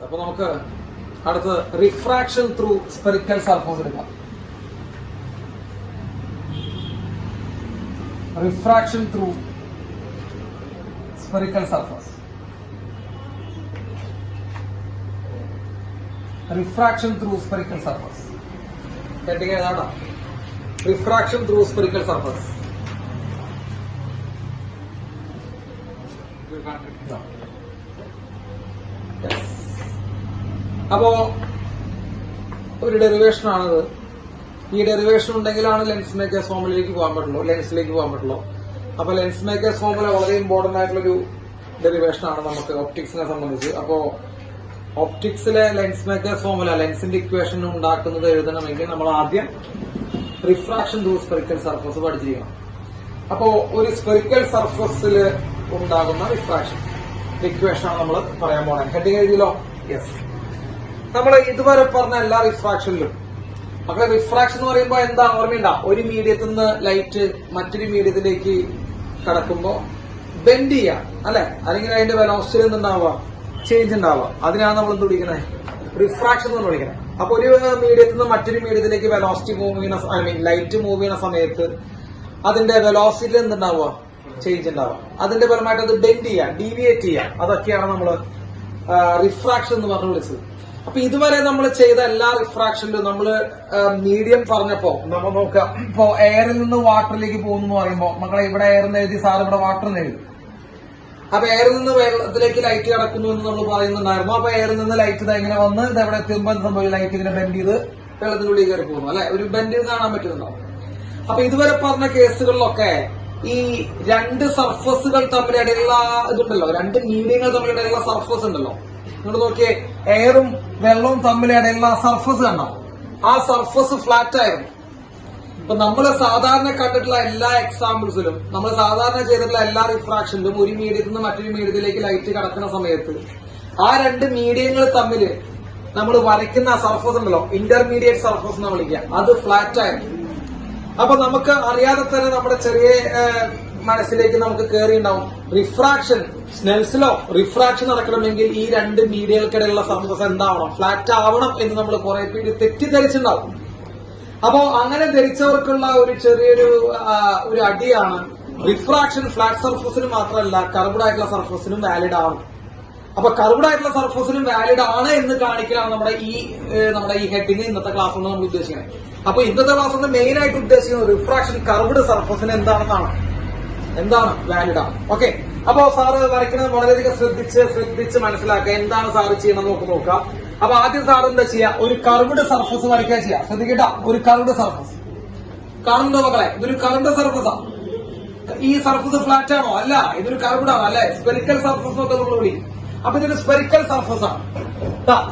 അപ്പൊ നമുക്ക് അടുത്ത് റിഫ്രാക്ഷൻ ത്രൂ സ്പെറിക്കൽ സർഫസ് എടുക്കാം. Refraction through spherical surface. Refraction through spherical surface heading ഏതാണ്? Refraction through spherical surface. അപ്പോ ഒരു ഡെറിവേഷൻ ആണത്. ഈ ഡെറിവേഷൻ ഉണ്ടെങ്കിലാണ് ലെൻസ് മേക്കേഴ്സ് ഫോമിലേക്ക് പോകാൻ പറ്റുള്ളൂ, ലെൻസിലേക്ക് പോകാൻ പറ്റുള്ളൂ. അപ്പൊ ലെൻസ് മേക്കേഴ്സ് ഫോമുല വളരെ ഇമ്പോർട്ടന്റ് ആയിട്ടുള്ളൊരു ഡെറിവേഷൻ ആണ് നമുക്ക് ഒപ്റ്റിക്സിനെ സംബന്ധിച്ച്. അപ്പോ ഒപ്റ്റിക്സിലെ ലെൻസ് മേക്കേഴ്സ് ഫോമുല, ലെൻസിന്റെ ഇക്വേഷൻ ഉണ്ടാക്കുന്നത് എഴുതണമെങ്കിൽ നമ്മൾ ആദ്യം റിഫ്രാക്ഷൻ ത്രൂ സ്പെറിക്കൽ സർഫസ് പഠിച്ചിരിക്കണം. അപ്പോ ഒരു സ്പെറിക്കൽ സർഫസിൽ ഉണ്ടാകുന്ന റിഫ്രാക്ഷൻ ഇക്വേഷൻ ആണ് നമ്മൾ പറയാൻ പോകുന്നത്. ഹെഡിങ് എഴുതിയല്ലോ? യെസ്. നമ്മൾ ഇതുവരെ പറഞ്ഞ എല്ലാ റിഫ്രാക്ഷനിലും മക്കളെ റിഫ്രാക്ഷൻ എന്ന് പറയുമ്പോൾ എന്താ ഓർമ്മയുണ്ട? ഒരു മീഡിയത്തിൽ നിന്ന് ലൈറ്റ് മറ്റൊരു മീഡിയത്തിലേക്ക് കടക്കുമ്പോ ബെൻഡ് ചെയ്യാം അല്ലെ, അല്ലെങ്കിൽ അതിന്റെ വെലോസിറ്റി എന്തുണ്ടാവുക, ചേഞ്ച് ഉണ്ടാവുക. അതിനാണ് നമ്മൾ എന്ത് വിളിക്കുന്നത്? റിഫ്രാക്ഷൻ എന്ന് വിളിക്കുന്നത്. അപ്പൊ ഒരു മീഡിയത്തിൽ നിന്ന് മറ്റൊരു മീഡിയത്തിലേക്ക് വെലോസിറ്റി മൂവ് ചെയ്യുന്ന, ഐ മീൻ ലൈറ്റ് മൂവ് ചെയ്യുന്ന സമയത്ത് അതിന്റെ വെലോസിറ്റി എന്തുണ്ടാവുക, ചേഞ്ച് ഉണ്ടാവുക. അതിന്റെ ഫലമായിട്ട് അത് ബെൻഡ് ചെയ്യാം, ഡീവിയേറ്റ് ചെയ്യാം. അതൊക്കെയാണ് നമ്മൾ റിഫ്രാക്ഷൻ എന്ന് പറഞ്ഞു വിളിച്ചത്. അപ്പൊ ഇതുവരെ നമ്മൾ ചെയ്ത എല്ലാ റിഫ്രാക്ഷനിലും നമ്മൾ മീഡിയം പറഞ്ഞപ്പോ നമ്മൾ നോക്കുക, ഇപ്പോ എയറിൽ നിന്ന് വാട്ടറിലേക്ക് പോകുന്നു എന്ന് പറയുമ്പോൾ മക്കളെ ഇവിടെ എയർ എന്ന് എഴുതി, സാർ ഇവിടെ വാട്ടർ എന്ന് എഴുതി. അപ്പൊ എയറിൽ നിന്ന് വെള്ളത്തിലേക്ക് ലൈറ്റ് കിടക്കുന്നു എന്ന് നമ്മൾ പറയുന്നുണ്ടായിരുന്നു. അപ്പൊ എയറിൽ നിന്ന് ലൈറ്റ് ഇങ്ങനെ വന്ന് ഇത് എവിടെ എത്തുമ്പോൾ സംഭവിക്കും, ലൈറ്റ് ഇങ്ങനെ ബെൻഡ് ചെയ്ത് വെള്ളത്തിനുള്ളിൽ കയറി പോകുന്നു അല്ലെ, ഒരു ബെൻഡ് കാണാൻ പറ്റുന്നുണ്ടാവും. അപ്പൊ ഇതുവരെ പറഞ്ഞ കേസുകളിലൊക്കെ ഈ രണ്ട് സർഫസുകൾ തമ്മിലിടയിലുള്ള ഇതുണ്ടല്ലോ, രണ്ട് മീഡിയങ്ങൾ തമ്മിലിടയിലുള്ള സർഫസ് ഉണ്ടല്ലോ, ഇങ്ങോട്ട് നോക്കിയേ, എയറും വെള്ളവും തമ്മിലിടയിലുള്ള സർഫസ് കണ്ടോ, ആ സർഫസ് ഫ്ലാറ്റ് ആയിരുന്നു. ഇപ്പൊ നമ്മൾ സാധാരണ കണ്ടിട്ടുള്ള എല്ലാ എക്സാമ്പിൾസിലും, നമ്മൾ സാധാരണ ചെയ്തിട്ടുള്ള എല്ലാ റിഫ്രാക്ഷനിലും ഒരു മീഡിയത്തിൽ നിന്ന് മറ്റൊരു മീഡിയത്തിലേക്ക് ലൈറ്റ് കടക്കുന്ന സമയത്ത് ആ രണ്ട് മീഡിയങ്ങൾ തമ്മിൽ നമ്മൾ വരയ്ക്കുന്ന സർഫസ് ഉണ്ടല്ലോ, ഇന്റർമീഡിയറ്റ് സർഫസ് എന്ന് വിളിക്കുക, അത് ഫ്ലാറ്റ് ആയിരുന്നു. അപ്പൊ നമുക്ക് അറിയാതെ തന്നെ നമ്മുടെ ചെറിയ മനസ്സിലേക്ക് നമുക്ക് കയറിയുണ്ടാവും, റിഫ്രാക്ഷൻ സ്നെൽസിലോ റിഫ്രാക്ഷൻ നടക്കണമെങ്കിൽ ഈ രണ്ട് മീഡിയകൾക്കിടയിലുള്ള സർഫസ് എന്താവണം, ഫ്ലാറ്റ് ആവണം എന്ന് നമ്മൾ കുറെ പേര് തെറ്റിദ്ധരിച്ചിട്ടുണ്ടാവും. അപ്പോ അങ്ങനെ ധരിച്ചവർക്കുള്ള ഒരു ചെറിയൊരു ഒരു അടിയാണ്, റിഫ്രാക്ഷൻ ഫ്ലാറ്റ് സർഫസിന് മാത്രമല്ല കർവ്ഡ് ആയിട്ടുള്ള സർഫസിനും വാലിഡ് ആണ്. അപ്പൊ കർവ്ഡ് ആയിട്ടുള്ള സർഫസിനും വാലിഡ് ആണ് എന്ന് കാണിക്കലാണ് നമ്മുടെ ഈ ഹെഡിങ് ഇന്നത്തെ ക്ലാസ് കൊണ്ട് നമ്മൾ ഉദ്ദേശിക്കുന്നത്. അപ്പൊ ഇന്നത്തെ ക്ലാസ് കൊണ്ട് മെയിൻ ആയിട്ട് ഉദ്ദേശിക്കുന്നത് റിഫ്രാക്ഷൻ കർവ്ഡ് സർഫസിന് എന്താണ് വാലിഡ് ആണ്. ഓക്കെ, അപ്പോ സാറ് വരയ്ക്കുന്നത് വളരെയധികം ശ്രദ്ധിച്ച് മനസ്സിലാക്കുക. എന്താണ് സാറ് ചെയ്യണം നോക്കാം. അപ്പൊ ആദ്യം സാർ എന്താ ചെയ്യാ, ഒരു കർവ്ഡ് സർഫസ് വരയ്ക്കുക ചെയ്യാം. ശ്രദ്ധിക്കട്ട, ഒരു കർവ്ഡ് സർഫസ് കാണുന്നുണ്ടോ മക്കളെ? ഇതൊരു കർവ്ഡ് സർഫസാണ്. ഈ സർഫസ് ഫ്ലാറ്റ് ആണോ? അല്ല, ഇതൊരു കർവ്ഡ് ആണ് അല്ലെ, സ്പെറിക്കൽ സർഫസ് എന്നൊക്കെ നമ്മൾ വിളിക്കും. അപ്പൊ ഇതൊരു സ്പെറിക്കൽ സർഫസ് ആണ്.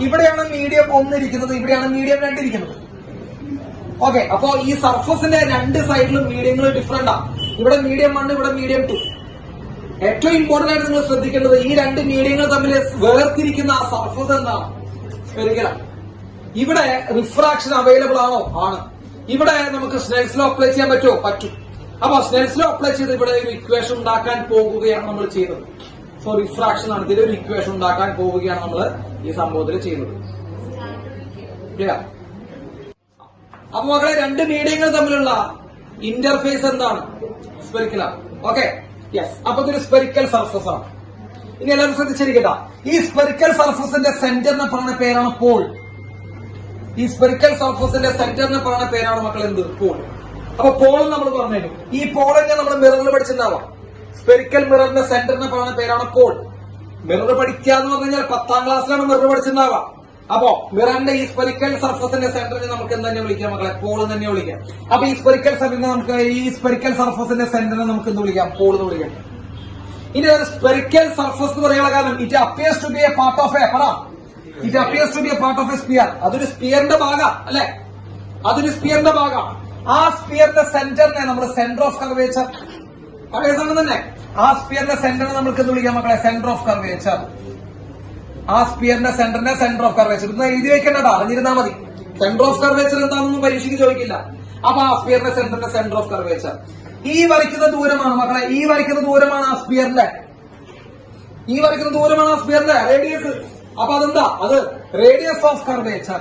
ഇവിടെയാണ് മീഡിയം 1 ഇരിക്കുന്നത്, ഇവിടെയാണ് മീഡിയം 2 ഇരിക്കുന്നത്. ഓക്കെ, അപ്പോ ഈ സർഫസിന്റെ രണ്ട് സൈഡിലും മീഡിയങ്ങൾ ഡിഫറെന്റ് ആണ്. ഇവിടെ മീഡിയം 1, ഇവിടെ മീഡിയം 2. ഏറ്റവും ഇമ്പോർട്ടന്റ് ആയിട്ട് നിങ്ങൾ ശ്രദ്ധിക്കേണ്ടത് ഈ രണ്ട് മീഡിയങ്ങൾ തമ്മിൽ വേർതിരിക്കുന്ന ആ സർഫസ് എന്താണ്? സ്പെറിക്കലാണ്. ഇവിടെ റിഫ്രാക്ഷൻ അവൈലബിൾ ആണോ? ആണ്. ഇവിടെ നമുക്ക് സ്നെൽസ് ലോ അപ്ലൈ ചെയ്യാൻ പറ്റുമോ? പറ്റും. അപ്പൊ സ്നെൽസ് ലോ അപ്ലൈ ചെയ്ത് ഇവിടെ ഒരു ഇക്വേഷൻ ഉണ്ടാക്കാൻ പോകുകയാണ് നമ്മൾ ചെയ്യുന്നത്. സോ റിഫ്രാക്ഷൻ ആണ്, ഇതിലൊരു ഇക്വേഷൻ ഉണ്ടാക്കാൻ പോവുകയാണ് നമ്മൾ ഈ സംഭവത്തിൽ ചെയ്യുന്നത്. അപ്പൊ മക്കളെ രണ്ട് മീഡിയങ്ങൾ തമ്മിലുള്ള ഇന്റർഫേസ് എന്താണ്? സ്പെറിക്കലാണ്. Okay, yes. അപ്പൊ ഇതൊരു സ്പെറിക്കൽ സർഫസ് ആണ്. ഇനി എല്ലാവരും ശ്രദ്ധിച്ചിരിക്കട്ട, ഈ സ്പെറിക്കൽ സർഫസിന്റെ സെന്ററിനെ പറയുന്ന പേരാണ് പോൾ. ഈ സ്പെറിക്കൽ സർഫസിന്റെ സെന്ററിനെ പറയുന്ന പേരാണ് മക്കൾ എന്ത്? പോൾ. അപ്പൊ പോൾ നമ്മൾ പറഞ്ഞു, ഈ പോളിനെ നമ്മൾ മിററിൽ പഠിച്ചിട്ടുണ്ടാവാം. സ്പെറിക്കൽ മിററിന്റെ സെന്ററിനെ പറയുന്ന പേരാണ് പോൾ. മിറർ പഠിക്കാന്ന് പറഞ്ഞു കഴിഞ്ഞാൽ 10ാം ക്ലാസ്സിലാണ് മിറർ പഠിച്ചിട്ടുണ്ടാവാം. അപ്പോ മിററിന്റെ ഈ സ്പെറിക്കൽ സർഫസിന്റെ സെന്ററിനെ നമുക്ക് എന്ത് തന്നെ വിളിക്കാം മക്കളെ? പോൾ തന്നെ വിളിക്കാം. അപ്പൊ ഈ സ്പെറിക്കൽ സർഫസിന്റെ സെന്ററിനെ നമുക്ക് എന്ത് വിളിക്കാം? പോൾ എന്ന് വിളിക്കാം. ഇനി ഒരു സ്പെറിക്കൽ സർഫസ് എന്ന് പറയാനുള്ള കാരണം it appears to be a part of a sphere. അതൊരു സ്പിയറിന്റെ ഭാഗം അല്ലെ, അതൊരു സ്പിയറിന്റെ ഭാഗമാണ്. ആ സ്പിയറിന്റെ സെന്ററിനെ നമ്മൾ സെന്റർ ഓഫ് കർവേച്ചർ, അതേ സമയം തന്നെ ആ സ്പിയറിന്റെ സെന്ററിനെ നമുക്ക് എന്ത് വിളിക്കാം മക്കളെ? Centre of curvature. ആ സ്പിയറിന്റെ സെന്ററിനെ സെന്റർ ഓഫ് കർവേച്ചർ ഇന്ന് എഴുതി വെക്കേണ്ടതാ, അറിഞ്ഞിരുന്നാൽ മതി. സെന്റർ ഓഫ് കർവേച്ചർ എന്താണെന്നും പരീക്ഷയ്ക്ക് ചോദിക്കില്ല. അപ്പൊ ആ സ്പിയറിന്റെ സെന്ററിന്റെ സെന്റർ ഓഫ് കർവേച്ചർ ഈ വരയ്ക്കുന്ന ദൂരമാണ് മക്കളെ, ഈ വരയ്ക്കുന്ന ദൂരമാണ് ആ സ്പിയറിന്റെ റേഡിയസ്. അപ്പൊ അതെന്താ? അത് റേഡിയസ് ഓഫ് കർവേച്ചർ.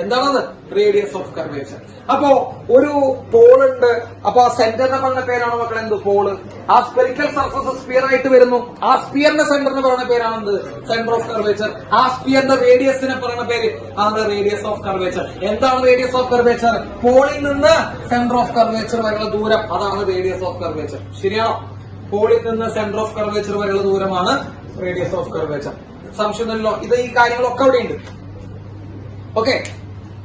എന്താണത്? Radius of curvature. അപ്പോ ഒരു പോളുണ്ട്. അപ്പൊ ആ സെന്ററിനെ പറഞ്ഞ പേരാണ് മക്കളെ എന്ത്? പോള്. ആ സ്പെറിക്കൽ സർഫസ് സ്പിയർ ആയിട്ട് വരുന്നു. ആ സ്പിയറിന്റെ സെന്ററിന് പറയുന്ന പേരാണ് എന്ത്? Centre of curvature. ആ സ്പിയറിന്റെ റേഡിയസിനെ പറയുന്ന പേര് ആണ് റേഡിയസ് ഓഫ് കർവേച്ചർ. എന്താണ് റേഡിയസ് ഓഫ് കർവേച്ചർ? പോളിൽ നിന്ന് സെന്റർ ഓഫ് കർവേച്ചർ വരെയുള്ള ദൂരം, അതാണ് റേഡിയസ് ഓഫ് കർവേച്ചർ. ശരിയാണോ? പോളിൽ നിന്ന് സെന്റർ ഓഫ് കർവേച്ചർ വരെയുള്ള ദൂരമാണ് റേഡിയസ് ഓഫ് കർവേച്ചർ. സംശയമൊന്നുമില്ലല്ലോ. ഈ കാര്യങ്ങളൊക്കെ അവിടെയുണ്ട്. ഓക്കെ,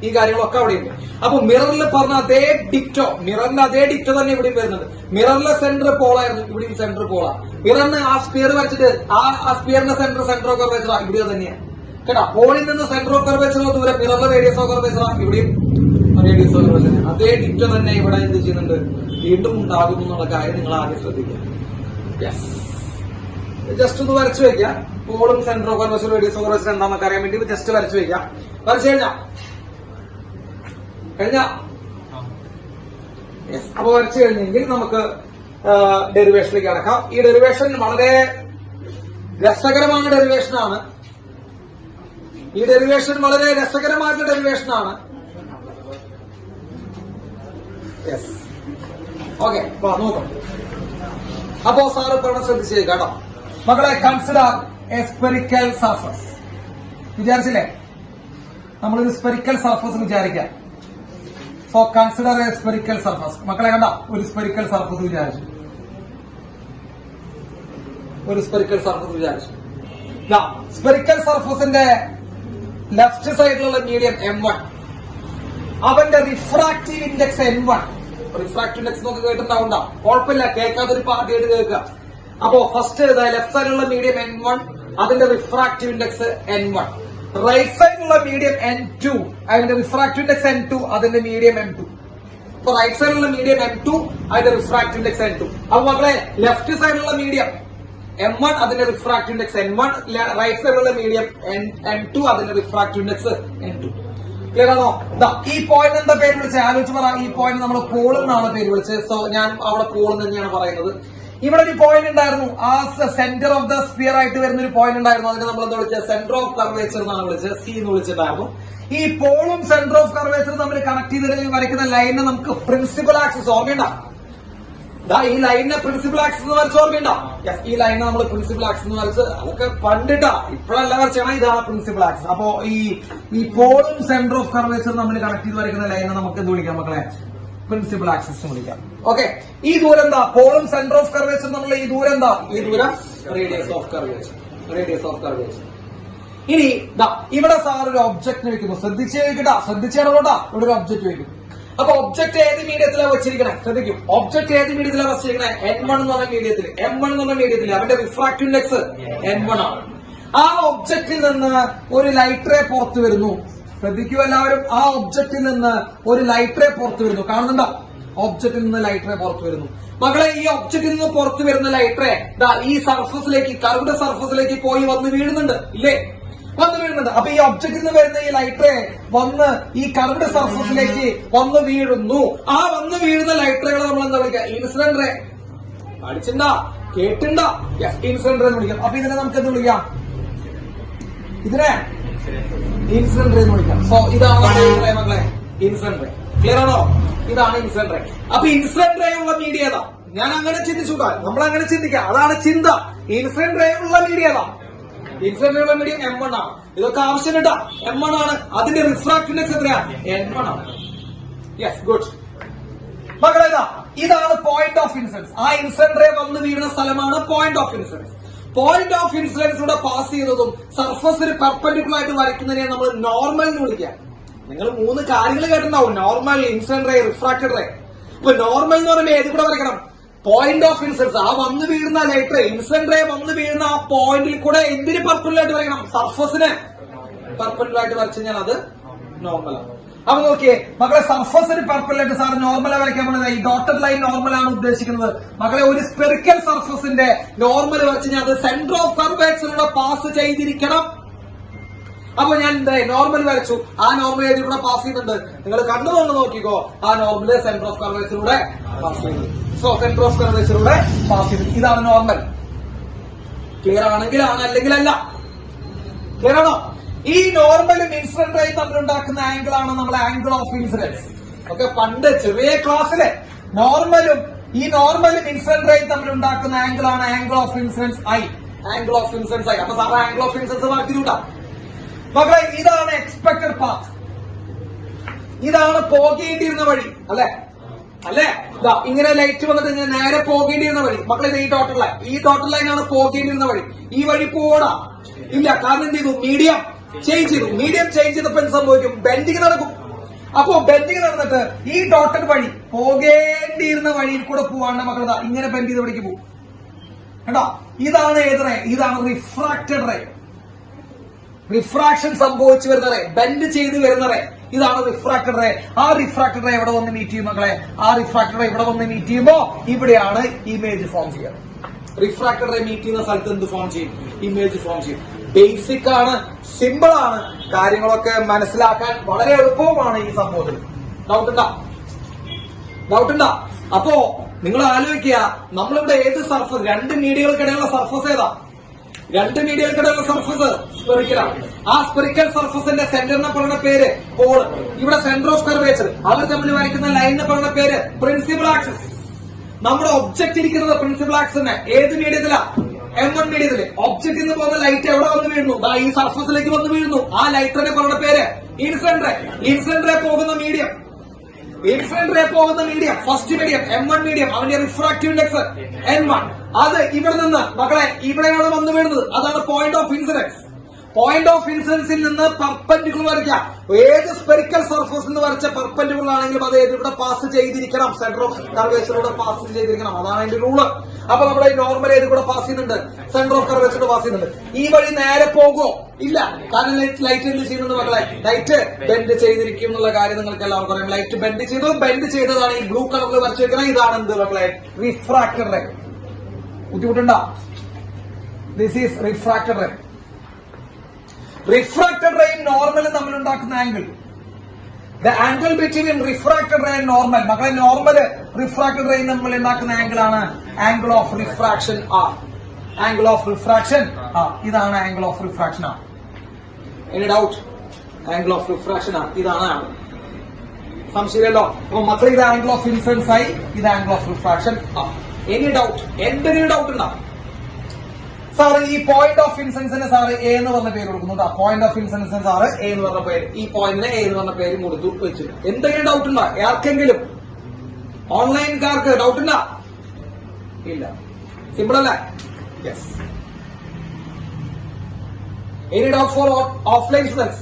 ഈ കാര്യങ്ങളൊക്കെ അവിടെയുണ്ട്. അപ്പൊ മിററിൽ പറഞ്ഞ അതേ ഡിക്റ്റോ, മിററിന്റെ അതേ ഡിക്റ്റോ തന്നെ ഇവിടെയും വരുന്നുണ്ട്. മിററിലെ സെന്റർ പോളായിരുന്നു, ഇവിടെയും സെന്റർ പോളാ. മിററിന് ആ സ്പിയർ വരച്ചിട്ട് ആ സ്പിയറിന്റെ സെന്റർ ഓഫ് കർവേച്ചർ ഇവിടെ തന്നെയാണ് കേട്ടോ. പോളിൽ നിന്ന് സെന്റർ ഓഫ് കർവേച്ചറുള്ള ദൂരം മിററിലെ റേഡിയസ് ഓഫ് കർവേച്ചർ, ഇവിടെയും റേഡിയസ് ഓഫ് കർവേച്ചർ. അതേ ഡിക്റ്റോ തന്നെ ഇവിടെ എന്ത് ചെയ്യുന്നുണ്ട്? വീണ്ടും ഉണ്ടാകും എന്നുള്ള കാര്യം നിങ്ങൾ ആദ്യം ശ്രദ്ധിക്കുക. യെസ്, ജസ്റ്റ് ഒന്ന് വരച്ചു വെക്കാം. പോളും centre of curvature radius of curvature എന്താണെന്നൊക്കെ അറിയാൻ വേണ്ടി ജസ്റ്റ് വരച്ചു വെക്കാം. വരച്ചു കഴിഞ്ഞ അപ്പൊ വരച്ചു കഴിഞ്ഞെങ്കിൽ നമുക്ക് ഡെറിവേഷനിലേക്ക് കടക്കാം. ഈ ഡെറിവേഷൻ വളരെ രസകരമായ ഡെറിവേഷനാണ്. ഈ ഡെറിവേഷൻ വളരെ രസകരമായിട്ടുള്ള ഡെറിവേഷനാണ്. യെസ്, ഓക്കെ, നോക്കാം. അപ്പോ സാറ് പറഞ്ഞ ശ്രദ്ധിച്ചു കേട്ടോ മക്കളെ. Consider a spherical surface. വിചാരിച്ചില്ലേ? നമ്മളൊരു സ്പെറിക്കൽ സർഫസ് വിചാരിക്കാം. So consider a spherical surface. മക്കളെ കണ്ട, ഒരു സ്പെറിക്കൽ സർഫസ് വിചാരിച്ചു. ഒരു സ്പെറിക്കൽ സർഫസ് വിചാരിച്ചു. സ്പെറിക്കൽ സർഫസിന്റെ ലെഫ്റ്റ് സൈഡിലുള്ള മീഡിയം M1, അവന്റെ refractive index N1. Refractive index നമുക്ക് കേട്ടിട്ടുണ്ടാവുണ്ട, കുഴപ്പമില്ല, കേൾക്കാതൊരു പാർട്ടിയായിട്ട് കേൾക്കുക. അപ്പോ ഫസ്റ്റ് ലെഫ്റ്റ് സൈഡിലുള്ള മീഡിയം N1, അതിന്റെ റിഫ്രാക്റ്റീവ് ഇൻഡെക്സ് N1. റൈറ്റ് സൈഡിലുള്ള മീഡിയം N2, അതിന്റെ റിഫ്രാക്റ്റീവ് ഇൻഡെക്സ് N2, അതിന്റെ മീഡിയം M2. അപ്പൊ റൈറ്റ് സൈഡിലുള്ള മീഡിയം M2, അതിന്റെ റിഫ്രാക്റ്റീവ് ഇൻഡെക്സ് N2. അപ്പൊ മക്കളെ ലെഫ്റ്റ് സൈഡിലുള്ള മീഡിയം M1, അതിന്റെ റിഫ്രാക്റ്റീവ് ഇൻഡെക്സ് N1, റൈറ്റ് സൈഡിലുള്ള മീഡിയം M2, അതിന്റെ റിഫ്രാക്റ്റീവ് ഇൻഡെക്സ് N2. ക്ലിയർ ആണോ? ഈ പോയിന്റ് എന്താ പേര് വിളിച്ചത്? ആലോചിച്ച് പറ. ഈ പോയിന്റ് നമ്മൾ പോൾ എന്നാണ് പേര് വിളിച്ചത്. സോ ഞാൻ അവിടെ പോൾ തന്നെയാണ് പറയുന്നത്. ഇവിടെ ഒരു പോയിന്റ് ഉണ്ടായിരുന്നു, ആ സെന്റർ ഓഫ് ദ സ്പിയർ ആയിട്ട് വരുന്ന ഒരു പോയിന്റ് ഉണ്ടായിരുന്നു. അതിനെ നമ്മൾ എന്താ വിളിച്ചത്? സെന്റർ ഓഫ് കർവേച്ചർ എന്നാണ് വിളിച്ചത്, സി എന്ന് വിളിച്ചിട്ടുണ്ടായിരുന്നു. ഈ പോളും സെന്റർ ഓഫ് കർവേച്ചറും തമ്മിൽ കണക്ട് ചെയ്തിട്ട് വരയ്ക്കുന്ന ലൈനിനെ നമുക്ക് പ്രിൻസിപ്പൽ ആക്സിസ് ഓർമ്മയുണ്ട? ഈ ലൈനിനെ പ്രിൻസിപ്പൽ ആക്സിസ് എന്ന് വരച്ച് ഓർമ്മയുണ്ട? ഈ ലൈനിനെ നമ്മൾ പ്രിൻസിപ്പൽ ആക്സിസ് എന്ന് വരച്ച്, അതൊക്കെ പണ്ടിട്ടാ, ഇപ്പോഴല്ല വരച്ചാണ്. ഇതാണ് പ്രിൻസിപ്പൽ ആക്സിസ്. അപ്പോ ഈ പോളും സെന്റർ ഓഫ് കർവേച്ചറും തമ്മിൽ കണക്ട് ചെയ്ത് വരയ്ക്കുന്ന ലൈനിനെ നമുക്ക് എന്ത് വിളിക്കാം മക്കളെ? പ്രിൻസിപ്പൽ ആക്സിസ് വിളിക്കാം. ഓക്കെ, ഈ ദൂരം എന്താ? പോളും സെന്റർ ഓഫ് കർവേച്ചർ തമ്മിലുള്ള ഈ ദൂരം എന്താ? ഈ ദൂരം radius of curvature. Radius of curvature. ഇനി ഇവിടെ സാർ ഒരു ഒബ്ജക്ട് വെക്കുന്നു. ശ്രദ്ധിച്ചേടാ, ഇവിടെ ഒരു ഒബ്ജക്ട് വെക്കും. അപ്പൊ ഒബ്ജക്ട് ഏത് മീഡിയത്തിലാണ് വെച്ചിരിക്കണേ? ശ്രദ്ധിക്കും. ഒബ്ജക്ട് ഏത് മീഡിയത്തിലാണ് വെച്ചിരിക്കണേ? N1 എന്ന് പറഞ്ഞ മീഡിയത്തിൽ. M1 എന്ന് പറഞ്ഞ മീഡിയത്തിൽ അവന്റെ റിഫ്രാക്റ്റീവ് ഇൻഡെക്സ് N1 ആണ്. ആ ഒബ്ജക്റ്റിൽ നിന്ന് ഒരു ലൈറ്റ് റേ പുറത്തു വരുന്നു. ശ്രദ്ധിക്കൂ എല്ലാവരും, ആ ഒബ്ജക്റ്റിൽ നിന്ന് ഒരു ലൈറ്റ് റേ പുറത്തു വരുന്നു. കാണുന്നുണ്ടോ? ഒബ്ജക്റ്റിൽ നിന്ന് ലൈറ്റ് റേ പുറത്തു വരുന്നു. മകളെ, ഈ ഒബ്ജക്റ്റിൽ നിന്ന് പുറത്തു വരുന്ന ലൈറ്റ് റേ ഈ സർഫസിലേക്ക്, കർവ്ഡ് സർഫസിലേക്ക് പോയി വന്ന് വീഴുന്നുണ്ട്, ഇല്ലേ? വന്ന് വീഴുന്നുണ്ട്. അപ്പൊ ഈ ഒബ്ജക്റ്റിൽ നിന്ന് വരുന്ന ഈ ലൈറ്റ് റേ വന്ന് ഈ കർവ്ഡ് സർഫസിലേക്ക് വന്ന് വീഴുന്നു. ആ വന്ന് വീഴുന്ന ലൈറ്റ് റേകളെ നമ്മൾ എന്താ വിളിക്കുക? Incident ray. പഠിച്ചിണ്ടാ? കേട്ടിണ്ടാ? ഇൻസിഡന്റ് റേ എന്ന് വിളിക്കാം. അപ്പൊ ഇതിനെ നമുക്ക് എന്ത് വിളിക്കാം? ഇതിനെ ഇൻസിഡന്റ് റേ എന്ന് വിളിക്കാം. സോ ഇതാണ് മക്കളെ ഇൻസിഡന്റ് റേ. ക്ലിയർ ആണോ? ഇതാണ് ഇൻസിഡന്റ് റേ. അപ്പൊ ഇൻസിഡന്റ് റേ ഉള്ള മീഡിയ ഏതാ? ഞാൻ അങ്ങനെ ചിന്തിച്ചുകൂടാ, നമ്മൾ അങ്ങനെ ചിന്തിക്കാം, അതാണ് ചിന്ത. ഇൻസിഡന്റ് റേ ഉള്ള മീഡിയ ഏതാ? ഇൻസിഡന്റ് റേ ഉള്ള മീഡിയം M1 ആണ്. ഇതൊക്കെ ആവശ്യമില്ല, M1 ആണ്. അതിന്റെ റിഫ്രാക്റ്റീവ് ഇൻഡെക്സ് എത്രയാ? N1 ആണ്. യെസ്, ഗുഡ് മക്കളെ. ഇതാണ് പോയിന്റ് ഓഫ് ഇൻസിഡൻസ്. ആ ഇൻസിഡന്റ് റേ വന്ന് വീഴുന്ന സ്ഥലമാണ് point of incidence. Point of ഇൻസിഡൻസിലൂടെ പാസ് ചെയ്യുന്നതും സർഫസിന് പെർപെൻഡിക്കുലർ ആയിട്ട് വരയ്ക്കുന്നതിനെ നമ്മൾ നോർമൽ എന്ന് വിളിക്കാം. നിങ്ങൾ 3 കാര്യങ്ങൾ കേട്ടിട്ടുണ്ടാവും: normal, incident ray, refracted ray. ഇപ്പൊ നോർമൽ എന്ന് പറയുമ്പോൾ ഏത് കൂടെ വരയ്ക്കണം? Point of incidence. ആ വന്ന് വീഴുന്ന ലൈറ്റ് റേ, ഇൻസിഡന്റ് റേ വന്ന് വീഴുന്ന ആ പോയിന്റിൽ കൂടെ എന്തിന് പെർപെൻഡിക്കുലർ ആയിട്ട് വരയ്ക്കണം? സർഫസിന് പെർപെൻഡിക്കുലർ ആയിട്ട് വരച്ചു കഴിഞ്ഞാൽ അത് നോർമലാണ്. അപ്പൊ നോക്കിയേ മക്കളെ, സർഫസിന് പെർപെൻഡിക്കുലർ ആയിട്ട് സാർ നോർമൽ വരയ്ക്കാൻ പറഞ്ഞത് ഈ ഡോട്ടഡ് ലൈൻ നോർമൽ ആണ് ഉദ്ദേശിക്കുന്നത്. മക്കളെ, ഒരു സ്പെറിക്കൽ സർഫസിന്റെ നോർമൽ വരച്ചു കഴിഞ്ഞാൽ അത് സെന്റർ ഓഫ് കർവേച്ചറിലൂടെ പാസ് ചെയ്തിരിക്കണം. അപ്പൊ ഞാൻ എന്താ നോർമൽ വരച്ചു, ആ നോർമൽ ഏതിലൂടെ പാസ് ചെയ്യുന്നുണ്ട്? നിങ്ങൾ കണ്ണുകൊണ്ട് നോക്കിക്കോ, ആ നോർമല് സെന്റർ ഓഫ് കർവേച്ചറിലൂടെ പാസ് ചെയ്യുന്നു. സോ സെന്റർ ഓഫ് കർവേച്ചറിലൂടെ പാസ് ചെയ്തു. ഇതാണ് നോർമൽ. ക്ലിയർ ആണെങ്കിൽ ആണ്, അല്ലെങ്കിൽ അല്ല. ക്ലിയർ ആണോ? ഈ നോർമലും ഇൻസിഡന്റ് റേയും തമ്മിലുണ്ടാക്കുന്ന ആംഗിൾ ആണ് നമ്മളെ ആംഗിൾ ഓഫ് ഇൻസിഡൻസ്. ഓക്കെ, പണ്ട് ചെറിയ ക്ലാസ്സിലെ നോർമലും ഇൻസിഡന്റ് റേയും തമ്മിലുണ്ടാക്കുന്ന ആംഗിൾ ആണ് angle of incidence I. Angle of incidence I. അപ്പൊ സാറ് ആംഗിൾ ഓഫ് ഇൻസിഡൻസ് മാറ്റി കൂട്ടാം മക്കളെ. ഇതാണ് എക്സ്പെക്ടഡ് പാത്ത്, ഇതാണ് പോകേണ്ടിയിരുന്ന വഴി. അല്ലെ ഇങ്ങനെ ലൈറ്റ് വന്നിട്ട് ഇങ്ങനെ നേരെ പോകേണ്ടിയിരുന്ന വഴി മക്കളെ. ഇത് ഈ ടോട്ടൽ ലൈനാണ് പോകേണ്ടിയിരുന്ന വഴി. ഈ വഴി പോടാ ഇല്ല, കാരണം എന്ത് ചെയ്തു? മീഡിയം ചേഞ്ച് ചെയ്തു. മീഡിയം ചേഞ്ച് ചെയ്തപ്പോ എന്ത് സംഭവിക്കും? ബെൻഡിങ് നടക്കും. അപ്പോ ബെൻഡിങ് നടന്നിട്ട് ഈ ഡോട്ടഡ് വഴി പോകേണ്ടിയിരുന്ന വഴിയിൽ കൂടെ പോവാണ്ട് മക്കളതാ ഇങ്ങനെ ബെൻഡ് ചെയ്ത വഴിക്ക് പോകും. കേട്ടോ, ഇതാണ് ഏത് റേ? ഇതാണ് റിഫ്രാക്റ്റഡ് റേ. റിഫ്രാക്ഷൻ സംഭവിച്ചു വരുന്ന റേ, ബെൻഡ് ചെയ്ത് വരുന്ന റേ, ഇതാണ് റിഫ്രാക്റ്റഡ് റേ. ആ റിഫ്രാക്റ്റഡ് റേ എവിടെ വന്ന് മീറ്റ് ചെയ്യും മക്കളെ? ആ റിഫ്രാക്റ്റഡ് റേ ഇവിടെ വന്ന് മീറ്റ് ചെയ്യുമ്പോ ഇവിടെയാണ് ഇമേജ് ഫോം ചെയ്യുക. റിഫ്രാക്റ്റഡ് റേ മീറ്റ് ചെയ്യുന്ന സ്ഥലത്ത് എന്ത് ഫോം ചെയ്യും? ഇമേജ് ഫോം ചെയ്യും. ബേസിക് ആണ്, സിമ്പിൾ ആണ്, കാര്യങ്ങളൊക്കെ മനസ്സിലാക്കാൻ വളരെ എളുപ്പവുമാണ് ഈ സംഭവത്തിൽ. ഡൗട്ട് ഉണ്ടാ? അപ്പോ നിങ്ങൾ ആലോചിക്കുക, നമ്മളിവിടെ ഏത് സർഫസ്, രണ്ട് മീഡിയകൾക്കിടയിലുള്ള സർഫസ് ഏതാ? രണ്ട് മീഡിയകൾക്കിടയിലുള്ള സർഫസ് സ്പെറിക്കലാണ്. ആ സ്പെറിക്കൽ സർഫസിന്റെ സെന്ററിനെ പറയുന്ന പേര് പോള്. ഇവിടെ സെന്റർ ഓഫ് കർവേച്ചർ, അവർ തമ്മിൽ വരയ്ക്കുന്ന ലൈനിനെ പറയുന്ന പേര് പ്രിൻസിപ്പൽ ആക്സിസ്. നമ്മുടെ ഒബ്ജക്ട് ഇരിക്കുന്നത് പ്രിൻസിപ്പൽ ആക്സിന് ഏത് മീഡിയത്തിലാ? M1 മീഡിയത്തില്. ഒബ്ജക്റ്റിൽ നിന്ന് പോകുന്ന ലൈറ്റ് എവിടെ വന്ന് വീഴുന്നു? ഈ സർഫസിലേക്ക് വന്ന് വീഴുന്നു. ആ ലൈറ്റിനെ പറയുന്ന പേര് ഇൻസിഡന്റ് റേ. ഇൻസിഡന്റ് റേ പോകുന്ന medium, first medium M1 medium, അവന്റെ റിഫ്രാക്റ്റീവ് ഇൻഡെക്സ് N1. അത് ഇവിടെ നിന്ന് മക്കളെ ഇവിടെയാണ് വന്ന് വീഴുന്നത്. അതാണ് point of incidence. Point of ഇൻസിഡൻസിൽ നിന്ന് പെർപെൻഡിക്കുലർ വരയ്ക്കാം. ഏത് സ്പെറിക്കൽ സർഫസ് എന്ന് വരച്ച പെർപെൻഡിക്കുലർ ആണെങ്കിലും അത് ഇവിടെ പാസ് ചെയ്തിരിക്കണം, സെന്റർ ഓഫ് കർവേച്ചറിലൂടെ പാസ് ചെയ്തിരിക്കണം. അതാണ് അതിന്റെ റൂള്. അപ്പൊ നമ്മുടെ നോർമൽ ഏത് കൂടെ പാസ് ചെയ്യുന്നുണ്ട്? സെന്റർ ഓഫ് കർവേച്ചറിലൂടെ പാസ് ചെയ്യുന്നുണ്ട്. ഈ വഴി നേരെ പോകുമോ? ഇല്ല, കാരണം ലൈറ്റ് എന്ത് ചെയ്യുന്നുണ്ട് മക്കളെ? ലൈറ്റ് ബെൻഡ് ചെയ്തിരിക്കും എന്നുള്ള കാര്യം നിങ്ങൾക്ക് എല്ലാവർക്കും അറിയാം. ലൈറ്റ് ബെൻഡ് ചെയ്തു. ബെൻഡ് ചെയ്തതാണ് ഈ ബ്ലൂ കളറിൽ വരച്ചു വെക്കുന്നത്. ഇതാണ് എന്ത് മക്കളെ? Refracted ray. ബുദ്ധിമുട്ടുണ്ടോ? This is refracted ray. Refracted റേയും നോർമലും തമ്മിലുണ്ടാക്കുന്ന angle, the angle between refracted ray and normal. മക്കളെ നോർമല് റിഫ്രാക്റ്റഡ് റേയും തമ്മിൽ ഉണ്ടാക്കുന്ന ആംഗിൾ ആണ് angle of refraction R. Angle of refraction R. ഇതാണ് angle of refraction R. Any doubt? Angle of refraction R ഇതാണ്. സംശയമില്ലല്ലോ? അപ്പൊ മക്കളെ ഇത് ആംഗിൾ ഓഫ് ഇൻസിഡൻസ് ആയി, ഇത് angle of refraction R. Any doubt? എന്തെങ്കിലും ഡൗട്ട് ഉണ്ടാവും? സാറ് ഈ പോയിന്റ് ഓഫ് ഇൻസിഡൻസിന് സാറ് എ എന്ന് പറഞ്ഞ പേര് കൊടുക്കുന്നുണ്ട്. പോയിന്റ് ഓഫ് ഇൻസിഡൻസിന് സാറ് എ എന്ന് പറഞ്ഞ പേര്, ഈ പോയിന്റിന് എ എന്ന് പറഞ്ഞ പേര് കൊടുത്തു വെച്ചു. എന്തെങ്കിലും ഡൗട്ട് ഉണ്ടോ ആർക്കെങ്കിലും? ഓൺലൈൻകാർക്ക് ഡൗട്ട് ഉണ്ടോ? ഇല്ല. സിമ്പിൾ അല്ലേ? Yes. Any doubt for offline students?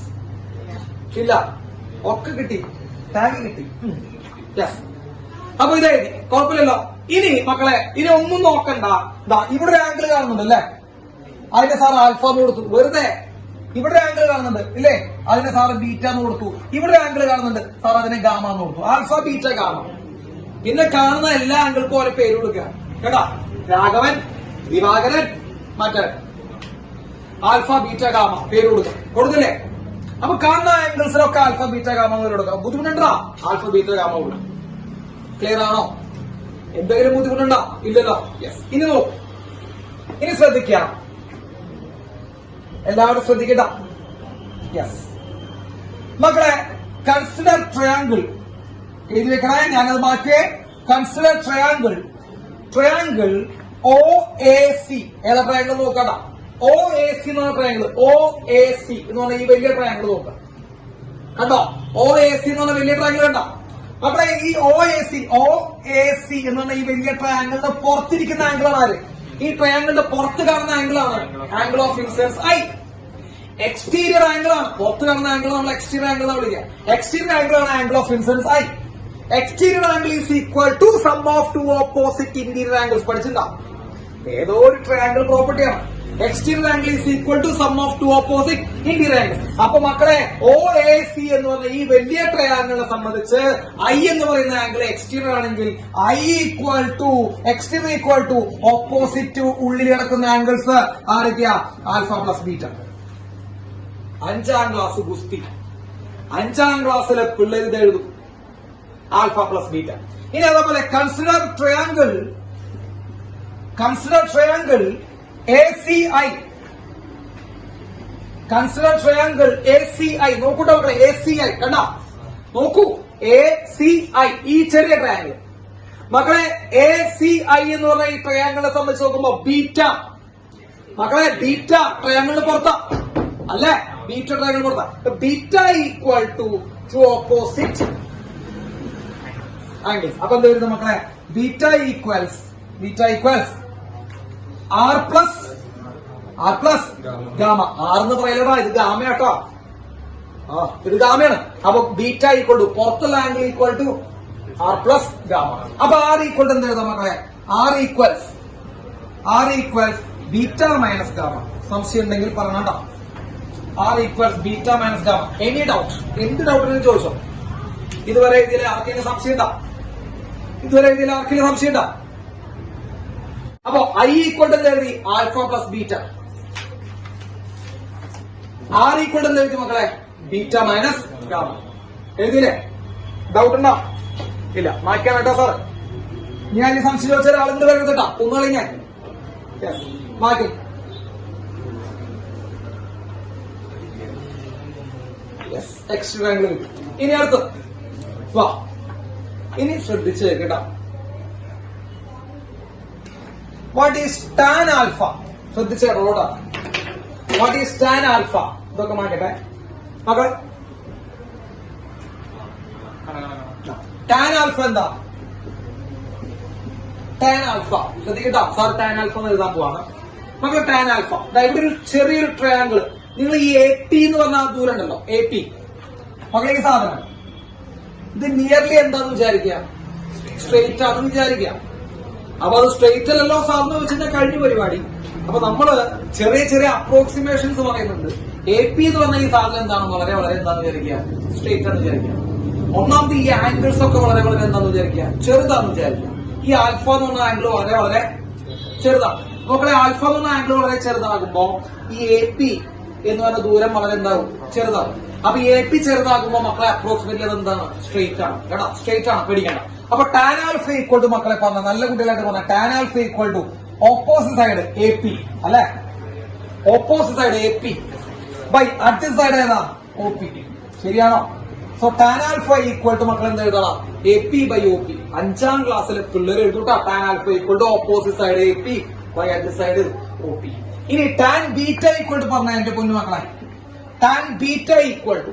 ഇല്ല. ഒക്കെ കിട്ടി, ടാഗ് കിട്ടി. യെസ്. അപ്പൊ ഇതേ കുഴപ്പമില്ലല്ലോ. ഇനി മക്കളെ ഇനി ഒന്നും നോക്കണ്ട. ഇവിടെ ഒരു ആംഗിൾ കാണുന്നുണ്ട് അല്ലേ? അതിന്റെ സാർ ആൽഫ എന്ന് കൊടുത്തു. വെറുതെ ഇവിടെ ആംഗിൾ കാണുന്നുണ്ട് ഇല്ലേ? അതിനെ സാറ് ബീറ്റ എന്ന് കൊടുത്തു. ഇവിടെ ആംഗിൾ കാണുന്നുണ്ട്, സാർ അതിനെ ഗാമ എന്ന് കൊടുത്തു. Alpha, beta, gamma. പിന്നെ കാണുന്ന എല്ലാ ആംഗിൾക്കും ഓരോ പേര് കൊടുക്കുക കേട്ടാ. രാഘവൻ, ദിവാകരൻ, മറ്റേ ആൽഫ, ബീറ്റ, ഗാമ പേര് കൊടുക്കുക. കൊടുത്തില്ലേ? അപ്പൊ കാണുന്ന ആംഗിൾസിലൊക്കെ ആൽഫ, ബീറ്റ, ഗാമ എന്ന് കൊടുക്കാം. ബുദ്ധിമുട്ടുണ്ടാ? ആൽഫ, ബീറ്റ, ഗാമ കൊടുക്കാം. ക്ലിയർ ആണോ? എന്തെങ്കിലും ബുദ്ധിമുട്ടുണ്ടോ? ഇല്ലല്ലോ. യെസ്. ഇനി നോക്കൂ, ഇനി ശ്രദ്ധിക്കാം, എല്ലാവരും ശ്രദ്ധിക്കട്ട. യെസ് മക്കളെ, കൺസിഡർ ട്രയാങ്കിൾ എഴുതി വെക്കണേ. ഞാനത് മാറ്റിയേ. Consider triangle OAC. ഏതാ ട്രയാങ്കിൾ നോക്കണ്ട. OAC എന്ന് പറഞ്ഞ ട്രയാങ്കിൾ, OAC എന്ന് പറഞ്ഞ ഈ വലിയ ട്രയാങ്കിൾ നോക്കാം. കണ്ടോ? OAC എന്ന് പറഞ്ഞ വലിയ ട്രയാങ്കിൾ കണ്ടോ മക്കളെ? ഈ OAC എന്ന് പറഞ്ഞ ഈ വലിയ ട്രയാങ്കിളിന്റെ പുറത്തിരിക്കുന്ന ആംഗിളാണ് ആര്? ഈ ട്രയാങ്കിളിന്റെ പുറത്ത് കാണുന്ന ആംഗിളാണ് angle of incidence I. Exterior angle ആണ്. പുറത്ത് കാണുന്ന ആംഗിൾ നമ്മൾ എക്സ്റ്റീരിയർ ആംഗിൾ എന്ന് വിളിക്കുക. എക്സ്റ്റീരിയർ ആംഗിൾ ആണ് angle of incidence I. Exterior angle is equal to sum of two opposite interior angles. പഠിച്ചിട്ടുണ്ടോ? ഏതോ ഒരു ട്രയാങ്കിൾ പ്രോപ്പർട്ടിയാണ്. Exterior angle is equal to sum of two opposite interior angles. അപ്പൊ മക്കളെ OAC എന്ന് പറഞ്ഞ ഈ വലിയ ട്രയാങ്കിളിനെ സംബന്ധിച്ച് ഐ എന്ന് പറയുന്ന ആംഗിൾ എക്സ്റ്റീരിയർ ആണെങ്കിൽ എക്സ്റ്റീരിയർ ഈക്വൽ ടു ഓപ്പോസിറ്റ് ഉള്ളിൽ കിടക്കുന്ന ആംഗിൾസ് ആരൊക്കെയാ? Alpha plus beta. 5ാം ക്ലാസ് ഗുസ്തി, 5ാം ക്ലാസ്സിലെ പിള്ളേർ ഇത് എഴുതും, ആൽഫ പ്ലസ് ബീറ്റ. ഇനി അതേപോലെ consider triangle ACI. Consider triangle ACI. നോക്കൂട്ടോ മക്കളെ, ACI കണ്ട നോക്കൂ, ACI ഈ ചെറിയ ട്രയാങ്കിൾ. മക്കളെ ACI എന്ന് പറഞ്ഞ ഈ ട്രയാങ്കിളിനെ സംബന്ധിച്ച് നോക്കുമ്പോ ബീറ്റ, മക്കളെ ബീറ്റ ട്രയാങ്കിളിന് പുറത്താ അല്ലെ, ബീറ്റ ട്രയാങ്കിൾ പുറത്താ. Beta equal to opposite angle. അപ്പൊ എന്ത് വരുന്നത് മക്കളെ, beta equals R plus gamma. R എന്ന് പറയലടാ, ഇത് ഗാമയാട്ടോ, ഇത് ഗാമയാണ്. അപ്പൊ ബീറ്റ ഈക്വൽ ടു പുറത്തുള്ള angle equal to R plus gamma. അപ്പൊ ആർ ഈക്വൽ ടു എന്ത് എഴുതാം മക്കളെ, R equals beta minus gamma. സംശയം ഉണ്ടെങ്കിൽ പറഞ്ഞോ. R equals beta minus gamma. Any doubt, എന്ത് ഡൗട്ടിനും ചോദിച്ചോ. ഇതുവരെ ഇതിൽ ആർക്കെങ്കിലും സംശയം ഉണ്ടാ? അപ്പോ ഐ ഈക്വൽ ടു എഴുതി alpha plus beta. R equal to എഴുതി മക്കളെ, ബീറ്റ മൈനസ് ഗാമ. എഴുതിയില്ലേ? ഡൗട്ട് ഉണ്ടോ? ഇല്ല. മായ്ക്കാൻ കേട്ടോ സാർ. ഞാൻ ഈ സംശയം ചോദിച്ച ഒരാളിന്റെ പേര് കേട്ടാ ഒന്നുകളി ഞാൻ മാറ്റും. എക്സ്ട്രാ ആംഗിൾ കിട്ടും. ഇനി അടുത്ത് വാ, ഇനി ശ്രദ്ധിച്ച് കേട്ടാ. What is tan alpha? ശ്രദ്ധിച്ച റോഡാ. What is tan alpha? ഇതൊക്കെ മാറ്റട്ടെ മക്കൾ. ടാൻ ആൽഫ എന്താ? ടാൻ ആൽഫ ശ്രദ്ധിക്കട്ടോ സാർ, ടാൻ ആൽഫ എന്ന് എഴുതാൻ പോവാണ് മക്കൾ. ടാൻ ആൽഫ ഇവിടെ ഒരു ചെറിയൊരു ട്രയാങ്കിൾ. നിങ്ങൾ ഈ AP എന്ന് പറഞ്ഞ ദൂരം ഉണ്ടല്ലോ, AP മക്കളെ, ഈ സാധനം ഇത് നിയർലി എന്താന്ന് വിചാരിക്കുക, സ്ട്രെയിറ്റ് ആണെന്ന് വിചാരിക്കുക. അപ്പൊ അത് സ്ട്രെയിറ്റ് അല്ലല്ലോ സാറിന് വെച്ചാൽ കഴിഞ്ഞ പരിപാടി. അപ്പൊ നമ്മള് ചെറിയ ചെറിയ അപ്രോക്സിമേഷൻസ് പറയുന്നുണ്ട്. AP എന്ന് പറഞ്ഞ ഈ സാധനം എന്താണ്, വളരെ വളരെ എന്താന്ന് വിചാരിക്കുക, സ്ട്രെയിറ്റ് ആണെന്ന് വിചാരിക്കുക. ഒന്നാമത് ഈ ആംഗിൾസ് ഒക്കെ വളരെ വളരെ എന്താന്ന് വിചാരിക്കുക, ചെറുതാണെന്ന് വിചാരിക്കുക. ഈ ആൽഫ എന്ന് പറഞ്ഞ ആംഗിൾ വളരെ വളരെ ചെറുതാണ്. മക്കളെ ആൽഫ എന്ന് പറഞ്ഞ ആംഗിൾ വളരെ ചെറുതാകുമ്പോ ഈ AP എന്ന് പറഞ്ഞ ദൂരം വളരെ എന്താകും, ചെറുതാകും. അപ്പൊ AP ചെറുതാകുമ്പോ മക്കളെ അപ്രോക്സിമേറ്റ്ലി അത് എന്താണ്, സ്ട്രെയിറ്റ് ആണ് കേട്ടോ, സ്ട്രെയിറ്റ് ആണ്, പേടിക്കണ്ട. അപ്പൊ ടാൻ ആൽഫ ഈക്വൽ ടു മക്കളെ പറഞ്ഞ നല്ല കുട്ടികളായിട്ട് പറഞ്ഞ tan alpha equal to opposite side AP അല്ലെ, opposite side AP by adjust side ഏതാ, OP. ശരിയാണോ? So tan alpha equal to മക്കൾ എന്ത് എഴുതണം, AP ബൈ OP. 5ാം ക്ലാസ്സിലെ പിള്ളേർ എഴുതൂട്ടാ. Tan alpha equal to opposite side AP by adjust side OP. ഇനി ടാൻ ബീറ്റ ഈക്വൽ ടു പറഞ്ഞ എന്റെ പൊന്നു മക്കളെ, tan beta equal to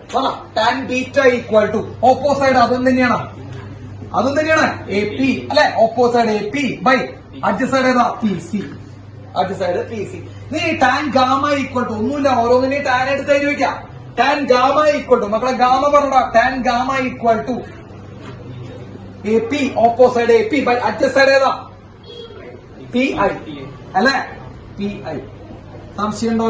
tan beta equal to opposite side അതും തന്നെയാണ് AP അല്ലെ, opposite side AP by adjust side ഏതാ, PC. Adjacent side PC. നീ ടാൻ ഗാമ ഈക്വൽ ടു ഒന്നുമില്ല, ഓരോന്നിനെയും ടാൻ എടുത്ത് എഴുതി വെക്കാം. ടാൻ ഗാമ ഈക്വൽ ടു മക്കളെ, ഗാമ പറഞ്ഞ tan gamma equal to AP opposite side AP by adjust side ഏതാ, PI അല്ലെ, PI. സംശയം ഉണ്ടോ?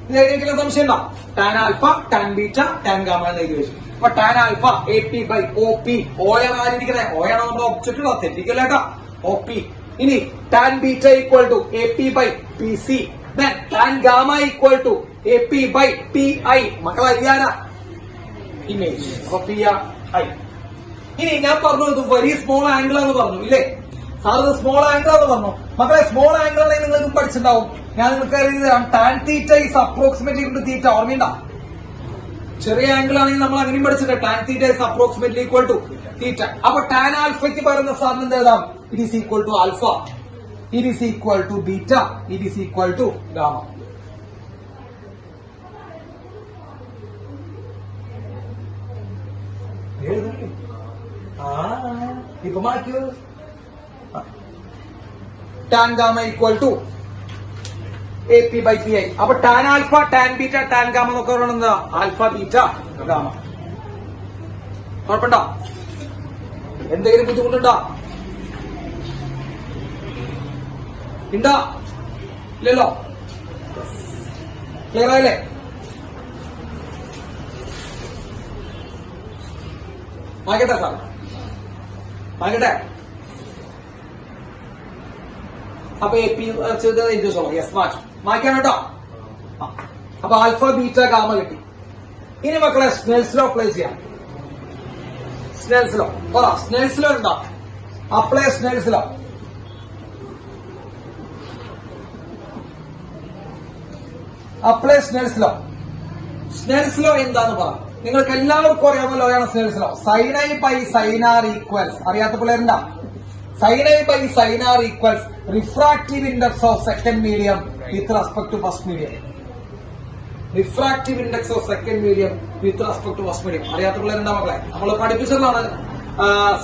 ഇത് എഴുതിയെങ്കിലും സംശയം ഉണ്ടോ? Tan alpha, tan beta, tan gamma എന്ന് എഴുതി വെച്ചു. അപ്പൊ tan alpha AP by OP. ഓയാണ് ആയിരിക്കണേ, ഓയാണ് നമ്മുടെ ഒബ്ജക്റ്റ്, തെറ്റിക്കല്ലേട്ടാ, OP. ഇനി tan beta equal to AP by PC. Then tan gamma equal to AP by PI. മക്കളെ അറിയാനാ ഇമേജ്. അപ്പൊ PI. ഇനി ഞാൻ പറഞ്ഞു ഇത് വെരി സ്മോൾ ആംഗിൾ എന്ന് പറഞ്ഞു ഇല്ലേ സാർ, ഇത് സ്മോൾ ആംഗിൾ എന്ന് പറഞ്ഞു മക്കളെ. സ്മോൾ ആംഗിൾ ആണെങ്കിൽ നിങ്ങൾക്ക് പഠിച്ചിട്ടുണ്ടാവും. ഞാൻ നിങ്ങൾക്ക് അറിയാം tan theta is approximately to theta. ഓർമ്മയുണ്ടാ? ചെറിയ ആംഗിൾ ആണെങ്കിൽ നമ്മൾ അങ്ങനെയും പഠിച്ചിട്ട് tan theta is approximately equal to theta. അപ്പൊ ടാൻ ആൽഫയ്ക്ക് പറയുന്ന സാറിന് എന്ത് എഴുതാം, it is equal to alpha, it is equal to beta, it is equal to gamma. ഇപ്പൊ മാറ്റൂ. Tan gamma equal to AP by PI. അപ്പൊ tan alpha, tan beta, tan gamma എന്നൊക്കെ പറയുന്നത് എന്താ, ആൽഫ ബീറ്റ ഗാമ. കുഴപ്പമുണ്ടോ? എന്തെങ്കിലും ബുദ്ധിമുട്ടുണ്ടോ? ഉണ്ടോ? ഇല്ലല്ലോ? ക്ലിയർ ആയില്ലേ? മാറ്റട്ടെ സാർ, മാറ്റട്ടെ. അപ്പൊ AP യെസ് മാറ്റാൻ കേട്ടോ. അപ്പൊ ആൽഫ ബീറ്റ ഗാമ കിട്ടി. ഇനി മക്കളെ സ്നെൽസ് ലോ അപ്ലൈ ചെയ്യാം. സ്നെൽസ് ലോ പറ, സ്നെൽസ് ലോ എന്താ? Apply Snell's law. Apply Snell's law. Snell's law എന്താന്ന് പറ. നിങ്ങൾക്ക് എല്ലാവർക്കും അറിയാവുന്ന ലോയാണ് Snell's law. Sine I by sine R equals, അറിയാത്ത പിള്ളേരുണ്ടാ? Sine I by sine R equals refractive index of second medium with respect to first medium. Refractive index of second medium with respect to first medium. അറിയാത്ത പിള്ളേരുണ്ടാ മക്കളെ? നമ്മൾ പഠിപ്പിച്ചതാണ്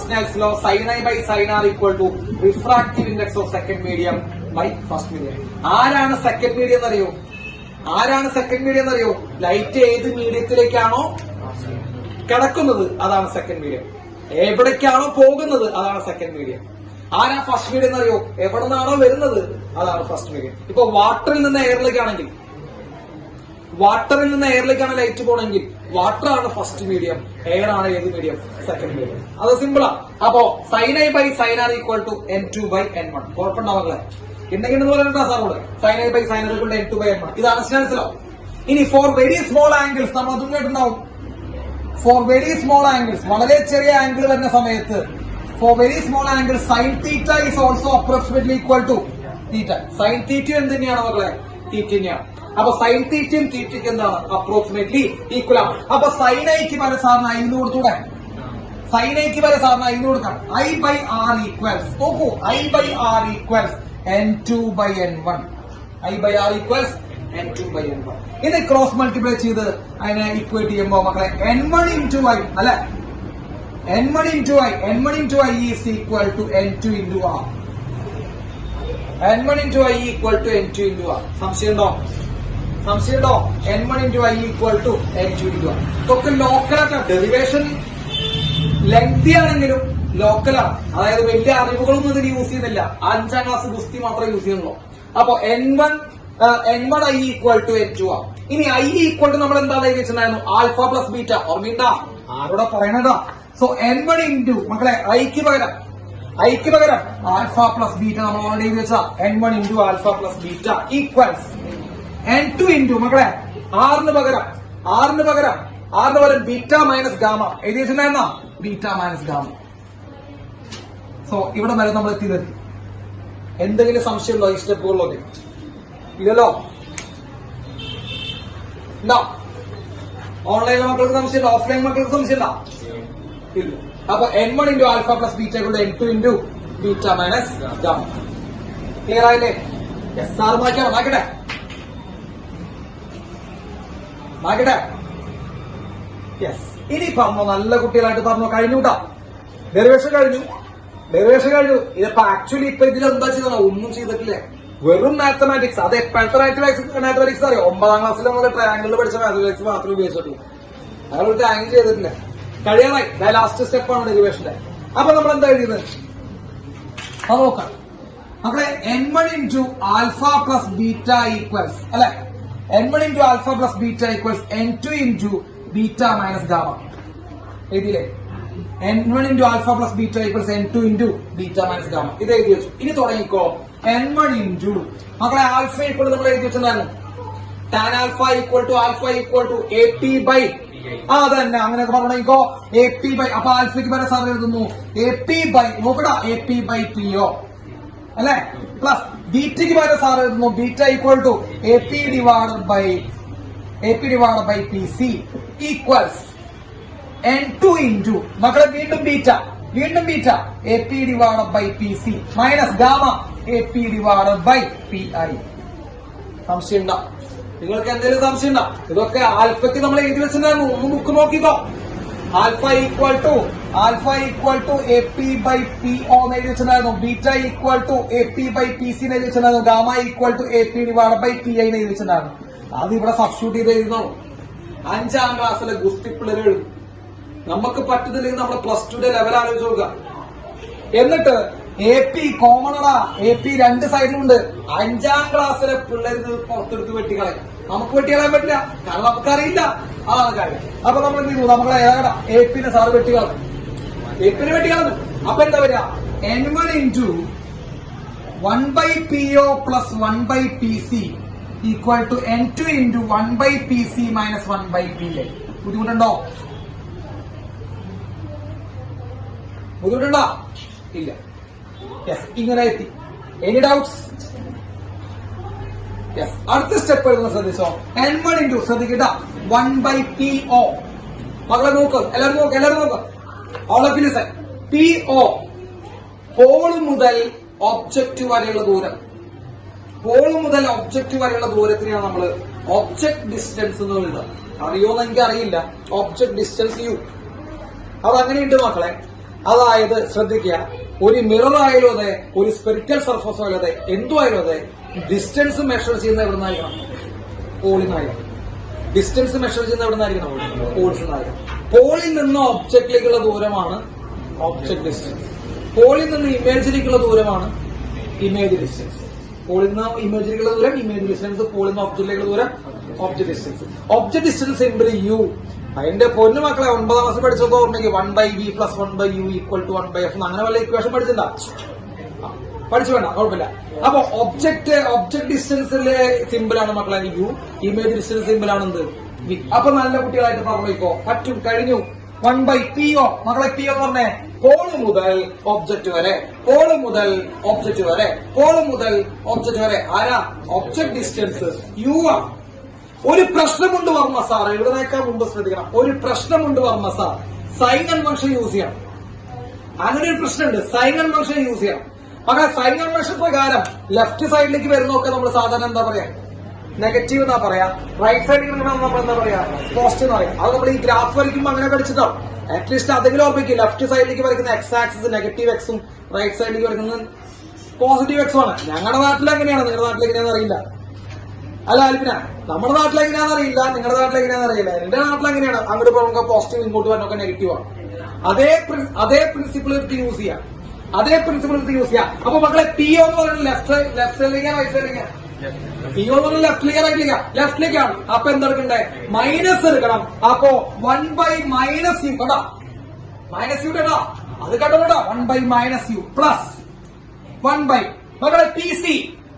Snell's law. Sine I by sine R equal to refractive index of second medium by first medium. ആരാണ് second medium എന്നറിയോ? ആരാണ് second medium എന്നറിയോ? Light ഏത് മീഡിയത്തിലേക്കാണോ കിടക്കുന്നത് അതാണ് സെക്കൻഡ് മീഡിയം. എവിടേക്കാണോ പോകുന്നത് അതാണ് സെക്കൻഡ് മീഡിയം. ആരാ ഫസ്റ്റ് മീഡിയം എന്നറിയോ? എവിടെ നിന്നാണോ വരുന്നത് അതാണ് ഫസ്റ്റ് മീഡിയം. ഇപ്പൊ വാട്ടറിൽ നിന്ന് എയറിലേക്കാണെങ്കിൽ, വാട്ടറിൽ നിന്ന് എയറിലേക്കാണ് ലൈറ്റ് പോകണമെങ്കിൽ വാട്ടർ ആണ് ഫസ്റ്റ് മീഡിയം, എയർ ആണ് ഏത് മീഡിയം? Second medium. അത് സിമ്പിളാ. അപ്പോ sine I by sine R equal to n2/n1. കുഴപ്പമുണ്ടാവുക ഉണ്ടെങ്കിൽ പറയാ സാറോട്. Sine I by sine R equal to n2/n1. ഇതാണ് സ്നെൽസ് ലോ. ഇനി ഫോർ വെരി സ്മോൾ ആംഗിൾസ്, നമ്മൾ അതും കേട്ടിട്ടുണ്ടാവും. ഫോർ വെരി സ്മോൾ ആംഗിൾസ്, വളരെ ചെറിയ ആംഗിൾ വരുന്ന സമയത്ത്, for very small angle sine theta is also approximately equal to theta. Sine തീറ്റയും എന്ത് തന്നെയാണ് മക്കളെ? തീറ്റ തന്നെയാണ്. അപ്പൊ സൈൻ തീറ്റയും തീറ്റയ്ക്ക് എന്താണ്? അപ്രോക്സിമേറ്റ്ലി ഈക്വൽ ആണ്. അപ്പൊ സൈൻ ഐക്ക് വരെ സാറിന് ഐന്ന് കൊടുത്തൂടെ? സൈൻ ഐക്ക് വരെ സാറിന് ഐന്ന് കൊടുക്കാം. ഐ ബൈ ആർ ഈക്വൽസ്, നോക്കൂ, I by R equals n2/n1. I by R equals n2/n1. ഇത് ക്രോസ് മൾട്ടിപ്ലൈ ചെയ്ത് അതിനെ ഈക്വേറ്റ് ചെയ്യുമ്പോ മക്കളെ n1 into i അല്ലെ? n1 into i is equal to n2 into r. n1 into i equal to n2 into r. സംശയമുണ്ടോ? സംശയമുണ്ടോ? n1 into i equal to n2 into r. ഇതൊക്കെ ലോക്കലാണ്. Derivation lengthy ആണെങ്കിലും ലോക്കലാണ്. അതായത് വലിയ അറിവുകളൊന്നും ഇതിന് യൂസ് ചെയ്യുന്നില്ല. 5ാം class ഗുസ്തി മാത്രമേ യൂസ് ചെയ്യുന്നുള്ളൂ. അപ്പൊ n1 i equal to n2 r. ഇനി i equal to നമ്മൾ എന്താണ് എഴുതി വെച്ചിട്ടുണ്ടായിരുന്നു? Alpha plus beta. ഓർമ്മയുണ്ടാ? ആരോടെ പറയണതാ? സോ n1 into മക്കളെ ഐക്ക് പകരം ആൽഫ പ്ലസ് ബീറ്റ നമ്മൾ ഓൾറെഡി എഴുതി വെച്ചാ n1 into alpha plus beta equals n2 into മക്കളെ ആറിന് പകരം ബീറ്റ മൈനസ് ഗാമ എഴുതി വെച്ചിട്ടുണ്ടായിരുന്ന ബീറ്റ മൈനസ് ഗാമ. സോ ഇവിടെ വരെ നമ്മൾ എത്തിയത്. എന്തെങ്കിലും സംശയമുണ്ടോ ഈ സ്റ്റെപ്പുകളിലൊക്കെ? ഇല്ലല്ലോ. ഉണ്ടോ? ഓൺലൈനിലെ മക്കൾക്ക് സംശയമുണ്ടോ? ഓഫ്ലൈൻ മക്കൾക്ക് സംശയമുണ്ടോ? ഇല്ല. അപ്പൊ n1 into alpha plus beta n2 into beta minus gamma. Clear ആയില്ലേ? സാർ മാറ്റട്ടെ. യെസ്. ഇനി പറഞ്ഞോ, നല്ല കുട്ടികളായിട്ട് പറഞ്ഞോ. കഴിഞ്ഞുട്ടാ. ഡെറിവേഷൻ കഴിഞ്ഞു. ഇതിപ്പോ ആക്ച്വലി ഇപ്പൊ ഇതിലെന്താ ചെയ്തോ? ഒന്നും ചെയ്തിട്ടില്ലേ? വെറും മാത്തമാറ്റിക്സ്. അത് എപ്പോഴത്തെ മാത്തമാറ്റിക്സ് അറിയോ? 9ാം ക്ലാസ്സിൽ നമ്മൾ ട്രയാങ്കിളിൽ പഠിച്ച മാത്തമാറ്റിക്സ് മാത്രമേ ഉപയോഗിച്ചിട്ടുള്ളൂ. അയാൾ ട്രയാങ്കിൾ ചെയ്തിട്ടില്ല. കഴിയാറായി. ലാസ്റ്റ് സ്റ്റെപ്പാണ് ഡെറിവേഷന്റെ. അപ്പൊ നമ്മൾ എന്താ എഴുതിയത്? അത് നോക്കാം മക്കളെ. n1 into alpha plus beta equals അല്ലെ? n1 into alpha plus beta equals n2 into beta minus gamma. എഴുതിയില്ലേ? n1 into alpha plus beta equals n2 into beta minus gamma. ഇത് എഴുതി വെച്ചു. ഇനി തുടങ്ങിക്കോ. n1 into മക്കളെ ആൽഫ ഈക്വൽ നമ്മൾ എഴുതി വെച്ചിട്ടുണ്ടായിരുന്നു. Tan alpha equal to AP by അതന്നെ അങ്ങനെയൊക്കെ പറഞ്ഞോ. AP ബൈ, അപ്പൊ ആൽഫയ്ക്ക് വരെ സാർ എഴുതുന്നു AP ബൈ, നോക്കടാ, AP ബൈ PO അല്ലെ? പ്ലസ് ബീറ്റയ്ക്ക് വരെ സാർ എഴുതുന്നു beta equal to AP divided by PC equals n2 into മക്കളെ വീണ്ടും beta AP divided by PC minus gamma AP divided by PI. സംശയം ഉണ്ടോ? നിങ്ങൾക്ക് എന്തെങ്കിലും സംശയം ഉണ്ടോ? ഇതൊക്കെ ആൽഫയ്ക്ക് നമ്മൾ എഴുതി വെച്ചിട്ടുണ്ടായിരുന്നു. ഒന്ന് ബുക്ക് നോക്കിക്കോ. Alpha equal to AP by PO എന്ന് എഴുതി വെച്ചിട്ടുണ്ടായിരുന്നു. Beta equal to AP by PC എന്ന് എഴുതി വെച്ചിട്ടുണ്ടായിരുന്നു. Gamma equal to AP divided by PI എന്ന് എഴുതി വെച്ചിട്ടുണ്ടായിരുന്നു. അത് ഇവിടെ സബ്സ്റ്റിറ്റ്യൂട്ട് ചെയ്ത് എഴുതുന്നുള്ളൂ. 5ാം ക്ലാസ്സിലെ ഗുസ്തി പിള്ളേർ എഴുതും. നമുക്ക് പറ്റുന്നില്ലെങ്കിൽ നമ്മുടെ +2 ലെവൽ ആലോചിച്ച് നോക്കുക. എന്നിട്ട് AP കോമണടാ, AP രണ്ട് സൈഡിലുണ്ട്. 5ാം ക്ലാസ്സിലെ പിള്ളേർക്ക് പുറത്തെടുത്ത് വെട്ടിക്കളയും. നമുക്ക് വെട്ടിക്കളയാൻ പറ്റില്ല, കാരണം നമുക്കറിയില്ല. അതാണ് കാര്യം. അപ്പൊ നമ്മൾ എന്ത് ചെയ്തു? നമ്മളെ ഏതാ AP-നെ സാറ് വെട്ടിക്കളഞ്ഞു. അപ്പൊ എന്താ വരിക? n1 into 1/PO plus 1/PC equal to n2 into 1/PC minus 1/PA. ബുദ്ധിമുട്ടുണ്ടോ? ഇല്ല. യെസ്, ഇങ്ങനെ എത്തി. Any doubts? യെസ്. അടുത്ത സ്റ്റെപ്പ് വരുന്നത് ശ്രദ്ധിച്ചോ. N1 into ശ്രദ്ധിക്കട്ട 1/PO. മക്കളെ നോക്ക്, എല്ലാവരും നോക്ക്. All of you listen. PO pole മുതൽ ഒബ്ജക്റ്റ് വരെയുള്ള ദൂരം. പോൾ മുതൽ ഒബ്ജക്റ്റ് വരെയുള്ള ദൂരത്തിനെയാണ് നമ്മൾ ഒബ്ജക്ട് ഡിസ്റ്റൻസ് എന്ന് എഴുതുക. അറിയോന്ന് എനിക്ക് അറിയില്ല. ഒബ്ജക്ട് ഡിസ്റ്റൻസ് U അതങ്ങനെയുണ്ട് മക്കളെ. അതായത് ശ്രദ്ധിക്കുക, ഒരു മിറർ ആയാലും അതെ, ഒരു സ്പെറിക്കൽ സർഫസ് ആയാലും അതെ, എന്തുമായാലും അതെ, ഡിസ്റ്റൻസ് മെഷർ ചെയ്യുന്ന എവിടെ നിന്നായിരിക്കണം? പോളിന്നായിരിക്കണം. ഡിസ്റ്റൻസ് മെഷർ ചെയ്യുന്ന എവിടെ നിന്നായിരിക്കണം? പോൾസിൽ നിന്നായിരിക്കണം. പോളിൽ നിന്ന് ഒബ്ജക്റ്റിലേക്കുള്ള ദൂരമാണ് ഒബ്ജക്ട് ഡിസ്റ്റൻസ്. പോളിൽ നിന്ന് ഇമേജിലേക്കുള്ള ദൂരമാണ് ഇമേജ് ഡിസ്റ്റൻസ്. പോളിൽ നിന്ന് ഇമേജിലേക്കുള്ള ദൂരം ഇമേജ് ഡിസ്റ്റൻസ്, പോളിൽ നിന്ന് ഒബ്ജക്റ്റിലേക്കുള്ള ദൂരം object distance. Object distance simple U. അതിന്റെ പൊന്നു മക്കളെ 9ാം ക്ലാസ് പഠിച്ചപ്പോ ഓർമ്മയ്ക്ക് 1/V + 1/U = 1/F അങ്ങനെ വല്ല ഇക്വേഷൻ പഠിച്ചിട്ടുണ്ടാ? പഠിച്ചു വേണ്ട, കുഴപ്പമില്ല. അപ്പൊ ഒബ്ജക്ട് ഡിസ്റ്റൻസിലെ സിമ്പിൾ ആണ് മക്കളെ U, ഇമേജ് ഡിസ്റ്റൻസ് സിമ്പിൾ ആണ് എന്ത്? V. അപ്പൊ നല്ല കുട്ടികളായിട്ട് പറഞ്ഞോ, പറ്റും, കഴിഞ്ഞു. 1/PO മക്കളെ. PO എന്ന് പറഞ്ഞേ പോള് മുതൽ ഒബ്ജക്റ്റ് വരെ, പോള് മുതൽ ഒബ്ജക്റ്റ് വരെ, പോള് മുതൽ ഒബ്ജക്റ്റ് വരെ. ആരാ? ഒബ്ജക്ട് ഡിസ്റ്റൻസ് U ആണ്. ഒരു പ്രശ്നമുണ്ട് വർമ്മ സാർ, എഴുതുന്നേക്കാൾ മുമ്പ് ശ്രദ്ധിക്കണം. ഒരു പ്രശ്നമുണ്ട് Varma sir, sign convention use ചെയ്യണം. അങ്ങനെ ഒരു പ്രശ്നമുണ്ട്, സൈൻ കൺവെൻഷൻ യൂസ് ചെയ്യണം. പക്ഷേ സൈൻ കൺവെൻഷൻ പ്രകാരം ലെഫ്റ്റ് സൈഡിലേക്ക് വരുന്നൊക്കെ നമ്മൾ സാധാരണ എന്താ പറയാ? നെഗറ്റീവ് എന്നാ പറയാ. റൈറ്റ് സൈഡിൽ നമ്മൾ എന്താ പറയാ? പോസിറ്റീവ് എന്ന് പറയാം. അത് നമ്മൾ ഈ ഗ്രാഫ് വരയ്ക്കുമ്പോൾ അങ്ങനെ പഠിച്ചിട്ടാവും. അറ്റ്ലീസ്റ്റ് അതെങ്കിലും ഓർമ്മിക്കും. ലെഫ്റ്റ് സൈഡിലേക്ക് വരയ്ക്കുന്ന X ആക്സിസ് നെഗറ്റീവ് Xും റൈറ്റ് സൈഡിലേക്ക് വരയ്ക്കുന്നത് പോസിറ്റീവ് Xും ആണ്. ഞങ്ങളുടെ നാട്ടിൽ എങ്ങനെയാണ്, നിങ്ങളുടെ നാട്ടിൽ എങ്ങനെയാണെന്ന് അറിയില്ല. അല്ല ആൽപ്പിന, നമ്മുടെ നാട്ടിൽ എങ്ങനെയാണെന്ന് അറിയില്ല, നിങ്ങളുടെ നാട്ടിൽ എങ്ങനെയാണെന്ന് അറിയില്ല. എന്റെ നാട്ടിൽ എങ്ങനെയാണ്? അങ്ങോട്ട് പോകുമ്പോൾ പോസിറ്റീവ്, ഇങ്ങോട്ട് വരണമൊക്കെ നെഗറ്റീവ് ആണ്. അതേ പ്രിൻസിപ്പിൾ എടുത്ത് യൂസ് ചെയ്യാം. അപ്പൊ മക്കളെ PO എന്ന് പറയുന്നത് ലെഫ്റ്റ് സൈഡിലേക്കാണ് റൈറ്റ് സൈഡിലേക്കാണ്? PO എന്ന് പറഞ്ഞാൽ ലെഫ്റ്റിലേക്കാണ്. അപ്പൊ എന്തെടുക്കണ്ടേ? മൈനസ് എടുക്കണം. അപ്പോ 1/-U കേട്ടോ, മൈനസ് യു കേട്ടോ, അത് കേട്ടോ കേട്ടോ. 1/-U പ്ലസ് 1/ മക്കളെ PC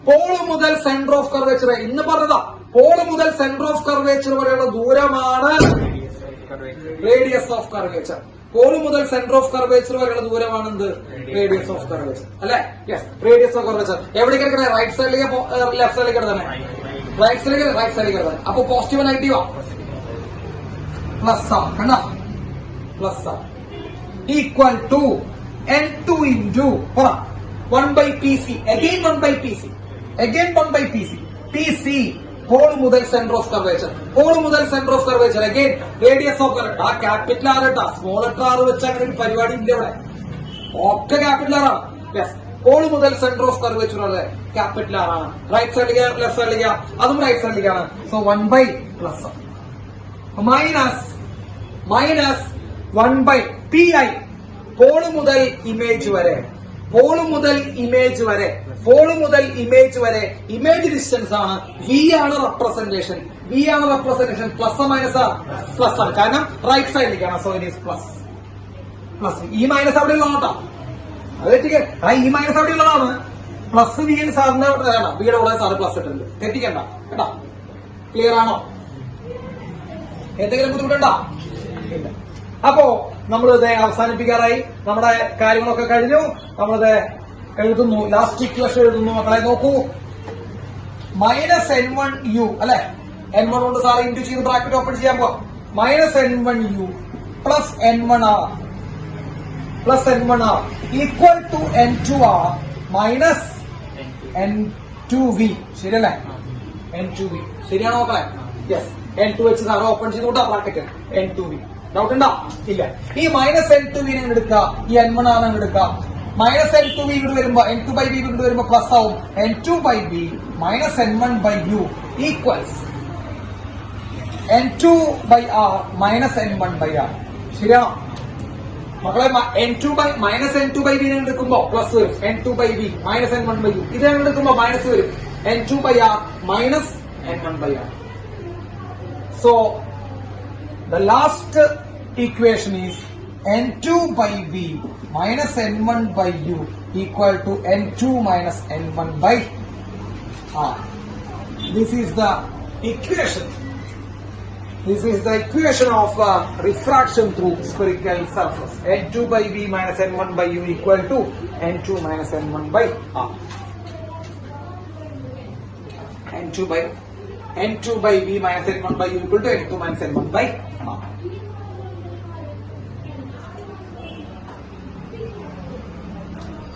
പോള് മുതൽ സെന്റർ ഓഫ് കർവേച്ചർ. ഇന്ന് പറഞ്ഞതാ, പോള് മുതൽ സെന്റർ ഓഫ് കർവേച്ചർ വരെയുള്ള ദൂരമാണ് റേഡിയസ് ഓഫ് കർവേച്ചർ. പോള് മുതൽ സെന്റർ ഓഫ് കർവേച്ചർ വരെയുള്ള ദൂരമാണ് എന്ത്? റേഡിയസ് ഓഫ് കർവേച്ചർ അല്ലെ? Yes, radius of curvature. എവിടേക്ക് എടുക്കണേ? റൈറ്റ് സൈഡിലേക്ക്, ലെഫ്റ്റ് സൈഡിലേക്ക് എടുത്തന്നെ? റൈറ്റ് സൈഡിലേക്ക് എടുത്തന്നെ. അപ്പൊ പോസിറ്റീവ് നെഗറ്റീവാ? പ്ലസ് ആ കണ്ട, പ്ലസ് ആ equal to N2 into 1/PC. Again 1/PC. PC pole മുതൽ centre of curvature. Again radius of curvature. ആ ക്യാപിറ്റൽ ആർ കേട്ടാ, സ്മോൾ ലെറ്റർ ആർ വെച്ച് അങ്ങനെ ഒരു പരിപാടി ഇല്ല ഇവിടെ. ഒക്കെ ക്യാപിറ്റൽ ആർ ആണ്. യെസ്, പോൾ മുതൽ സെന്റർ ഓഫ് കർവേച്ചർ ഉള്ളത് ക്യാപിറ്റൽ ആർ ആണ്. റൈറ്റ് സൈഡിലേക്ക്, ലെഫ്റ്റ് സൈഡിലേക്ക്, അതും റൈറ്റ് സൈഡിലേക്കാണ്. So 1/+ minus 1/PI. പോള് മുതൽ ഇമേജ് വരെ ഇമേജ് ഡിസ്റ്റൻസ് ആണ്. V ആണ് റെപ്രസെന്റേഷൻ. പ്ലസ് മൈനസ് പ്ലസ് ആണ്, കാരണം റൈറ്റ് സൈഡിലേക്കാണ്. So it is plus. ഈ മൈനസ് അവിടെ ഉള്ളതാട്ടോ, അത് ഈ മൈനസ് അവിടെ ഉള്ളതാണ്. പ്ലസ് V സാറിന്റെ Vയുടെ കൂടെ സാറ് പ്ലസ് ഇട്ടുണ്ട്, തെറ്റിക്കണ്ട കേട്ടോ. ക്ലിയർ ആണോ? എന്തെങ്കിലും ബുദ്ധിമുട്ടുണ്ടോ? ഇല്ല. അപ്പോ നമ്മളിത് അവസാനിപ്പിക്കാറായി. നമ്മുടെ കാര്യങ്ങളൊക്കെ കഴിഞ്ഞു. നമ്മളിത് എഴുതുന്നു, ലാസ്റ്റ് ഇക്വേഷൻ എഴുതുന്നു. മക്കളെ നോക്കൂ, -N1U അല്ലെ? N1 കൊണ്ട് സാറ് ഇൻറ്റു ചെയ്ത് ബ്രാക്കറ്റ് ഓപ്പൺ ചെയ്യാൻ പോവാം. -N1U plus N1R equal to N2R minus N2V. ശരിയല്ലേ? N2V ശരിയാണോ മക്കളെ? യെസ്. N2 വെച്ച് സാറ് ഓപ്പൺ ചെയ്തുകൊണ്ടാ ബ്രാക്കറ്റ്. N2V ഡൗട്ട് ഉണ്ടോ? ഇല്ല. ഈ -N2V എടുക്കുക, ഈ N1R എടുക്കുക. -N2V ഇവിടെ വരുമ്പോ N2/V ഇവിടെ വരുമ്പോ പ്ലസ് ആവും. N2/V minus N1/U equals N2/R minus N1/R. ശരിയാണോ മക്കളെ? -N2/V എടുക്കുമ്പോ പ്ലസ് വരും. N2/V minus N1/U. ഇത് എടുക്കുമ്പോ മൈനസ് വരും. N2/R minus N1/R. So the last equation is N2/V minus N1/U equal to N2 minus N1/R. This is the equation. Of refraction through spherical surface. N2/V minus N1/U equal to N2 minus N1/R. n2 by v minus n1 by u equal to n2 minus n1 by r.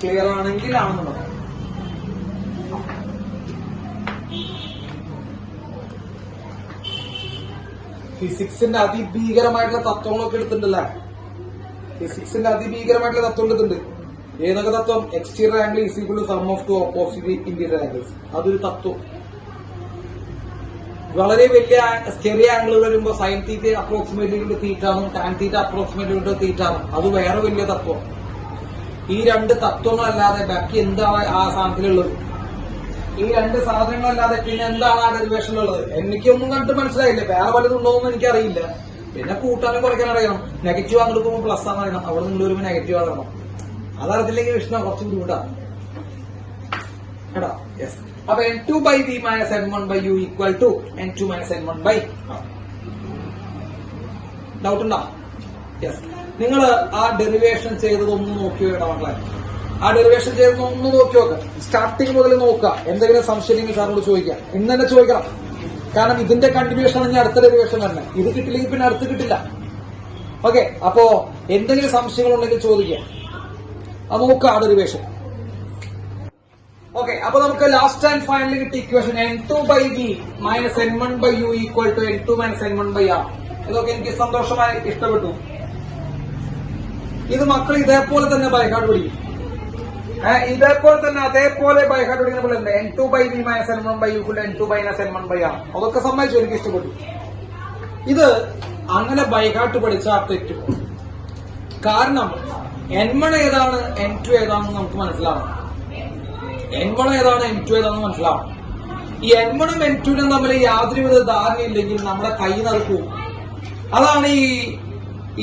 Clear ആണെങ്കിൽ ആണെന്ന് പറയാം. ഫിസിക്സിന്റെ അതിഭീകരമായിട്ടുള്ള തത്വങ്ങളൊക്കെ എടുത്തിട്ടുണ്ടല്ലേ? ഫിസിക്സിന്റെ അതിഭീകരമായിട്ടുള്ള തത്വം എടുത്തിട്ടുണ്ട്. ഏതൊക്കെ തത്വം? Exterior angle is equal to sum of two opposite interior angles. അതൊരു തത്വം. വളരെ വലിയ ചെറിയ ആംഗിൾ വരുമ്പോ സൈൻ തീറ്റ അപ്രോക്സിമേറ്റ്ലി തീറ്റാണ്, ടാൻ തീറ്റ അപ്രോക്സിമേറ്റ്ലി തീറ്റാണ്. അത് വേറെ വലിയ തത്വം. ഈ രണ്ട് തത്വങ്ങളല്ലാതെ ബാക്കി എന്താണ് ആ സാധനത്തിലുള്ളത്? ഈ രണ്ട് സാധനങ്ങളല്ലാതെ പിന്നെ എന്താണ് ആ ഡെറിവേഷനിലുള്ളത്? എനിക്കൊന്നും കണ്ടിട്ട് മനസ്സിലായില്ല. വേറെ പലതും ഉണ്ടോന്നും എനിക്കറിയില്ല. പിന്നെ കൂട്ടാനും കുറയ്ക്കാൻ അറിയണം. നെഗറ്റീവ് അങ്ങോട്ട് പോകുമ്പോൾ പ്ലസ് ആണ് അറിയണം. അവിടെ നിങ്ങൾ വരുമ്പോൾ നെഗറ്റീവ് അറിയണം. അതറിയത്തില്ലെങ്കിൽ വിഷ്ണു കുറച്ച് ബുദ്ധിമുട്ടാണ് കേട്ടോ. യെസ്. അപ്പൊ n2 by v minus n1 by u equal to n2 minus n1 by r. Doubt ഉണ്ടോ? യെസ്. നിങ്ങൾ ആ ഡെറിവേഷൻ ചെയ്തത് ഒന്ന് നോക്കി വേണം മക്കളെ. ആ ഡെറിവേഷൻ ചെയ്തത് ഒന്ന് നോക്കി നോക്കുക. സ്റ്റാർട്ടിങ് മുതൽ നോക്കുക. എന്തെങ്കിലും സംശയം ഉണ്ടെങ്കിൽ സാറിനോട് ചോദിക്കാം. ഇന്ന് തന്നെ ചോദിക്കണം. കാരണം ഇതിന്റെ കണ്ടിന്യൂഷൻ ആണ് അടുത്ത ഡെറിവേഷൻ തന്നെ. ഇത് കിട്ടില്ലെങ്കിൽ പിന്നെ അടുത്ത് കിട്ടില്ല. ഓക്കെ. അപ്പോ എന്തെങ്കിലും സംശയങ്ങൾ ഉണ്ടെങ്കിൽ ചോദിക്കാം. അത് നോക്കുക ആ ഡെറിവേഷൻ. ഓക്കെ. അപ്പൊ നമുക്ക് ലാസ്റ്റ് ആൻഡ് ഫൈനലി കിട്ടിയ equation n2 by v minus n1 by u equal to n2 minus n1 by r. ഇതൊക്കെ എനിക്ക് സന്തോഷമായി ഇഷ്ടപ്പെട്ടു. ഇത് മക്കൾ ഇതേപോലെ തന്നെ ബൈഹാർട്ട് പഠിക്കും. ഇതേപോലെ തന്നെ അതേപോലെ ബൈഹാർട്ട് പഠിക്കുന്ന പോലെ ഉണ്ട്. n2 by v minus n1 by u equal to n2 minus n1 by r. അതൊക്കെ സമ്മതിച്ചു, എനിക്ക് ഇഷ്ടപ്പെട്ടു. ഇത് അങ്ങനെ ബൈഹാർട്ട് പഠിച്ചാൽ തെറ്റും. കാരണം n1 ഏതാണ് n2 ഏതാണെന്ന് നമുക്ക് മനസ്സിലാവണം. n1 ഏതാണ് n2 ഏതാണെന്ന് മനസ്സിലാവണം. ഈ n1 ഉം n2 ഉം തമ്മിൽ യാതൊരുവിധ ധാരണയില്ലെങ്കിൽ നമ്മുടെ കയ്യിൽ നിന്ന് പോകും. അതാണ്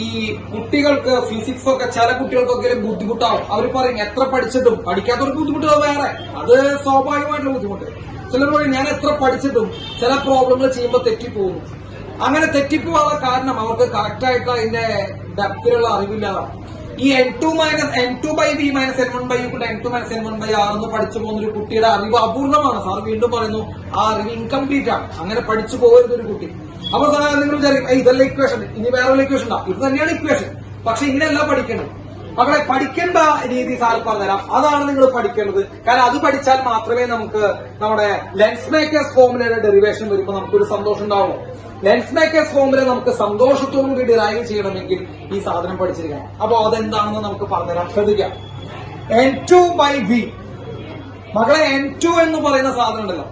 ഈ കുട്ടികൾക്ക് ഫിസിക്സ് ഒക്കെ ചില കുട്ടികൾക്കൊക്കെ ബുദ്ധിമുട്ടാവും. അവർ പറയും എത്ര പഠിച്ചിട്ടും. പഠിക്കാത്തവർക്ക് ബുദ്ധിമുട്ട് വേറെ, അത് സ്വാഭാവികമായിട്ടുള്ള ബുദ്ധിമുട്ട്. ചിലർ പറയും ഞാൻ എത്ര പഠിച്ചിട്ടും ചില പ്രോബ്ലങ്ങൾ ചെയ്യുമ്പോൾ തെറ്റിപ്പോകുന്നു. അങ്ങനെ തെറ്റിപ്പോവാനുള്ള കാരണം അവർക്ക് കറക്റ്റായിട്ട് അതിന്റെ ഡെപ്തിലുള്ള അറിവില്ലാതാണ്. ഈ n2 by v minus n1 by u equal to n2 minus n1 by r എന്ന് പഠിച്ചു പോകുന്ന ഒരു കുട്ടിയുടെ അറിവ് അപൂർണമാണ്. സാർ വീണ്ടും പറയുന്നു, ആ അറിവ് ഇൻകംപ്ലീറ്റ് ആണ്. അങ്ങനെ പഠിച്ചു പോകരുത് ഒരു കുട്ടി. അപ്പൊ സാർ നിങ്ങൾ വിചാരിക്കും ഇതല്ല ഇക്വേഷൻ, ഇനി വേറെ ഇക്വേഷൻ ഉണ്ടാവും. ഇത് തന്നെയാണ് ഇക്വേഷൻ, പക്ഷെ ഇങ്ങനെയല്ല പഠിക്കണം. മക്കളെ പഠിക്കേണ്ട രീതി സാർ പറഞ്ഞുതരാം. അതാണ് നിങ്ങൾ പഠിക്കേണ്ടത്. കാരണം അത് പഠിച്ചാൽ മാത്രമേ നമുക്ക് നമ്മുടെ ലെൻസ് മേക്കേഴ്സ് ഫോർമുലയുടെ ഡെറിവേഷൻ വരുമ്പോൾ നമുക്കൊരു സന്തോഷം ഉണ്ടാവുള്ളൂ. ലെൻസ് മേക്കേഴ്സ് ഫോർമുല നമുക്ക് സന്തോഷത്തോടുകൂടി ഡിറൈവ് ചെയ്യണമെങ്കിൽ ഈ സാധനം പഠിച്ചിരിക്കണം. അപ്പൊ അതെന്താണെന്ന് നമുക്ക് പറഞ്ഞുതരാം. ശ്രദ്ധിക്കാം. n2 by v. മക്കളെ n2 എന്ന് പറയുന്ന സാധനം ഉണ്ടല്ലോ,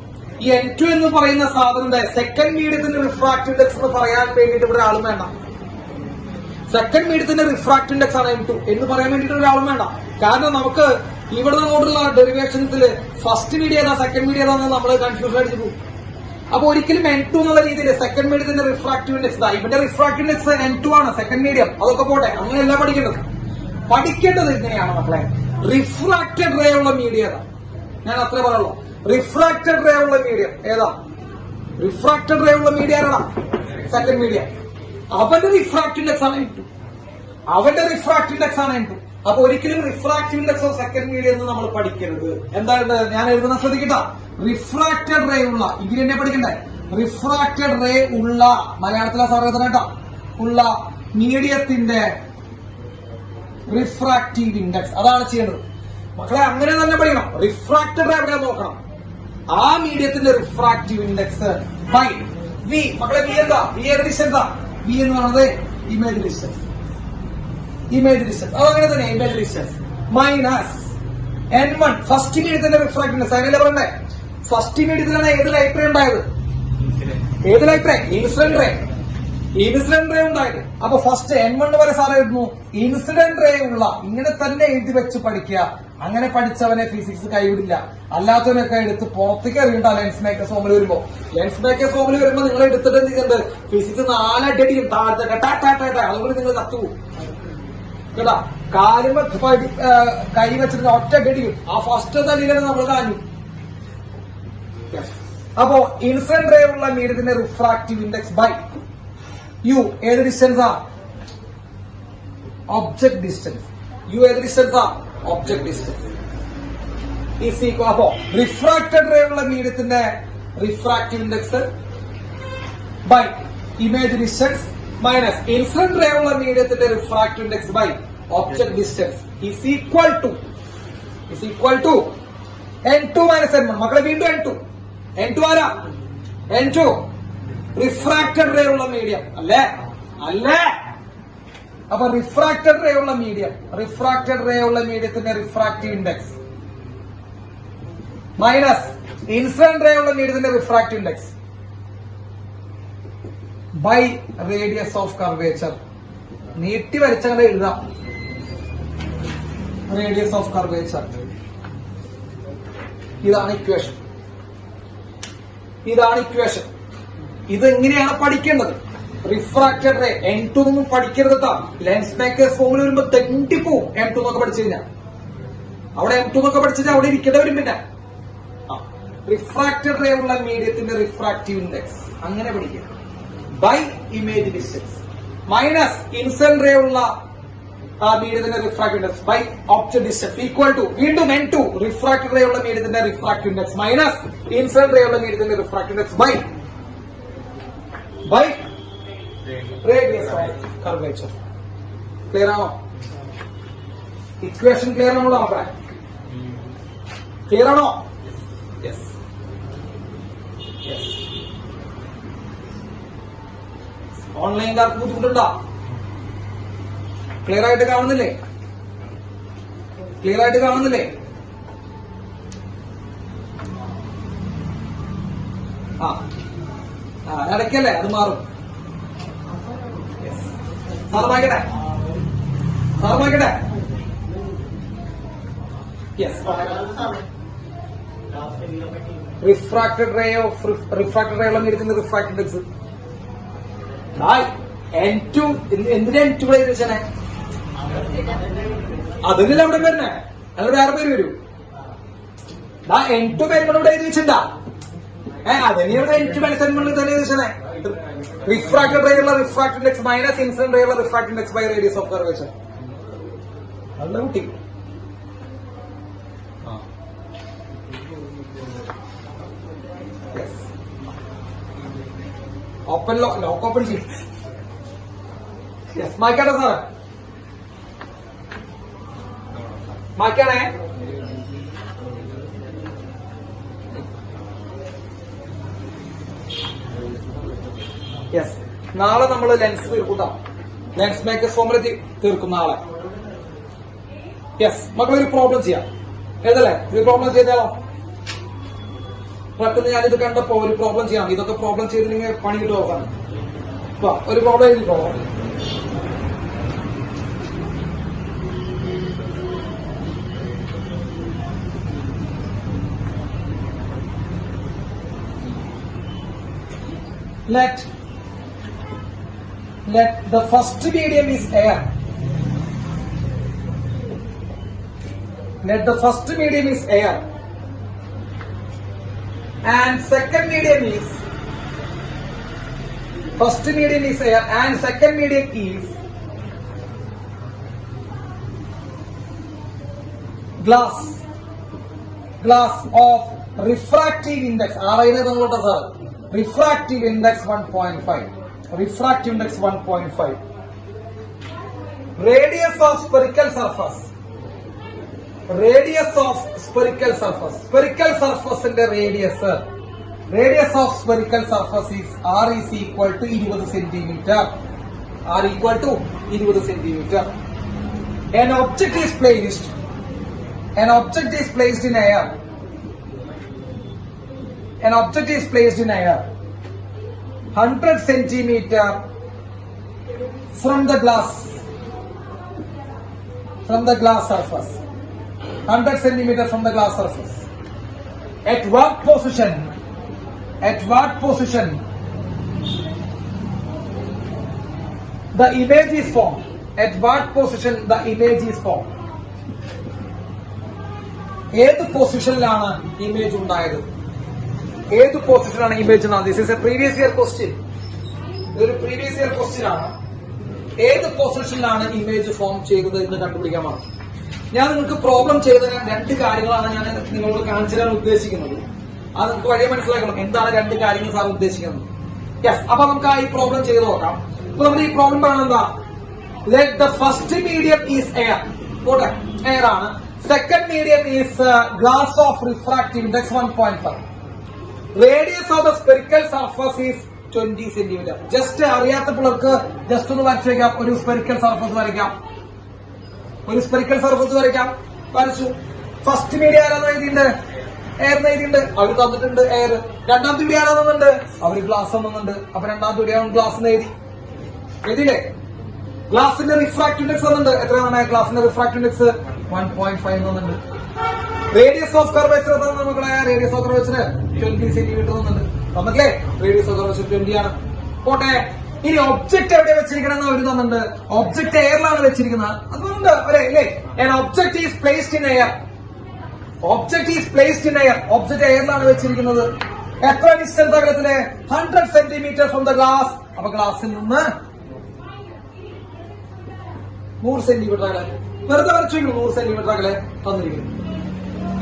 ഈ n2 എന്ന് പറയുന്ന സാധനത്തിന്റെ സെക്കൻഡ് മീഡിയത്തിന്റെ റിഫ്രാക്റ്റീവ് ഇൻഡെക്സ് എന്ന് പറയാൻ വേണ്ടിയിട്ട് ഇവിടെ ആളും വേണ്ട. സെക്കൻഡ് മീഡിയത്തിന്റെ റിഫ്രാക്റ്റീവ് ഇൻഡെക്സ് ആണ് n2 എന്ന് പറയാൻ വേണ്ടിയിട്ട് ഒരാളും വേണ്ട. കാരണം നമുക്ക് ഇവിടെ നിന്നോടുള്ള ഡെറിവേഷൻസിൽ ഫസ്റ്റ് മീഡിയ ഏതാ സെക്കൻഡ് മീഡിയ ഏതാണെന്ന് നമ്മൾ കൺഫ്യൂഷൻ അടിച്ചു പോകും. അപ്പൊ ഒരിക്കലും n2 എന്നുള്ള രീതിയിൽ സെക്കൻഡ് മീഡിയത്തിന്റെ റിഫ്രാക്റ്റീവ് ഇൻഡെക്സ് ഇവന്റെ റിഫ്രാക്റ്റീവ് ഇൻഡെക്സ് n2 ആണ്, സെക്കൻഡ് മീഡിയം. അതൊക്കെ പോട്ടെ, അങ്ങനെയല്ല പഠിക്കേണ്ടത് ഇങ്ങനെയാണ് മക്കളെ. റിഫ്രാക്റ്റഡ് റേ ഉള്ള മീഡിയ ഏതാ? ഞാൻ അത്രേ പറയുള്ളൂ. റിഫ്രാക്റ്റഡ് റേ ഉള്ള മീഡിയം ഏതാ? റിഫ്രാക്റ്റഡ് റേ ഉള്ള മീഡിയ ആരാണ്? Second medium. അവന്റെ റിഫ്രാക്റ്റീവ് ഇൻഡെക്സ് ആണ് n2. അവന്റെ റിഫ്രാക്റ്റീവ് ഇൻഡെക്സ് ആണ് n2. അപ്പൊ ഒരിക്കലും refractive index of second medium എന്ന് നമ്മൾ പഠിക്കരുത്. എന്താണ് ഞാൻ എഴുതുന്ന ശ്രദ്ധിക്കട്ടോ. റിഫ്രാക്റ്റഡ് റേ ഉള്ള, ഇങ്ങനെ തന്നെ പഠിക്കണ്ടേ. റിഫ്രാക്റ്റഡ് റേ ഉള്ള, മലയാളത്തിലെ സാർ എഴുതണേട്ടോ, ഉള്ള മീഡിയത്തിന്റെ റിഫ്രാക്റ്റീവ് ഇൻഡെക്സ്, അതാണ് ചെയ്യേണ്ടത് മക്കളെ. അങ്ങനെ തന്നെ പഠിക്കണം. റിഫ്രാക്റ്റഡ് റേ എവിടെ നോക്കണം, ആ മീഡിയത്തിന്റെ റിഫ്രാക്റ്റീവ് ഇൻഡെക്സ് ബൈ വി. മക്കളെ വി എന്താ? വി ഏത് ഡിസ്റ്റൻസാ? വി എന്ന് പറയുന്നത് ഇമേജ് ഡിസ്റ്റൻസ്. ഇമേജ് ഡിസ്റ്റൻസ് അതങ്ങനെ തന്നെ, image distance minus n1 first മീഡിയത്തിന്റെ റിഫ്രാക്റ്റീവ് ഇൻഡെക്സ്. അതിനല്ലേ പറയണ്ടേ, ഫസ്റ്റ് മീഡിയത്തിലാണ് ഏത് ലൈറ്റ് റേ ഉണ്ടായത്? ഏത് light ray? Incident ray. Incident ray ഉണ്ടായത്. അപ്പൊ ഫസ്റ്റ് n1 വരെ സാർ എഴുതുന്നു ഇൻസിഡന്റ് റേ ഉള്ള. ഇങ്ങനെ തന്നെ എഴുതി വെച്ച് പഠിക്കുക. അങ്ങനെ പഠിച്ചവനെ ഫിസിക്സ് കൈവിടില്ല. അല്ലാത്തവനൊക്കെ എടുത്ത് പുറത്തേക്ക് എറിയണ്ട. ലെൻസ് മേക്കേഴ്സ് ഫോമിൽ വരുമ്പോ, ലെൻസ് മേക്കേഴ്സ് ഫോമിൽ വരുമ്പോ നിങ്ങൾ എടുത്തിട്ട് എന്ത് ചെയ്യുന്നുണ്ട്, ഫിസിക്സ് 4 അടിയും താഴത്തെ അതുകൊണ്ട് നിങ്ങൾ കത്തുപോകും കേട്ടാ. കാലുമ കൈ വെച്ചിട്ട് ഒറ്റ അടിയും ആ ഫസ്റ്റ് തലയിലാണ് നമ്മൾ കാഞ്ഞു. അപ്പോ ഇൻസിഡന്റ് റേ ഉള്ള മീഡിയത്തിന്റെ റിഫ്രാക്റ്റീവ് ഇൻഡെക്സ് ബൈ യു. ഏത് ഡിസ്റ്റൻസാ? Object distance. യു ഏത് ഡിസ്റ്റൻസാ? Object distance is equal. അപ്പോ റിഫ്രാക്റ്റഡ് റേ ഉള്ള മീഡിയത്തിന്റെ refractive index by image distance minus incident ray ഉള്ള മീഡിയത്തിന്റെ refractive index by object distance is equal to n2 minus n1. മക്കളെ വീണ്ടും n2 ആരാ? n2 റിഫ്രാക്റ്റഡ് റേ ഉള്ള മീഡിയം അല്ലേ? അപ്പൊ റിഫ്രാക്റ്റഡ് റേ ഉള്ള മീഡിയത്തിന്റെ refractive index minus incident ray ഉള്ള മീഡിയത്തിന്റെ refractive index by radius of curvature. നീട്ടി വരച്ചങ്ങനെ എഴുതാം. Radius of curvature. ഇതാണ് ഇക്വേഷൻ. ഇതെങ്ങനെയാണ് പഠിക്കേണ്ടത്? റിഫ്രാക്റ്റഡ് റേ n2 ഒന്നും പഠിക്കരുത്. ലെൻസ് മേക്കേഴ്സ് ഫോമിൽ വരുമ്പോ തെണ്ടിപ്പോവും. m2 എന്നൊക്കെ പഠിച്ചു കഴിഞ്ഞാൽ അവിടെ m2 എന്നൊക്കെ പഠിച്ചാൽ അവിടെ ഇരിക്കേണ്ടി വരും. പിന്നെ റിഫ്രാക്റ്റഡ് റേ ഉള്ള മീഡിയത്തിന്റെ റിഫ്രാക്റ്റീവ് ഇൻഡെക്സ് അങ്ങനെ പഠിക്കുക. By image distance minus incident ray ഉള്ള മീഡിയത്തിന്റെ refractive index by object distance equal to വീണ്ടും n2 റിഫ്രാക്റ്റഡ് റേ ഉള്ള മീഡിയത്തിന്റെ refractive index minus incident ray ഉള്ള മീഡിയത്തിന്റെ refractive index by radius of curvature. Clear ആണോ? ഇക്വേഷൻ ക്ലിയർ ആണോ നോക്കാം? ക്ലിയർ ആണോ? യെസ്. ഓൺലൈൻകാർക്ക് ബുദ്ധിമുട്ടുണ്ടോ? ക്ലിയർ ആയിട്ട് കാണുന്നില്ലേ? ഇടയ്ക്കല്ലേ അത് മാറും. സാറ് വായിക്കട്ടെ. യെസ്. റിഫ്രാക്റ്റഡ് റേ ഉള്ള മീഡിയത്തിന്റെ റിഫ്രാക്റ്റീവ് ഇൻഡെക്സ് n2. എന്തിനാ n2 എഴുതി വെച്ചേ? അതിനല്ല അവിടെ വരുന്നേ. അതിന് വേറെ പേര് വരൂ. n2 പേര് ഇവിടെ എഴുതി വെച്ചിട്ടുണ്ടാ? അതിന് ഇവിടെ n2 മനസ്സിൽ തന്നെ എഴുതി വെച്ചേ. റിഫ്രാക്റ്റഡ് റേ ഉള്ള refractive index minus incident ray ഉള്ള refractive index by radius of curvature. നല്ല കുട്ടി. ഓപ്പൺ ലോക്ക് ഓപ്പൺ ചെയ്യും. മായ്ക്കാട്ടെ സാറേ, മായ്ക്കാണേ. യെസ്. നാളെ നമ്മൾ ലെൻസ് തീർക്കൂട്ടാം. ലെൻസ് മേക്കേഴ്സ് ഫോമിൽ തീർക്കും നാളെ. യെസ്. മക്കളൊരു പ്രോബ്ലം ചെയ്യാം. ഏതല്ലേ ഒരു പ്രോബ്ലം ചെയ്താലോ? പെട്ടെന്ന് ഞാനിത് കണ്ടപ്പോ ഒരു പ്രോബ്ലം ചെയ്യാം. ഇതൊക്കെ പ്രോബ്ലം ചെയ്തില്ലെങ്കിൽ പണി കിട്ടും അവസാനം. ഒരു പ്രോബ്ലം എഴുതിക്കോ. Let the first medium is air. Let the first medium is air. And second medium is air and second medium is glass of refractive index. Refractive index 1.5. Radius of spherical surface in the radius of spherical surface is r is equal to 20 centimeter. An object is placed in air. 100 centimeter from the glass surface. 100 centimeter from the glass surface. At what position the image is formed? ഏത് പൊസിഷനിലാണ് image ഉണ്ടായത്? This is A previous year question. ഇതൊരു previous year question ആണ്. ഏത് പൊസിഷനിലാണ് image form ചെയ്തത് എന്ന് കണ്ടുപിടിക്കാൻ പറഞ്ഞു. ഞാൻ നിങ്ങൾക്ക് പ്രോബ്ലം ചെയ്ത രണ്ട് കാര്യങ്ങളാണ് ഞാൻ നിങ്ങളോട് കാണിച്ചു തരാൻ ഉദ്ദേശിക്കുന്നത്. അത് നമുക്ക് വഴിയെ മനസ്സിലാക്കണം എന്താണ് രണ്ട് കാര്യങ്ങൾ സാർ ഉദ്ദേശിക്കുന്നത്. യെസ്, അപ്പൊ നമുക്ക് ഈ പ്രോബ്ലം ചെയ്ത് നോക്കാം. അപ്പൊ നമ്മൾ ഈ പ്രോബ്ലം പറയുന്നത് എന്താ? Let the first medium is air. പോട്ടെ, എയർ ആണ്. Second medium is glass of refractive index 1.5. Radius of the spherical surface is 20 centimetre. Just അറിയാത്ത പിള്ളേർക്ക് ജസ്റ്റ് ഒന്ന് വരച്ചു വയ്ക്കാം. ഒരു സ്പെറിക്കൽ സർഫസ് വരയ്ക്കാം. വരച്ചു. ഫസ്റ്റ് മീഡിയം ആരാന്ന് എഴുതിയിട്ടുണ്ട്? എയർ എഴുതിയിട്ടുണ്ട്. അവർ തന്നിട്ടുണ്ട് എയർ. രണ്ടാമത്തെ മീഡിയം ആരാന്നുണ്ട്? അവര് ഗ്ലാസ് തന്നുണ്ട്. അപ്പൊ രണ്ടാമത്തെ മീഡിയം ഗ്ലാസ് എഴുതിയില്ലേ? ഗ്ലാസിന്റെ റിഫ്രാക്റ്റീവ് ഇൻഡെക്സ് തന്നിട്ടുണ്ട്. എത്രയാണ് ഗ്ലാസിന്റെ റിഫ്രാക്റ്റീവ് ഇൻഡെക്സ്? 1.5 തന്നിട്ടുണ്ട്. റേഡിയസ് ഓഫ് കർവേച്ചർ നമുക്കുള്ള റേഡിയസ് ഓഫ് കർവേച്ചർ 20 സെന്റിമീറ്റർ തന്നിട്ടുണ്ട്. നമുക്കേ റേഡിയസ് ഓഫ് കർവേച്ചർ 20 ആണ്. പോട്ടെ, ഇനി ഒബ്ജക്ട് എവിടെ വെച്ചിരിക്കണമെന്ന് അവർ തന്നിട്ടുണ്ട്. ഒബ്ജക്ട് എയറിലാണ് വെച്ചിരിക്കുന്നത്. അതുകൊണ്ട് അല്ലേ, object is placed in air. Object എയറിലാണ് വെച്ചിരിക്കുന്നത്. എത്ര ഡിസ്റ്റൻസ് അകലത്തില്? 100 സെന്റിമീറ്റർ ഫ്രം ദ ഗ്ലാസ്. അപ്പൊ ഗ്ലാസിൽ നിന്ന് 100 സെന്റിമീറ്റർ അകലെ വെറുതെ വരച്ചു. 100 സെന്റിമീറ്റർ അകലെ തന്നിരിക്കുന്നു.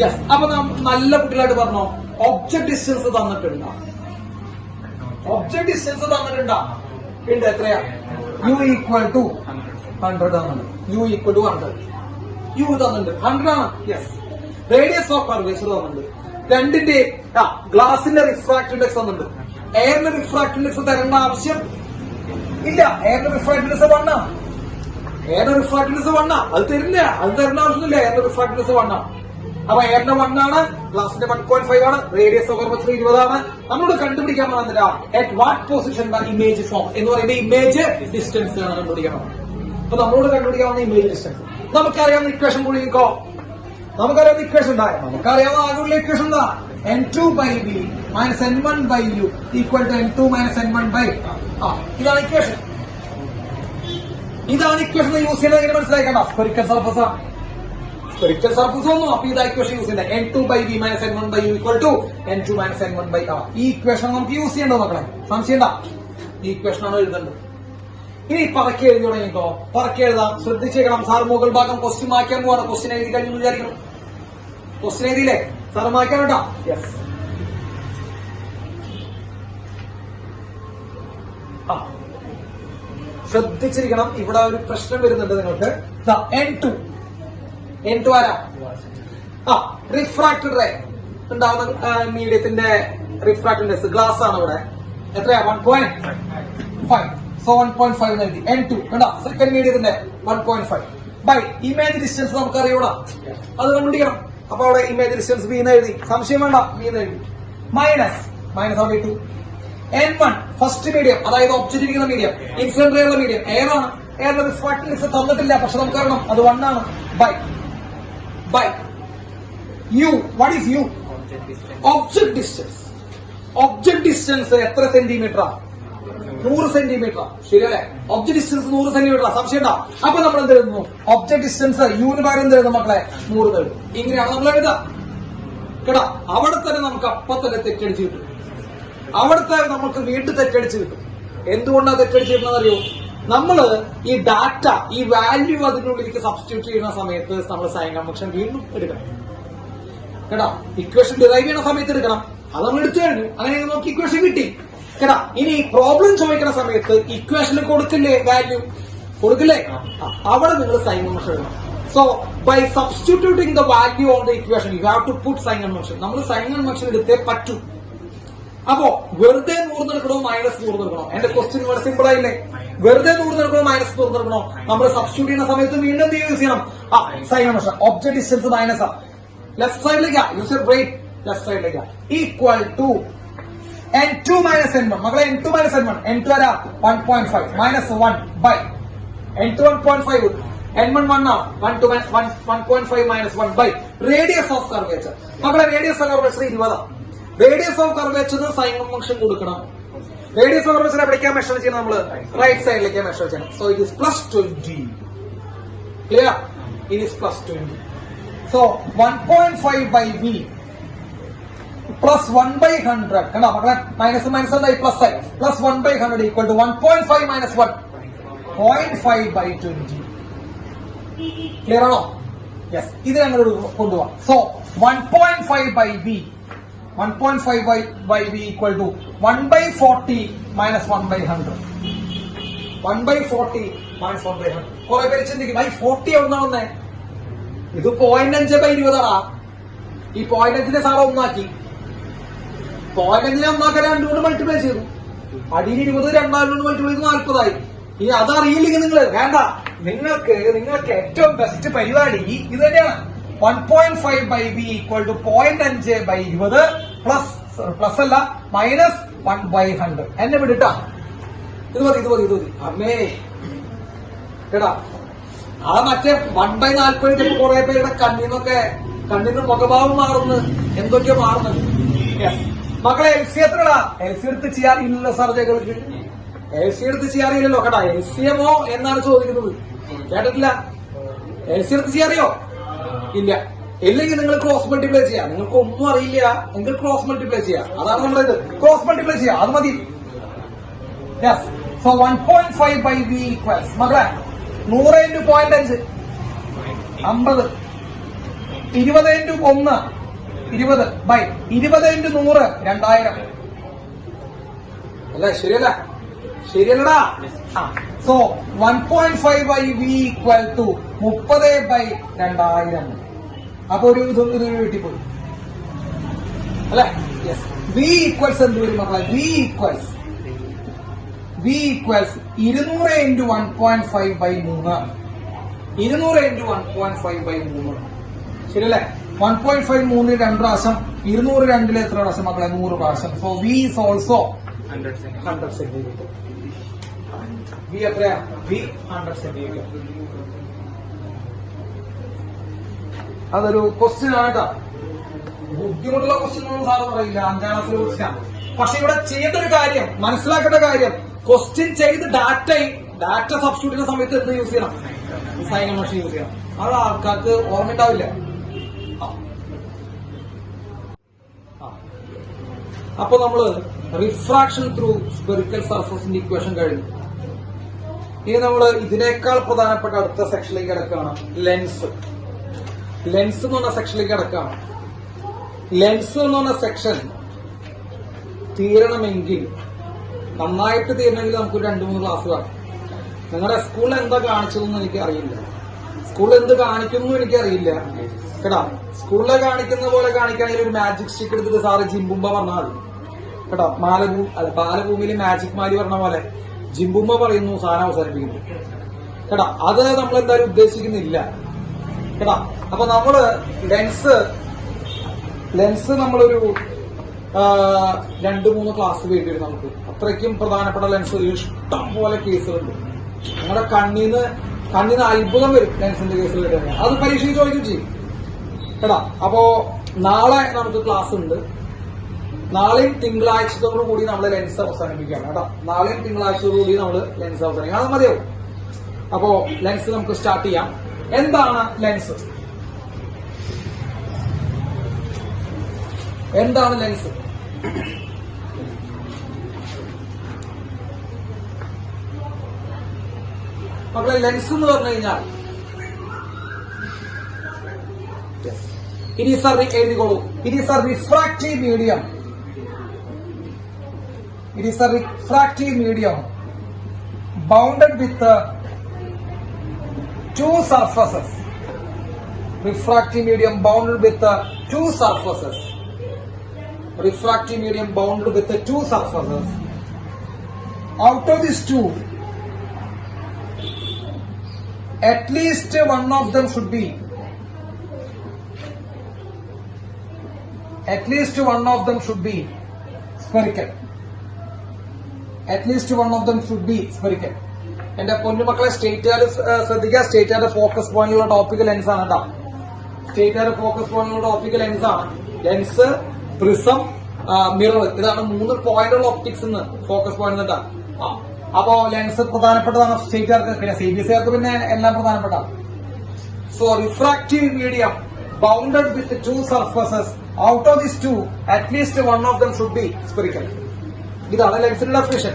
യെസ്, അപ്പൊ നാം നല്ല കുട്ടികളായിട്ട് പറഞ്ഞോ, ഒബ്ജക്ട് ഡിസ്റ്റൻസ് തന്നിട്ടുണ്ടോ? ഉണ്ട്. എത്രയാ? u ഈക്വൽ ടു 100 തന്നിട്ടുണ്ട്. u തന്നിട്ടുണ്ട് 100 ആണ്. യെസ്, റേഡിയസ് ഓഫ് കർവേച്ചർ തന്നിട്ടുണ്ട്. രണ്ടിന്റെ ഗ്ലാസിന്റെ റിഫ്രാക്റ്റീവ് ഇൻഡെക്സ് തന്നിട്ടുണ്ട്. എയറിന്റെ റിഫ്രാക്റ്റീവ് ഇൻഡെക്സ് തരേണ്ട ആവശ്യം ഇല്ല. എയറിന്റെ റിഫ്രാക്റ്റീവ് ഇൻഡെക്സ് 1 ആണ്. അത് തരില്ല. അത് തരേണ്ട ആവശ്യമില്ല. എയറിന്റെ റിഫ്രാക്റ്റീവ് ഇൻഡെക്സ് 1 ആണ്. അപ്പൊ എയറിന്റെ 1 ആണ്, ഗ്ലാസിന്റെ 1.5 ആണ്, റേഡിയസ് ഓഫ് കർവേച്ചർ 20 ആണ്. നമ്മളോട് കണ്ടുപിടിക്കാൻ പറഞ്ഞില്ല at what position the image form എന്ന് പറയുന്നത് ഇമേജ് ഡിസ്റ്റൻസ് ആണ് കണ്ടുപിടിക്കണം. അപ്പൊ നമ്മളോട് കണ്ടുപിടിക്കാവുന്ന ഇമേജ് ഡിസ്റ്റൻസ് നമുക്കറിയാവുന്ന ഇക്വേഷൻ കൂടി നോക്കോ. നമുക്കറിയാവുന്ന ഇക്വേഷൻ ഉണ്ടായോ? നമുക്കറിയാവുന്ന ആകെയുള്ള ഇക്വേഷൻ എന്താ? N2/B - N1/U equal to N2 - N1/. ഇതാണ് ഇക്വേഷൻ. യൂസ് ചെയ്യുന്നത് എങ്ങനെ മനസ്സിലാക്കണ്ട? സ്പെറിക്കൽ സർഫസ് ഒന്നും. അപ്പൊ ഇതാ ഇക്വേഷൻ യൂസ് ചെയ്യുന്നത്. N2/B - N1/U equal to N2 - N1/. ഈ ഇക്വേഷൻ നമുക്ക് യൂസ് ചെയ്യേണ്ടത് മക്കളെ, സംശയണ്ട. ഈ ഇക്വേഷനാണ് എഴുതേണ്ടത്. ഇനി പറക്കി എഴുതി തുടങ്ങിക്കോ. പറക്കി എഴുതാം. ശ്രദ്ധിച്ചേക്കണം. സാർ മുകൾ ഭാഗം ക്വസ്റ്റ്യൻ മാറ്റാൻ പോവാണ്. ക്വസ്റ്റ്യൻ എഴുതി കഴിഞ്ഞു വിചാരിക്കണം. ക്വസ്റ്റ്യൻ എഴുതിയില്ലേ? സാർ മാറ്റാൻ കേട്ടോ. യെസ്, ശ്രദ്ധിച്ചിരിക്കണം. ഇവിടെ ഒരു പ്രശ്നം വരുന്നുണ്ട് നിങ്ങൾക്ക്. N2 ആരാ? റിഫ്രാക്റ്റഡ് റേ ഉണ്ടാവുന്ന മീഡിയത്തിന്റെ റിഫ്രാക്റ്റഡ് ഇൻഡെക്സ് ഗ്ലാസ് ആണ്. ഇവിടെ എത്രയാ? 1.5. സോ 1.5 നൽകി. N2 കണ്ടോ? സെക്കൻഡ് മീഡിയത്തിന്റെ 1.5 ബൈ ഇമേജ് ഡിസ്റ്റൻസ് നമുക്ക് അറിയൂടാ. അത് കണ്ടുപിടിക്കണം. അപ്പൊ അവിടെ ഇമേജ് ഡിസ്റ്റൻസ് B എന്ന് എഴുതി. സംശയം വേണ്ട, B എന്ന് എഴുതി. മൈനസ് -2 N1 ഫസ്റ്റ് മീഡിയം, അതായത് ഒബ്ജക്റ്റ് ഇരിക്കുന്ന മീഡിയം, ഇൻസിഡന്റ് ഉള്ള മീഡിയം എയർ ആണ്. എയറിന്റെ റിഫ്രാക്റ്റീവ് ഇൻഡെക്സ് തന്നിട്ടില്ല, പക്ഷെ നമുക്ക് അറിയണം അത് 1 ആണ്. By U. What is U? Object distance എത്ര സെന്റിമീറ്ററാ? 100 സെന്റിമീറ്റർ. ശരിയല്ലേ? Object distance 100 centimetre. സംശയം ഉണ്ടാ? അപ്പൊ നമ്മൾ എന്ത് എഴുതുന്നു? ഒബ്ജക്ട് ഡിസ്റ്റൻസ് യുവിന് പകരം എന്ത് എഴുതും മക്കളെ? 100 എഴുതും. ഇങ്ങനെയാണ് നമ്മൾ എഴുതുക കേട്ടാ. അവിടെ തന്നെ നമുക്ക് അപ്പൊ തന്നെ തെറ്റടിച്ച് കിട്ടും. അവിടുത്തെ നമുക്ക് വീണ്ടും തെറ്റടിച്ച് കിട്ടും. എന്തുകൊണ്ടാണ് തെറ്റടിച്ച് കിട്ടുന്നത് അറിയോ? നമ്മള് ഈ ഡാറ്റ, ഈ വാല്യൂ അതിനുള്ളിലേക്ക് സബ്സ്റ്റിറ്റ്യൂട്ട് ചെയ്യുന്ന സമയത്ത് നമ്മൾ സൈൻ കൺവെൻഷൻ വീണ്ടും എടുക്കണം കേട്ടോ. ഇക്വേഷൻ ഡിറൈവ് ചെയ്യുന്ന സമയത്ത് എടുക്കണം. അത് നമ്മൾ എടുത്തു കഴിഞ്ഞു. അങ്ങനെ നമുക്ക് ഇക്വേഷൻ കിട്ടി കേട്ടാ. ഇനി പ്രോബ്ലം ചോദിക്കുന്ന സമയത്ത് ഇക്വേഷനിൽ കൊടുക്കില്ലേ? വാല്യൂ കൊടുക്കില്ലേ? അവിടെ നിങ്ങൾ സൈൻ കൺവെൻഷൻ എഴുതണം. So by substituting the value on the equation you have to put sign convention. നമ്മൾ സൈൻ കൺവെൻഷൻ എടുത്തേ പറ്റൂ. അപ്പോ വെറുതെ 100 എടുക്കണോ -100 എടുക്കണോ? എന്റെ ക്വസ്റ്റ്യൻ ഇവിടെ സിമ്പിൾ ആയില്ലേ? വെറുതെ 100 എടുക്കണോ -100 എടുക്കണോ? നമ്മൾ സബ്സ്റ്റിറ്റ്യൂട്ട് ചെയ്യുന്ന സമയത്ത് വീണ്ടും യൂസ് ചെയ്യണം sign convention. Object distance minus left സൈഡിലേക്കാ യൂസർ ബ്രേക്ക്, ലെഫ്റ്റ് സൈഡിലേക്കാ ഈക്വൽ ടു N2 - N1. മകളെ N2 - N1. N2 ആരാ? 1.5 -1 by N2 1.5 N1 1 1.5 -1 by radius of curvature. മകളെ radius of curvature 20. Radius of കർവേച്ചറിന് സൈൻ കൺവെൻഷൻ കൊടുക്കണം. Radius of curvature എവിടേക്കാണ് measure ചെയ്യണം? നമ്മൾ റൈറ്റ് സൈഡിലേക്ക് മെഷർ ചെയ്യണം. So it is +20. Clear? It is +20. So 1.5 by B plus 1/100 കണ്ടോ മക്കളെ? മൈനസ് എന്തായി? പ്ലസ് ആയി. Plus 1/100 equal to 1.5 - 1 0.5/20. ക്ലിയർ ആണോ? യെസ്. ഇത് ഞങ്ങൾ കൊണ്ടുപോവാം. So 1.5 by B 1.5 by v equal to 1/40 minus 1/100. 1/40 minus 1/100. കുറെ പേര് ചിന്തിക്കും ഈ 40 എവിടുന്നാ വന്നേ? ഇത് 0.5/20 ആടാ. ഈ 0.5 സാറ ഒന്നാക്കി 0.5 ഒന്നാക്കാൻ 2 കൊണ്ട് മൾട്ടിപ്ലൈ ചെയ്തു. അടിയിൽ 20 2 കൊണ്ട് മൾട്ടിപ്ലൈ ചെയ്ത് 40 ആയി. ഇനി അതറിയില്ലെങ്കിൽ നിങ്ങൾ വേണ്ട, നിങ്ങൾക്ക് ഏറ്റവും ബെസ്റ്റ് പരിപാടി ഇത് തന്നെയാണ്. 1.5 by v equal to 0.5/20 plus അല്ല മൈനസ് 1/100. എന്നെ വിടിട്ടാ, ഇത് മതി. അമ്മേ കേട്ടാ, ആ മറ്റേ 1/40 കുറെ പേരുടെ കണ്ണിന്ന് മുഖഭാവം മാറുന്നു, എന്തൊക്കെയോ മാറുന്നുണ്ട്. മക്കളെ എൽസി എത്രടാ? എൽസി എടുത്ത് ചെയ്യാറില്ലല്ലോ സർജകൾക്ക്, എൽസി എടുത്ത് ചെയ്യാറില്ലല്ലോ കേട്ടാ. എൽസിയമോ എന്നാണ് ചോദിക്കുന്നത്, കേട്ടിട്ടില്ല. എൽസി എടുത്ത് ചെയ്യാറിയോ? ഇല്ല. ഇല്ലെങ്കിൽ നിങ്ങൾ ക്രോസ് മൾട്ടിപ്ലൈ ചെയ്യാം. നിങ്ങൾക്ക് ഒന്നും അറിയില്ല എങ്കിൽ ക്രോസ് മൾട്ടിപ്ലൈ ചെയ്യാം. അതാണ് നമ്മളത്, ക്രോസ് മൾട്ടിപ്ലൈ ചെയ്യാം, അത് മതി. സോ 1.5 by v equals മക്കളെ 100 into 0.5 50, 20 into 1 20 by 20 into 100 2000 അല്ലേ? ശരിയല്ലടാ. So 1.5 by v equal to 30/2000. അപ്പൊ ഒരു ഇത് കിട്ടിപ്പോയി അല്ലെ? v equals എന്ത് വരും മക്കളെ? v equals 200 into 1.5/3. 200 into 1.5/3 ശരിയല്ലേ? 1.5 3 2 പ്രാവശ്യം, 200 2 എത്ര പ്രാവശ്യം മക്കളെ? 100 പ്രാവശ്യം. So v is also 100 centimeter. v എത്രയാ? v 100 centimeter. അതൊരു ക്വസ്റ്റ്യൻ ആണ് കേട്ടോ. ബുദ്ധിമുട്ടുള്ള ക്വസ്റ്റ്യൻ ഒന്നും സാറ് പറയില്ല, 5ാം ക്ലാസ്സിലെ ക്വസ്റ്റ്യൻ. പക്ഷെ ഇവിടെ ചെയ്യേണ്ട ഒരു കാര്യം, മനസ്സിലാക്കേണ്ട കാര്യം, ക്വസ്റ്റ്യൻ ചെയ്ത് ഡാറ്റ സബ്സ്റ്റിറ്റ്യൂട്ട് ചെയ്യുന്ന സമയത്ത് എന്ത് യൂസ് ചെയ്യണം? സൈൻ മെഷീൻ യൂസ് ചെയ്യണം. അത് ആൾക്കാർക്ക് ഓർമ്മ ഉണ്ടാവില്ല. അപ്പൊ നമ്മള് റിഫ്രാക്ഷൻ ത്രൂ സ്പെറിക്കൽ സർഫസിന്റെ ഇക്വേഷൻ കഴിഞ്ഞു. ഇനി നമ്മള് ഇതിനേക്കാൾ പ്രധാനപ്പെട്ട അടുത്ത സെക്ഷനിലേക്ക് കിടക്കുകയാണ്, ലെൻസ് എന്ന് പറഞ്ഞ സെക്ഷനിലേക്ക് കിടക്കുകയാണ്. ലെൻസ് എന്ന് പറഞ്ഞ സെക്ഷൻ തീരണമെങ്കിൽ, നന്നായിട്ട് തീരണമെങ്കിൽ നമുക്ക് 2-3 ക്ലാസ് വേണം. നിങ്ങളുടെ സ്കൂളിൽ എന്താ കാണിച്ചതെന്ന് എനിക്ക് അറിയില്ല, സ്കൂളിൽ എന്ത് കാണിക്കുന്നു എനിക്കറിയില്ല കേട്ടാ. സ്കൂളിലെ കാണിക്കുന്ന പോലെ കാണിക്കുകയാണെങ്കിൽ ഒരു മാജിക് സ്റ്റിക്ക് എടുത്തിട്ട് സാറ് ജിംബുമ്പ പറഞ്ഞാൽ മതി കേട്ടോ. ബാലഭൂമിയിൽ മാജിക് മാലി പറഞ്ഞ പോലെ ജിംബുമ്പ പറയുന്നു, സാധനം അവസാനിപ്പിക്കുന്നു കേട്ടാ. അത് നമ്മൾ എന്തായാലും ഉദ്ദേശിക്കുന്നില്ല കേട്ടാ. അപ്പൊ നമ്മള് ലെൻസ് നമ്മളൊരു 2-3 ക്ലാസ് വേണ്ടി വരും നമുക്ക്. അത്രയ്ക്കും പ്രധാനപ്പെട്ട ലെൻസ് ഇഷ്ടം പോലെ കേസുകളുണ്ട്. നിങ്ങളുടെ കണ്ണിന് അത്ഭുതം വരും ലെൻസിന്റെ കേസിൽ തന്നെ. അത് പരീക്ഷയ്ക്ക് ചോദിക്കും ചെയ്യും കേട്ടാ. അപ്പോ നാളെ നമുക്ക് ക്ലാസ് ഉണ്ട്. നാളെയും തിങ്കളാഴ്ചത്തോടു കൂടി നമ്മൾ ലെൻസ് അവസാനിപ്പിക്കുകയാണ് കേട്ടോ. നാളെയും തിങ്കളാഴ്ചത്തോടു കൂടി നമ്മൾ ലെൻസ് അവസാനിപ്പിക്കാം, അത് മതിയാവും. അപ്പോ ലെൻസ് നമുക്ക് സ്റ്റാർട്ട് ചെയ്യാം. എന്താണ് ലെൻസ്? മക്കളെ ലെൻസ് എന്ന് പറഞ്ഞു കഴിഞ്ഞാൽ എഴുതിക്കോളൂ. It is a refractive medium. Bounded with 2 surfaces. Refractive medium bounded with 2 surfaces. Out of these 2, at least one of them should be spherical. എന്റെ പൊന്നുമക്കളെ സ്റ്റേറ്റുകാർ ശ്രദ്ധിക്കുക. സ്റ്റേറ്റുകാരുടെ ഫോക്കസ് പോയിന്റിലുള്ള ടോപ്പിക്കൽ ലെൻസ് ആണ് കേട്ടോ. ലെൻസ്, പ്രിസം, മിറർ, ഇതാണ് 3 പോയിന്റുള്ള optics focus point കേട്ടോ. അപ്പോ lens പ്രധാനപ്പെട്ടതാണ് സ്റ്റേറ്റുകാർക്ക്, പിന്നെ CBSE-കാർക്ക് പിന്നെ എല്ലാം പ്രധാനപ്പെട്ട. So refractive medium bounded with 2 surfaces. Out of this 2, at least one of them should be spherical. ഇതാണ് ലെൻസിന്റെ ഡെഫിനിഷൻ.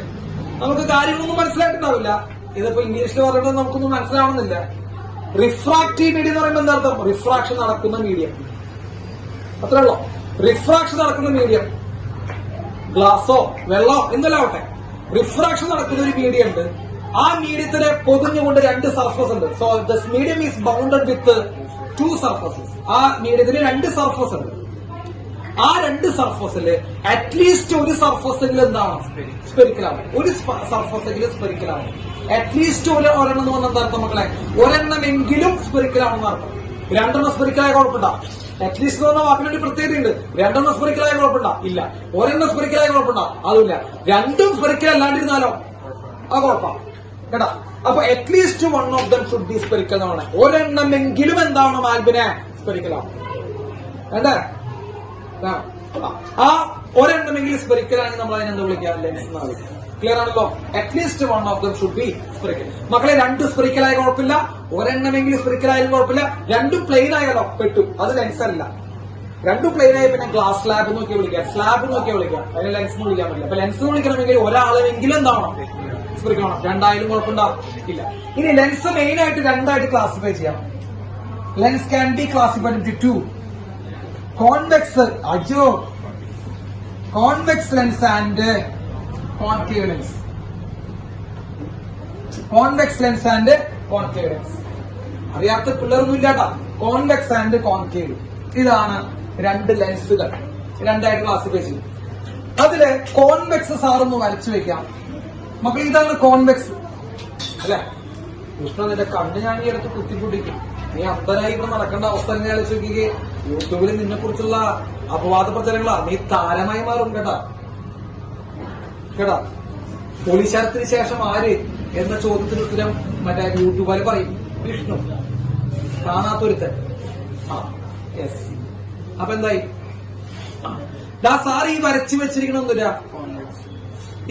നമുക്ക് കാര്യങ്ങളൊന്നും മനസ്സിലായിട്ടുണ്ടാവില്ല, ഇതിപ്പോ ഇംഗ്ലീഷിൽ പറയുന്നത് നമുക്കൊന്നും മനസ്സിലാവുന്നില്ല. റിഫ്രാക്റ്റീവ് മീഡിയം എന്ന് പറയുമ്പോൾ എന്താ അർത്ഥം? റിഫ്രാക്ഷൻ നടക്കുന്ന മീഡിയം, അത്രേ ഉള്ളൂ. റിഫ്രാക്ഷൻ നടക്കുന്ന മീഡിയം ഗ്ലാസോ വെള്ളോ എന്തെല്ലാം ആവട്ടെ, റിഫ്രാക്ഷൻ നടക്കുന്ന ഒരു മീഡിയം ഉണ്ട്. ആ മീഡിയത്തിനെ പൊതിഞ്ഞുകൊണ്ട് രണ്ട് സർഫസ് ഉണ്ട്. So this medium is bounded with 2 surfaces. ആ മീഡിയത്തിന് 2 സർഫസ് ഉണ്ട്. ആ 2 സർഫസില് അറ്റ്ലീസ്റ്റ് ഒരു സർഫസെങ്കിലും എന്താണ് സ്പെറിക്കലാണ്, ഒരു സർഫസെങ്കിലും സ്പെറിക്കലാണ്. അറ്റ്ലീസ്റ്റ് ഒരെണ്ണം എന്ന് പറഞ്ഞാൽ എന്താ അർത്ഥം മക്കളെ? ഒരെണ്ണമെങ്കിലും സ്പെറിക്കലാണെന്ന് അർത്ഥം. 2 എണ്ണം സ്പെറിക്കലായ കുഴപ്പമുണ്ടോ? അറ്റ്ലീസ്റ്റ് എന്ന് പറഞ്ഞാൽ വാക്കിനൊരു പ്രത്യേകതയുണ്ട്. 2 എണ്ണം സ്പെറിക്കലായ കുഴപ്പമുണ്ടോ? ഇല്ല. 1 എണ്ണം സ്പെറിക്കലായ കുഴപ്പമുണ്ടോ? അതുമില്ല. 2ഉം സ്പെറിക്കൽ അല്ലാണ്ടിരുന്നാലോ ആ കുഴപ്പം കേട്ടാ. അപ്പൊ at least 1 of them should be spherical എന്നാണ്. ഒരെണ്ണമെങ്കിലും എന്താവണം ആൽബിനെ സ്പെറിക്കലാണ് വേണ്ടേ? ആ ഒരെണ്ണമെങ്കിലും സ്പെറിക്കലാണെങ്കിൽ നമ്മൾ അതിനെന്താ വിളിക്കുക? ലെൻസ് എന്നാണ് വിളിക്കുക. ക്ലിയർ ആണല്ലോ? At least 1 of them should be spherical. മക്കളെ 2 സ്പെറിക്കലായ കുഴപ്പമില്ല, ഒരെണ്ണമെങ്കിലും സ്പെറിക്കലായാലും കുഴപ്പമില്ല. 2 പ്ലെയിൻ ആയാലോ പെട്ടു, അത് ലെൻസ് അല്ല. 2 പ്ലെയിൻ ആയ പിന്നെ ഗ്ലാസ് സ്ലാബ് നോക്കി വിളിക്കാം, സ്ലാബ് നോക്കി വിളിക്കാം, അതിനെ ലെൻസ് എന്ന് വിളിക്കാൻ പറ്റില്ല. അപ്പൊ ലെൻസ് എന്ന് വിളിക്കണമെങ്കിൽ ഒരാളെങ്കിലും എന്താവണം സ്പെറിക്കണം. 2 ആയാലും കുഴപ്പമുണ്ടാവും ഇല്ല. ഇനി ലെൻസ് മെയിൻ ആയിട്ട് 2 ആയിട്ട് ക്ലാസിഫൈ ചെയ്യാം. Lens can be classified into 2. Convex convex lens and concave lens. Convex lens and concave lens. അറിയാത്ത പിള്ളേരൊന്നും ഇല്ലാട്ടാ. കോൺവെക്സ് ആൻഡ് കോൺകേവ്, ഇതാണ് 2 ലെൻസുകൾ 2 ആയിട്ട് ക്ലാസിഫൈ ചെയ്യും. അതില് കോൺവെക്സ് സാറൊന്ന് വരച്ചു വെക്കാം മക്കൾ. ഇതാണ് കോൺവെക്സ് അല്ലെ? കൃഷ്ണ നിന്റെ കണ്ണ് ഞാൻ ഈ അടുത്ത് കുത്തിപ്പൊട്ടിക്കും. നീ അന്ധനായി ഇവിടെ നടക്കേണ്ട അവസ്ഥ തന്നെ ആലോചിച്ച് നോക്കിക്കേ. യൂട്യൂബിൽ നിന്നെ കുറിച്ചുള്ള അപവാദ പ്രചരണങ്ങളാ. നീ താരമായി മാറും കേട്ടാ. പോലീശാരത്തിന് ശേഷം ആര് എന്ന ചോദ്യത്തിന് ഉത്തരം മറ്റേ യൂട്യൂബുകാർ പറയും വിഷ്ണു, കാണാത്തൊരുത്തൻ. യെസ്. അപ്പൊ എന്തായി? സാർ ഈ വരച്ചു വെച്ചിരിക്കണം എന്തിനാ?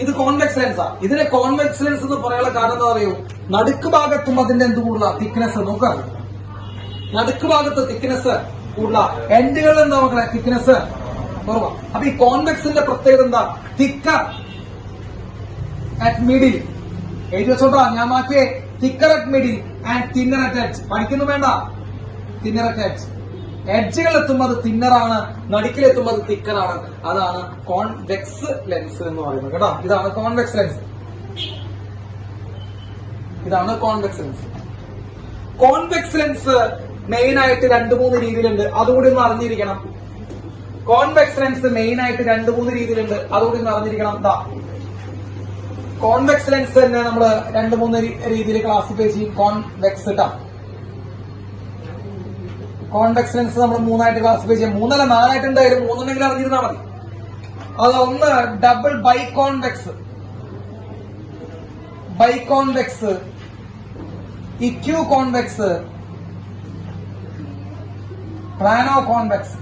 ഇത് കോൺവെക്സ് ലെൻസാ. ഇതിനെ കോൺവെക്സ് ലെൻസ് എന്ന് പറയാനുള്ള കാരണം എന്താ അറിയോ? നടുക്ക് ഭാഗത്തും അതിന്റെ എന്ത് കൂടുതല? തിക്നെസ്. നോക്കാം, നടുക്ക് ഭാഗത്ത് തിക്നെസ് കൂടുതല, എൻഡുകളിൽ എന്താ മക്കളെ? തിക്നെസ് കുറവാ. അപ്പൊ ഈ കോൺവെക്സിന്റെ പ്രത്യേകത എന്താ? Thicker at middle. എഴുതി വെച്ചോട്ടാ, ഞാൻ മാറ്റിയേ. Thicker at middle and thinner at edge. പഠിക്കുന്നു വേണ്ട. Thinner at edge. എഡ്ജുകൾ എത്തുമ്പോൾ അത് തിന്നറാണ്, നടുക്കിലെത്തുമ്പോൾ അത് തിക്കറാണ്. അതാണ് കോൺവെക്സ് ലെൻസ് എന്ന് പറയുന്നത് കേട്ടോ. ഇതാണ് കോൺവെക്സ് ലെൻസ്. ഇതാണ് convex lens. Convex lens main ആയിട്ട് 2-3 രീതിയിലുണ്ട്, അതുകൂടി ഒന്ന് അറിഞ്ഞിരിക്കണം. കോൺവെക്സ് ലെൻസ് മെയിൻ ആയിട്ട് 2-3 രീതിയിലുണ്ട്, അതുകൂടി ഒന്ന് അറിഞ്ഞിരിക്കണം. എന്താ കോൺവെക്സ് ലെൻസ് തന്നെ നമ്മൾ 2-3 രീതിയിൽ ക്ലാസിഫൈ ചെയ്യും. കോൺവെക്സ് കേട്ടോ. കോൺവെക്സ് ലെൻസ് നമ്മൾ 3 ആയിട്ട് ക്ലാസിഫൈ ചെയ്യാം. 3 അല്ല 4 ആയിട്ട് ഉണ്ടായാലും 3 അറിഞ്ഞിരുന്നാൽ മതി. അത് ഒന്ന് double biconvex, biconvex, equiconvex, plano convex.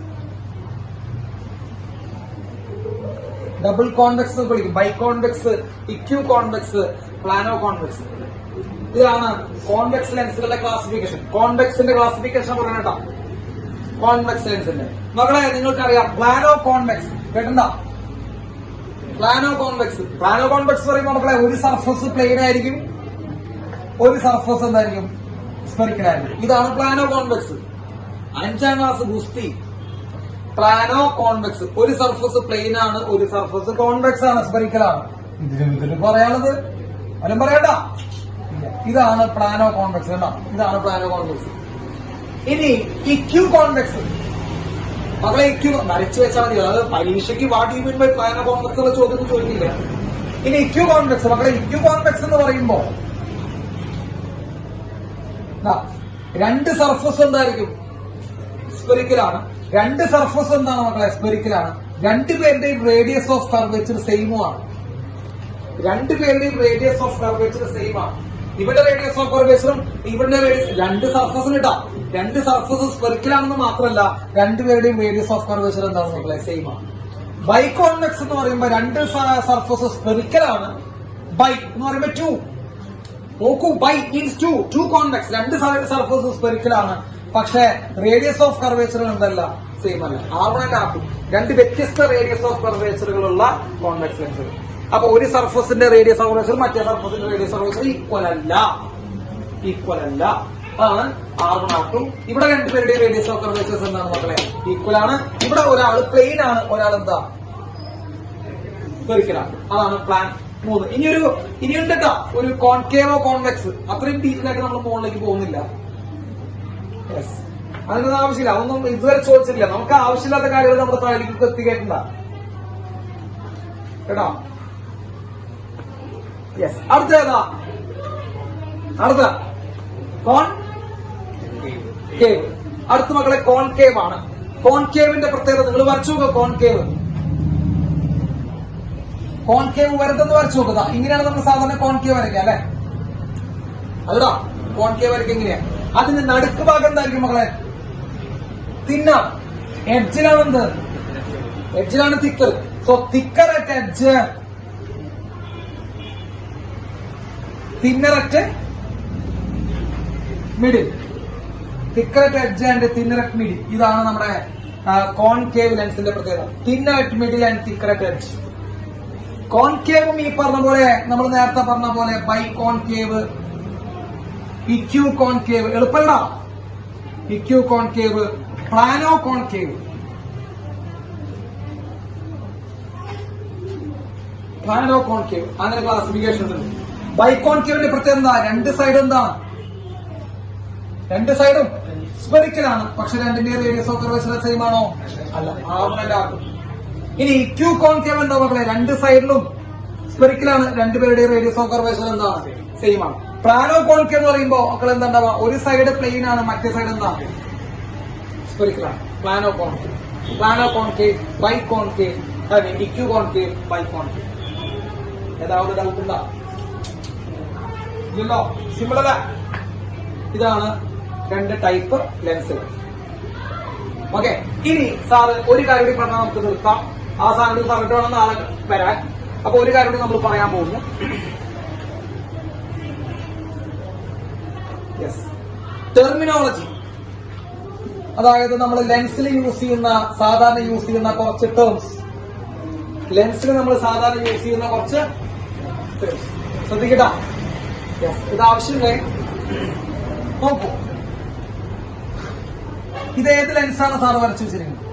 Double convex എന്ന് വിളിക്കും. Biconvex, equiconvex, plano convex. ഇതാണ് കോൺവെക്സ് ലെൻസുകളുടെ ക്ലാസിഫിക്കേഷൻ. കോൺവെക്സിന്റെ ക്ലാസിഫിക്കേഷൻ പറയണട്ടോ. കോൺവെക്സ് ലെൻസിന്റെ മക്കളെ നിങ്ങൾക്കറിയാം പ്ലാനോ കോൺവെക്സ് കേട്ടണ്ട? Plano convex. പ്ലാനോ കോൺവെക്സ് പറയുമ്പോൾ മക്കളെ ഒരു സർഫസ് പ്ലെയിൻ ആയിരിക്കും, ഒരു സർഫസ് എന്തായിരിക്കും? സ്പെറിക്കൽ ആയിരിക്കും. ഇതാണ് പ്ലാനോ കോൺവെക്സ്. 5ാം ക്ലാസ് ഗുസ്തി. പ്ലാനോ കോൺവെക്സ്. ഒരു സർഫസ് പ്ലെയിൻ ആണ്, ഒരു സർഫസ് കോൺവെക്സ് ആണ്, സ്പെറിക്കൽ ആണ്. ഇതിന് പറയാനുള്ളത് അല്ലും പറയണ്ട. ഇതാണ് പ്ലാനോ കോൺവെക്സ് കേട്ടോ. ഇതാണ് പ്ലാനോ കോൺവെക്സ്. ഇനി ഇക്യൂ കോൺവെക്സ്. മക്കളെ ഇക്യൂ വരച്ചു വെച്ചാൽ മതി. അതായത് പരീക്ഷയ്ക്ക് what you mean by plano convex ഉള്ള ചോദ്യം ചോദിക്കില്ല. ഇനി ഇക്യൂ കോൺവെക്സ്. മക്കളെ ഇക്യൂ കോൺവെക്സ് എന്ന് പറയുമ്പോ 2 സർഫസ് എന്തായിരിക്കും? സ്പെറിക്കലാണ്. 2 സർഫസ് എന്താണ് മക്കളെ? സ്പെറിക്കലാണ്. 2 പേരുടെയും റേഡിയസ് ഓഫ് കർവേച്ചർ സെയിമും ആണ്. 2 പേരുടെയും റേഡിയസ് ഓഫ് കർവേച്ചർ സെയിം ആണ്. ഇവിടെ റേഡിയസ് ഓഫ് കർവേച്ചറും ഇവിടെ റേഡിയസ് 2 സർഫസിന് ഇട്ടാ. 2 സർഫസ് സ്പെറിക്കലാണെന്ന് മാത്രമല്ല 2 പേരുടെയും റേഡിയസ് ഓഫ് കർവേച്ചർ എന്താണ് മക്കളെ? സെയിം ആണ്. ബൈകോൺവെക്സ് എന്ന് പറയുമ്പോൾ 2 സർഫസ് സ്പെറിക്കലാണ്. ബൈ എന്ന് പറയുമ്പോൾ 2. നോക്കൂ, ബൈ മീൻസ് 2 കോൺവെക്സ്. 2 സർഫസ് സ്പെറിക്കലാണ്, പക്ഷേ റേഡിയസ് ഓഫ് കർവേച്ചർ എന്തല്ല? സെയിം അല്ല. ആവണല്ല ആക്കും. 2 വ്യത്യസ്ത റേഡിയസ് ഓഫ് കർവേച്ചറുകളുള്ള കോൺവെക്സ് ലെൻസുകൾ. അപ്പൊ ഒരു സർഫസിന്റെ റേഡിയസ് ഓഫ് കർവേച്ചർ മറ്റേ സർഫസിന്റെ റേഡിയസ് ഓഫ് കർവേച്ചർ ഈക്വൽ അല്ല. അതാണ് R1 R2. ഇവിടെ രണ്ടുപേരുടെയും റേഡിയസ് ഓഫ് കർവേച്ചേഴ്സ് എന്താണ് മക്കളെ? ഈക്വൽ ആണ്. ഇവിടെ ഒരാൾ പ്ലെയിൻ ആണ്, ഒരാൾ എന്താ സ്ഫെറിക്കലാണ്. അതാണ് പ്ലാൻ 3. ഇനിയുണ്ട് കേട്ടോ ഒരു കോൺകേവോ കോൺവെക്സ്. അത്രയും ഡീറ്റെയിൽ ആയിട്ട് നമ്മൾ മുകളിലേക്ക് പോകുന്നില്ല. അതിനൊന്നും ആവശ്യമില്ല, അതൊന്നും ഇതുവരെ ചോദിച്ചിട്ടില്ല. നമുക്ക് ആവശ്യമില്ലാത്ത കാര്യങ്ങൾ നമ്മുടെ തലയിലേക്ക് എത്തിക്കേണ്ട കേട്ടോ. യെസ്. അടുത്ത ഏതാ? അടുത്ത കോൺകേവ്. അടുത്ത മക്കളെ കോൺകേവ് ആണ്. കോൺകേവിന്റെ പ്രത്യേകത നിങ്ങൾ വരച്ചു നോക്കുക. കോൺകേവ് വരട്ടെന്ന് വരച്ചു നോക്കുക. ഇങ്ങനെയാണ് നമ്മൾ സാധാരണ കോൺകേവ് വരയ്ക്കുക അല്ലെ? അല്ലടാ, കോൺകേവ് വരയ്ക്കുക എങ്ങനെയാ? അതിന് നടുക്ക് ഭാഗം എന്തായിരിക്കും മക്കളെ? തിന്ന. എഡ്ജിലാണ് thicker. So thicker at edge, thinner at middle. Thicker at edge and thinner at middle. ഇതാണ് നമ്മുടെ കോൺകേവ് ലെൻസിന്റെ പ്രത്യേകത. Thinner at middle and thicker at edge. കോൺകേവും ഈ പറഞ്ഞ പോലെ നമ്മൾ നേരത്തെ പറഞ്ഞ പോലെ ബൈ കോൺകേവ്, ഇക്യൂ കോൺകേവ്, എളുപ്പമല്ല. Equiconcave, plano concave. അങ്ങനെ ക്ലാസിഫിക്കേഷൻ ഉണ്ട്. ബൈ കോൺകേവിന്റെ പ്രത്യേകത എന്താ? രണ്ട് സൈഡും സ്പെറിക്കലാണ്. പക്ഷെ രണ്ടിന്റെ റേഡിയസ് ഓഫ് കർവേച്ചർ സെയിം ആണോ? അല്ല, R1 ഇനി ഇക്യൂ കോൺകേവ് എന്താ മക്കളെ? രണ്ട് സൈഡിലും സ്പെറിക്കലാണ്. രണ്ടുപേരുടെ റേഡിയസ് ഓഫ് കർവേച്ചർ എന്താണ്? സെയിം ആണ്. പ്ലാനോ കോൺകേവ് എന്ന് പറയുമ്പോൾ മക്കൾ എന്താ ഉണ്ടാവുക? ഒരു സൈഡ് പ്ലെയിൻ ആണ്, മറ്റേ സൈഡ് എന്താ? സ്പെറിക്കലാണ്. Plano concave, biconcave, equiconcave, biconcave. ഏതാവത് ഡൗട്ട് ഉണ്ടോ? ഇല്ലല്ലോ, സിമ്പിൾ അല്ല. ഇതാണ് രണ്ട് ടൈപ്പ് ലെൻസുകൾ. ഓക്കെ. ഇനി സാറ് ഒരു കാര്യം കൂടി പറഞ്ഞാൽ നമുക്ക് നിർത്താം. ആ സാറിന് പറഞ്ഞിട്ട് വേണം നാളെ വരാൻ. അപ്പൊ ഒരു കാര്യം കൂടി നമ്മൾ പറയാൻ പോകുന്നു. ടെർമിനോളജി, അതായത് നമ്മൾ ലെൻസിൽ സാധാരണ യൂസ് ചെയ്യുന്ന കുറച്ച് ടേംസ്. ശ്രദ്ധിക്കട്ടാ. ഇത് ആവശ്യമില്ലേ? നോക്കൂ, ഇത് ഏത് ലെൻസാണ് സാറ് വരച്ചു വെച്ചിരിക്കുന്നത്?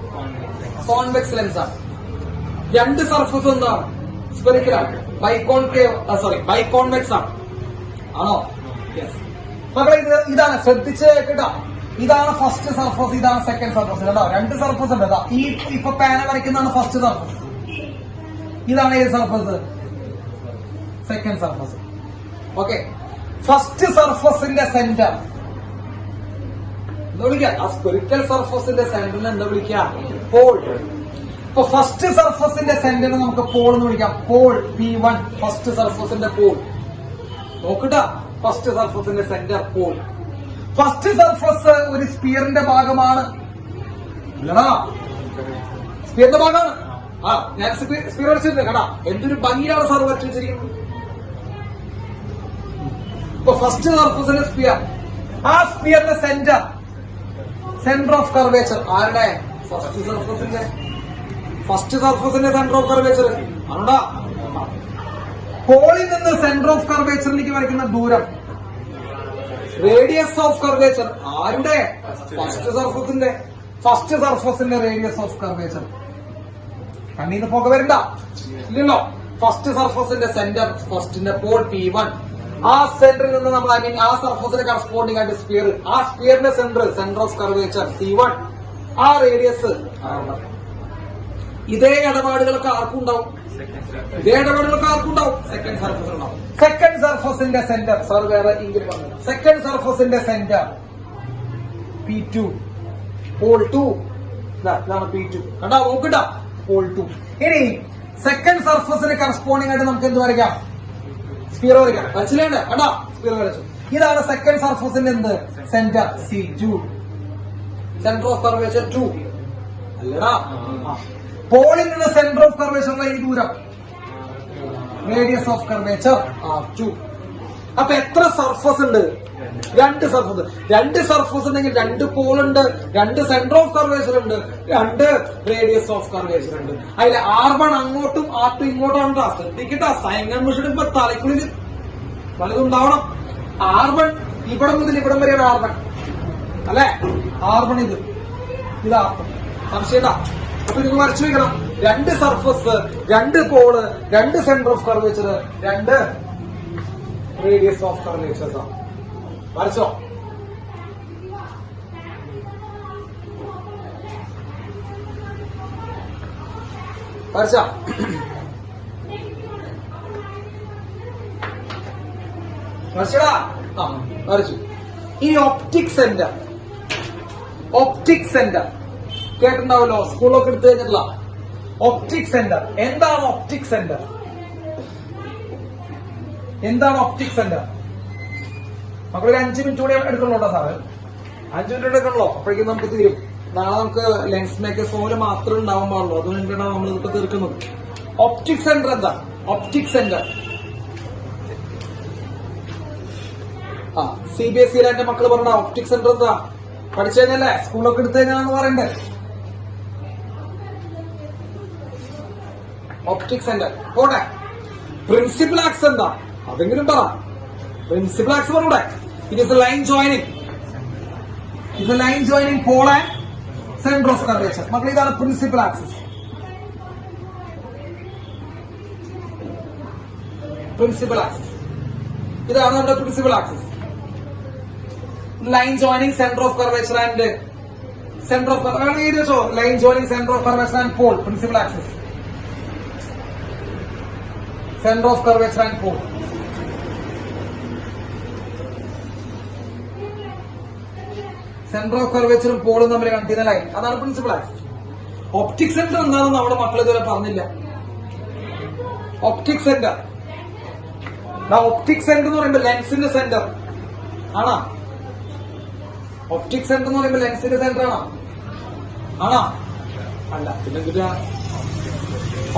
കോൺവെക്സ് ലെൻസാണ്. രണ്ട് സർഫസ് എന്താണ്? സ്പെറിക്കലാണ്. ബൈ കോൺവെക്സ് ആണ്. ആണോ? യെസ്. മക്കളെ ഇതാണ് ശ്രദ്ധിച്ച് കേട്ടോ. ഇതാണ് ഫസ്റ്റ് സർഫസ്, ഇതാണ് സെക്കൻഡ് സർഫസ്. കേട്ടോ, രണ്ട് സർഫസ് ഉണ്ട്. ഈ ഇപ്പൊ പാന വരയ്ക്കുന്നതാണ് ഫസ്റ്റ് സർഫസ്. ഇതാണ് ഏത് surface? Second surface. Okay. First സർഫസിന്റെ സെന്റർ എന്താ വിളിക്കുക? ആ സ്പെറിക്കൽ സർഫസിന്റെ സെന്ററിന് എന്താ വിളിക്കുക? പോൾ. ഇപ്പൊ ഫസ്റ്റ് സർഫസിന്റെ സെന്ററിന് നമുക്ക് പോൾ എന്ന് വിളിക്കാം. പോൾ P1, ഫസ്റ്റ് സർഫസിന്റെ പോൾ. നോക്കട്ടാ, ഫസ്റ്റ് സർഫസിന്റെ സെന്റർ പോൾ. ഫസ്റ്റ് സർഫസ് ഒരു സ്പിയറിന്റെ ഭാഗമാണ്. സ്പിയറിന്റെ ഭാഗമാണ്. ഞാൻ സ്പിയർ വരച്ചിട്ടുണ്ട്. കേട്ടാ, എന്തൊരു ഭംഗിയാണ് സാർ വരച്ചു വെച്ചിരിക്കുന്നത്. ഇപ്പൊ ഫസ്റ്റ് സർഫസിന്റെ സ്പിയർ, ആ സ്പിയറിന്റെ സെന്റർ ഓഫ് കർവേച്ചർ ആരുടെ? ഫസ്റ്റ് സർഫസിന്റെ സെന്റർ ഓഫ് കർവേച്ചർ ആണോടാ. പോളിൽ നിന്ന് സെന്റർ ഓഫ് കർവേച്ചറിലേക്ക് വരയ്ക്കുന്ന ദൂരം റേഡിയസ് ഓഫ് കർവേച്ചർ ആരുടെ? ഫസ്റ്റ് സർഫസിന്റെ റേഡിയസ് ഓഫ് കർവേച്ചർ. കണ്ണീന്ന് പുക വരണ്ട ഇല്ലല്ലോ. ഫസ്റ്റ് സർഫസിന്റെ സെന്റർ, ഫസ്റ്റിന്റെ പോൾ P1. ആ സെന്ററിൽ നിന്ന് നമ്മൾ ആ സർഫസിന് കറസ്പോണ്ടിങ് ആയിട്ട് സ്പിയർ, ആ സ്പിയറിന്റെ സെന്റർ ഓഫ് കർവേച്ചർ C1, ആ റേഡിയസ് R1. ഇതേ ഇടപാടുകളൊക്കെ ആർക്കും ഉണ്ടാവും. സെക്കൻഡ് സർഫസ് ഉണ്ടാവും. സെക്കൻഡ് സർഫസിന്റെ സെന്റർ സാർ വേറെ ഇങ്ങനെ പറഞ്ഞു. സെക്കൻഡ് സർഫസിന്റെ സെന്റർ P2, പോൾ 2. ഇതാണ് P2. കണ്ടാ, നോക്കട്ടാ, പോൾ 2. ഇനി സെക്കൻഡ് സർഫസിന് കറസ്പോണ്ടിങ് ആയിട്ട് നമുക്ക് എന്ത് വരയ്ക്കാം? സ്പിയർ വരയ്ക്കാം. മനസ്സിലാണ്ട്? കണ്ടാ, സ്പിയർ വരച്ചു. ഇതാണ് സെക്കൻഡ് സർഫസിന്റെ എന്ത്? Centre C2, centre of curvature 2. അല്ലടാ, പോളിൽ നിന്ന് സെന്റർ ഓഫ് കർവേച്ചറിലെ ഈ ദൂരം റേഡിയസ് ഓഫ് കർവേച്ചർ R2. അപ്പൊ എത്ര സർഫസ് ഉണ്ട്? രണ്ട് സർഫസ് ഉണ്ടെങ്കിൽ രണ്ട് പോളുണ്ട്, രണ്ട് സെന്റർ ഓഫ് കർവേച്ചർ ഉണ്ട്, രണ്ട് റേഡിയസ് ഓഫ് കർവേച്ചർ ഉണ്ട്. അതിൽ R1 അങ്ങോട്ടും R2 ഇങ്ങോട്ടാണ്. ശ്രദ്ധിക്കട്ടെ, സൈൻ കൺവെൻഷൻ ഇപ്പൊ തലക്കുള്ളിൽ പലതുണ്ടാവണം. R1 ഇവിടെ മുതൽ ഇവിടം വരെയാണ് R1 അല്ലെ? R1 ഇത് R1. സംശയത. അപ്പൊ ഇത് വരച്ചു വെക്കണം. 2 surface, 2 pole, 2 centre of curvature, 2 radius of curvature. വരച്ചോ? വരച്ചാ? വരച്ചടാ? ആ, വരച്ചു. ഈ ഒപ്റ്റിക് സെന്റർ കേട്ടിട്ടുണ്ടാവല്ലോ, സ്കൂളൊക്കെ എടുത്തു കഴിഞ്ഞിട്ടുള്ള ഒപ്റ്റിക് സെന്റർ. എന്താണ് ഒപ്റ്റിക് സെന്റർ? മക്കളൊരു 5 മിനിറ്റ് കൂടെ എടുക്കണല്ലോ സാറ്. 5 മിനിറ്റ് എടുക്കണല്ലോ, അപ്പോഴേക്കും നമുക്ക് തീരും. നാളെ നമുക്ക് ലെൻസ് മേക്കേഴ്സ് പോലെ മാത്രം ഉണ്ടാവാൻ പാടുള്ളൂ. അതുകൊണ്ടാണ് നമ്മൾ ഇതൊക്കെ തീർക്കുന്നത്. ഒപ്റ്റിക് സെന്റർ എന്താ? ഒപ്റ്റിക് സെന്റർ CBSE എന്റെ മക്കള് പറഞ്ഞ ഒപ്റ്റിക് സെന്റർ എന്താ? പഠിച്ചു കഴിഞ്ഞല്ലേ? സ്കൂളൊക്കെ എടുത്തു കഴിഞ്ഞാന്ന് പറയണ്ടേ? ഒപ്റ്റിക് സെന്റർ പോട്ടെ. പ്രിൻസിപ്പൽ ആക്സ് എന്താ? അതെങ്കിലും പറ. പ്രിൻസിപ്പൽ ആക്സ് പറഞ്ഞൂടെ? It is a line joining pole and centre of curvature. മക്കൾ ഇതാണ് പ്രിൻസിപ്പൽ ആക്സിസ്. ഇതാണ് നമ്മുടെ principal axis. Line joining centre of curvature and line joining centre of curvature and pole. Principal axis, centre of curvature and pole. Centre of കർവേച്ചറും പോളും തമ്മിൽ കണ്ടിരുന്ന line, അതാണ് principal axis. Optic centre എന്താണെന്ന് നമ്മുടെ മക്കൾ ഇതുവരെ പറഞ്ഞില്ല. ഒപ്റ്റിക് സെന്റർ എന്ന് പറയുമ്പോൾ ലെൻസിന്റെ സെന്റർ ആണോ? ഒപ്റ്റിക് സെന്റർ എന്ന് പറയുമ്പോൾ ലെൻസിന്റെ സെന്റർ ആണോ? അല്ല, പിന്നെ എന്തിനാ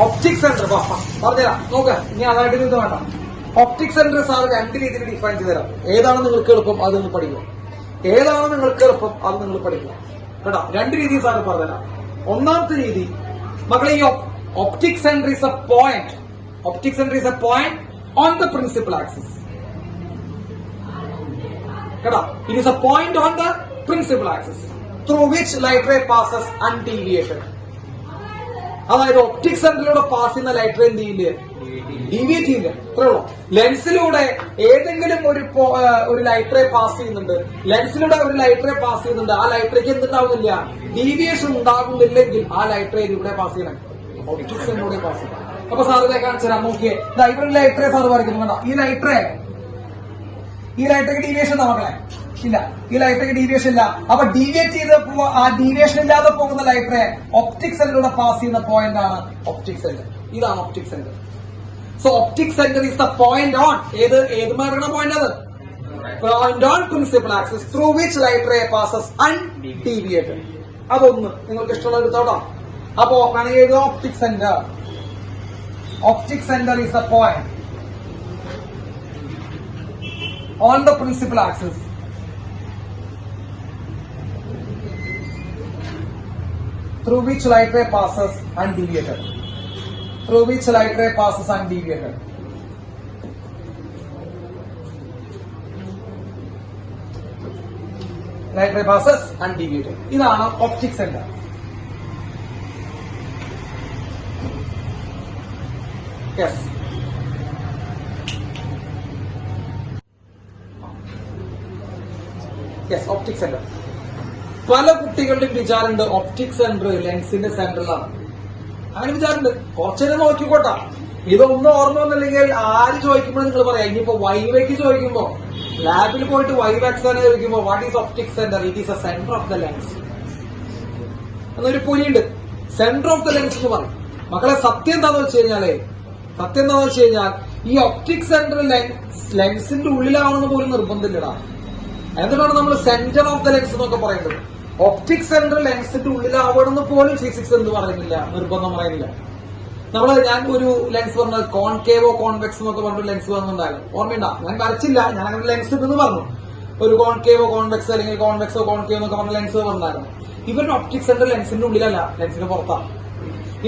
ഒപ്റ്റിക് സെന്റർ? പറഞ്ഞുതരാം, നോക്ക. ഇനി അതായിട്ട് ഇത് വേണ്ട. ഒപ്റ്റിക് സെന്റർ സാർ 2 രീതിയിൽ ഡിഫൈൻ ചെയ്ത് തരാം. ഏതാണ് നിങ്ങൾക്ക് എളുപ്പം അത് നിങ്ങൾ പഠിക്കുക. കേട്ടോ? 2 രീതിയിൽ സാർ പറഞ്ഞുതരാം. ഒന്നാമത്തെ രീതി, മക്കളെ, ഈ optic centre is A point. On the principal axis. കേട്ടോ? It is a point on the principal axis through which light ray passes undeviated. അതായത് ഒപ്റ്റിക് സെന്ററിലൂടെ പാസ് ചെയ്യുന്ന ലൈറ്റ് റേ എന്ത് ചെയ്യില്ല? ഡീവിയേറ്റ് ചെയ്യില്ല. അത്രയുള്ളൂ. ലെൻസിലൂടെ ഏതെങ്കിലും ഒരു ലൈറ്റ് റേ പാസ് ചെയ്യുന്നുണ്ട്. ആ ലൈറ്റ് റേക്ക് എന്തുണ്ടാവുന്നില്ല? ഡീവിയേഷൻ ഉണ്ടാകുന്നില്ലെങ്കിൽ ആ ലൈറ്റ് റേ ഇവിടെ പാസ് ചെയ്യണം. ഒപ്റ്റിക് സെന്ററിലൂടെ പാസ് ചെയ്യണം. അപ്പൊ സാർ ഇതേ കാണിച്ചു തരാം. നോക്കിയേ, ഇവിടെ ലൈറ്റ് റേ സാർ വരയ്ക്കുന്നു. ഈ ലൈറ്റ് റേക്ക് ഡീവിയേഷൻ നോക്കണേ. ഇല്ല, ഈ ലൈറ്റ് റേക്ക് ഡീവിയേഷൻ ഇല്ല. അപ്പൊ ഡീവിയേറ്റ് ചെയ്ത് ആ ഡീവിയേഷൻ ഇല്ലാതെ പോകുന്ന ലൈറ്റ് റേ ഒപ്റ്റിക് സെന്ററിലൂടെ പാസ് ചെയ്യുന്ന പോയിന്റ് ആണ് ഒപ്റ്റിക് സെന്റർ. ഇതാണ് optic centre. So optic centre is the point on ഏത് മാറുന്ന പോയിന്റ്? അത് point on principal axis through which light ray passes undeviated. അതൊന്ന് നിങ്ങൾക്ക് ഇഷ്ടമുള്ള എടുത്തോട്ടോ. അപ്പോ വേണമെങ്കിൽ optic centre is the point on the principal axis through which light ray passes undeviated. ഇതാണ് ഒപ്റ്റിക് സെന്റർ. Optic centre. പല കുട്ടികളുടെയും വിചാരമുണ്ട് ഒപ്റ്റിക് സെന്റർ ലെൻസിന്റെ സെന്ററിലാണ്. അങ്ങനെ വിചാരമുണ്ട്. കുറച്ചേരം നോക്കിക്കോട്ടാ. ഇതൊന്നും ഓർമ്മ ഒന്നുമില്ലെങ്കിൽ ആര് ചോദിക്കുമ്പോൾ നിങ്ങൾ പറയാം. ഇനിയിപ്പോ വൈവയ്ക്ക് ചോദിക്കുമ്പോ, ലാബിൽ പോയിട്ട് വൈവാക്സ് തന്നെ ചോദിക്കുമ്പോ, what is optic centre? It is A centre of the lens എന്നൊരു പൊലിയുണ്ട്. സെന്റർ ഓഫ് ദ ലെൻസ് എന്ന് പറയും. മക്കളെ, സത്യം എന്താന്ന് വെച്ച് കഴിഞ്ഞാൽ ഈ ഒപ്റ്റിക് സെന്റർ ലെൻസിന്റെ ഉള്ളിലാവണമെന്ന് പോലും നിർബന്ധമില്ലടാ. എന്നിട്ടാണ് നമ്മൾ സെന്റർ ഓഫ് ദ ലെൻസ് എന്നൊക്കെ പറയുന്നത്. ഒപ്റ്റിക് സെന്റർ ലെൻസിന്റെ ഉള്ളിലാവണമെന്ന് പോലും ഫിസിക്സ് എന്ത് പറയുന്നില്ല, നിർബന്ധം പറയുന്നില്ല. ഞാൻ ഒരു ലെൻസ് പറഞ്ഞത് കോൺകേവോ കോൺവെക്സ് എന്നൊക്കെ പറഞ്ഞൊരു ലെൻസ് പറഞ്ഞിട്ടുണ്ടായിരുന്നു. ഓർമ്മയുണ്ടാ? ഞാൻ വരച്ചില്ല, ഞാൻ അങ്ങനെ ലെൻസ് ഇതെന്ന് പറഞ്ഞു. ഒരു കോൺകേവോ കോൺവെക്സ് അല്ലെങ്കിൽ കോൺവെക്സോ കോൺകേവോ എന്നൊക്കെ പറഞ്ഞ ലെൻസ് പറഞ്ഞായിരുന്നു. ഇവരുടെ ഒപ്റ്റിക് സെന്റർ ലെൻസിന്റെ ഉള്ളിലല്ല, ലെൻസിന്റെ പുറത്താണ്.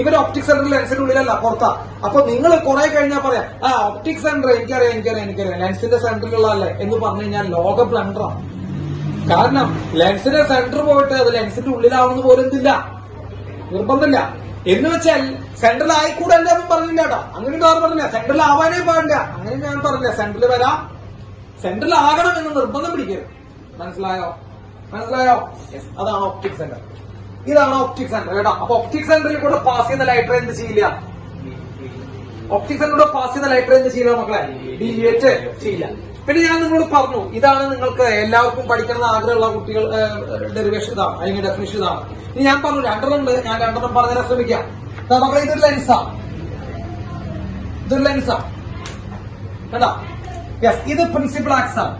ഇവർ ഒപ്റ്റിക് സെന്റർ ലെൻസിന്റെ ഉള്ളിലല്ല, പുറത്താ. അപ്പൊ നിങ്ങൾ കുറെ കഴിഞ്ഞാൽ പറയാം ഒപ്റ്റിക് സെന്റർ എനിക്കറിയാം ലെൻസിന്റെ സെന്ററിലുള്ളതല്ലേ എന്ന് പറഞ്ഞു കഴിഞ്ഞാൽ ലോക ബ്ലണ്ടറാണ്. കാരണം ലെൻസിന്റെ സെന്റർ പോയിട്ട് അത് ലെൻസിന്റെ ഉള്ളിലാവുന്ന പോലും എന്തില്ല, നിർബന്ധമില്ല. എന്ന് വെച്ചാൽ സെന്ററിൽ ആയിക്കൂടല്ല എന്നും പറഞ്ഞില്ല കേട്ടോ. അങ്ങനെ ഞാൻ പറഞ്ഞില്ല സെന്ററിൽ ആവാനേ പാടില്ല, അങ്ങനെ ഞാൻ പറഞ്ഞില്ല. സെന്ററിൽ വരാം, സെന്ററിൽ ആകണം എന്ന് നിർബന്ധം പിടിക്കരുത്. മനസ്സിലായോ? അതാണ് ഒപ്റ്റിക് സെന്റർ. ഇതാണ് ഒപ്റ്റിക് സെന്റർ കേട്ടോ. അപ്പൊ ഒപ്റ്റിക് സെന്ററിൽ കൂടെ പാസ് ചെയ്യുന്ന ലൈറ്റ് എന്ത് ചെയ്യില്ല, ഒപ്റ്റിക് സെന്ററിലൂടെ പാസ് ചെയ്യുന്ന ലൈറ്റ് എന്ത് ചെയ്യില്ല മക്കളെ, ഡീവിയേറ്റ് ചെയ്യില്ല. പിന്നെ ഞാൻ നിങ്ങളോട് പറഞ്ഞു, ഇതാണ് നിങ്ങൾക്ക് എല്ലാവർക്കും പഠിക്കണം ആഗ്രഹമുള്ള കുട്ടികൾ ഡെറിവേഷൻ ഇതാണ്, അല്ലെങ്കിൽ ഡെഫിനിഷൻ ഇതാണ്. ഇനി ഞാൻ പറഞ്ഞു രണ്ടെണ്ണം ഉണ്ട്, ഞാൻ രണ്ടെണ്ണം പറഞ്ഞുതരാൻ ശ്രമിക്കാം. മക്കളെ ഇതൊരു ലെൻസാ, കേട്ടോ. യെസ്, ഇത് പ്രിൻസിപ്പൽ ആക്സ് ആണ്.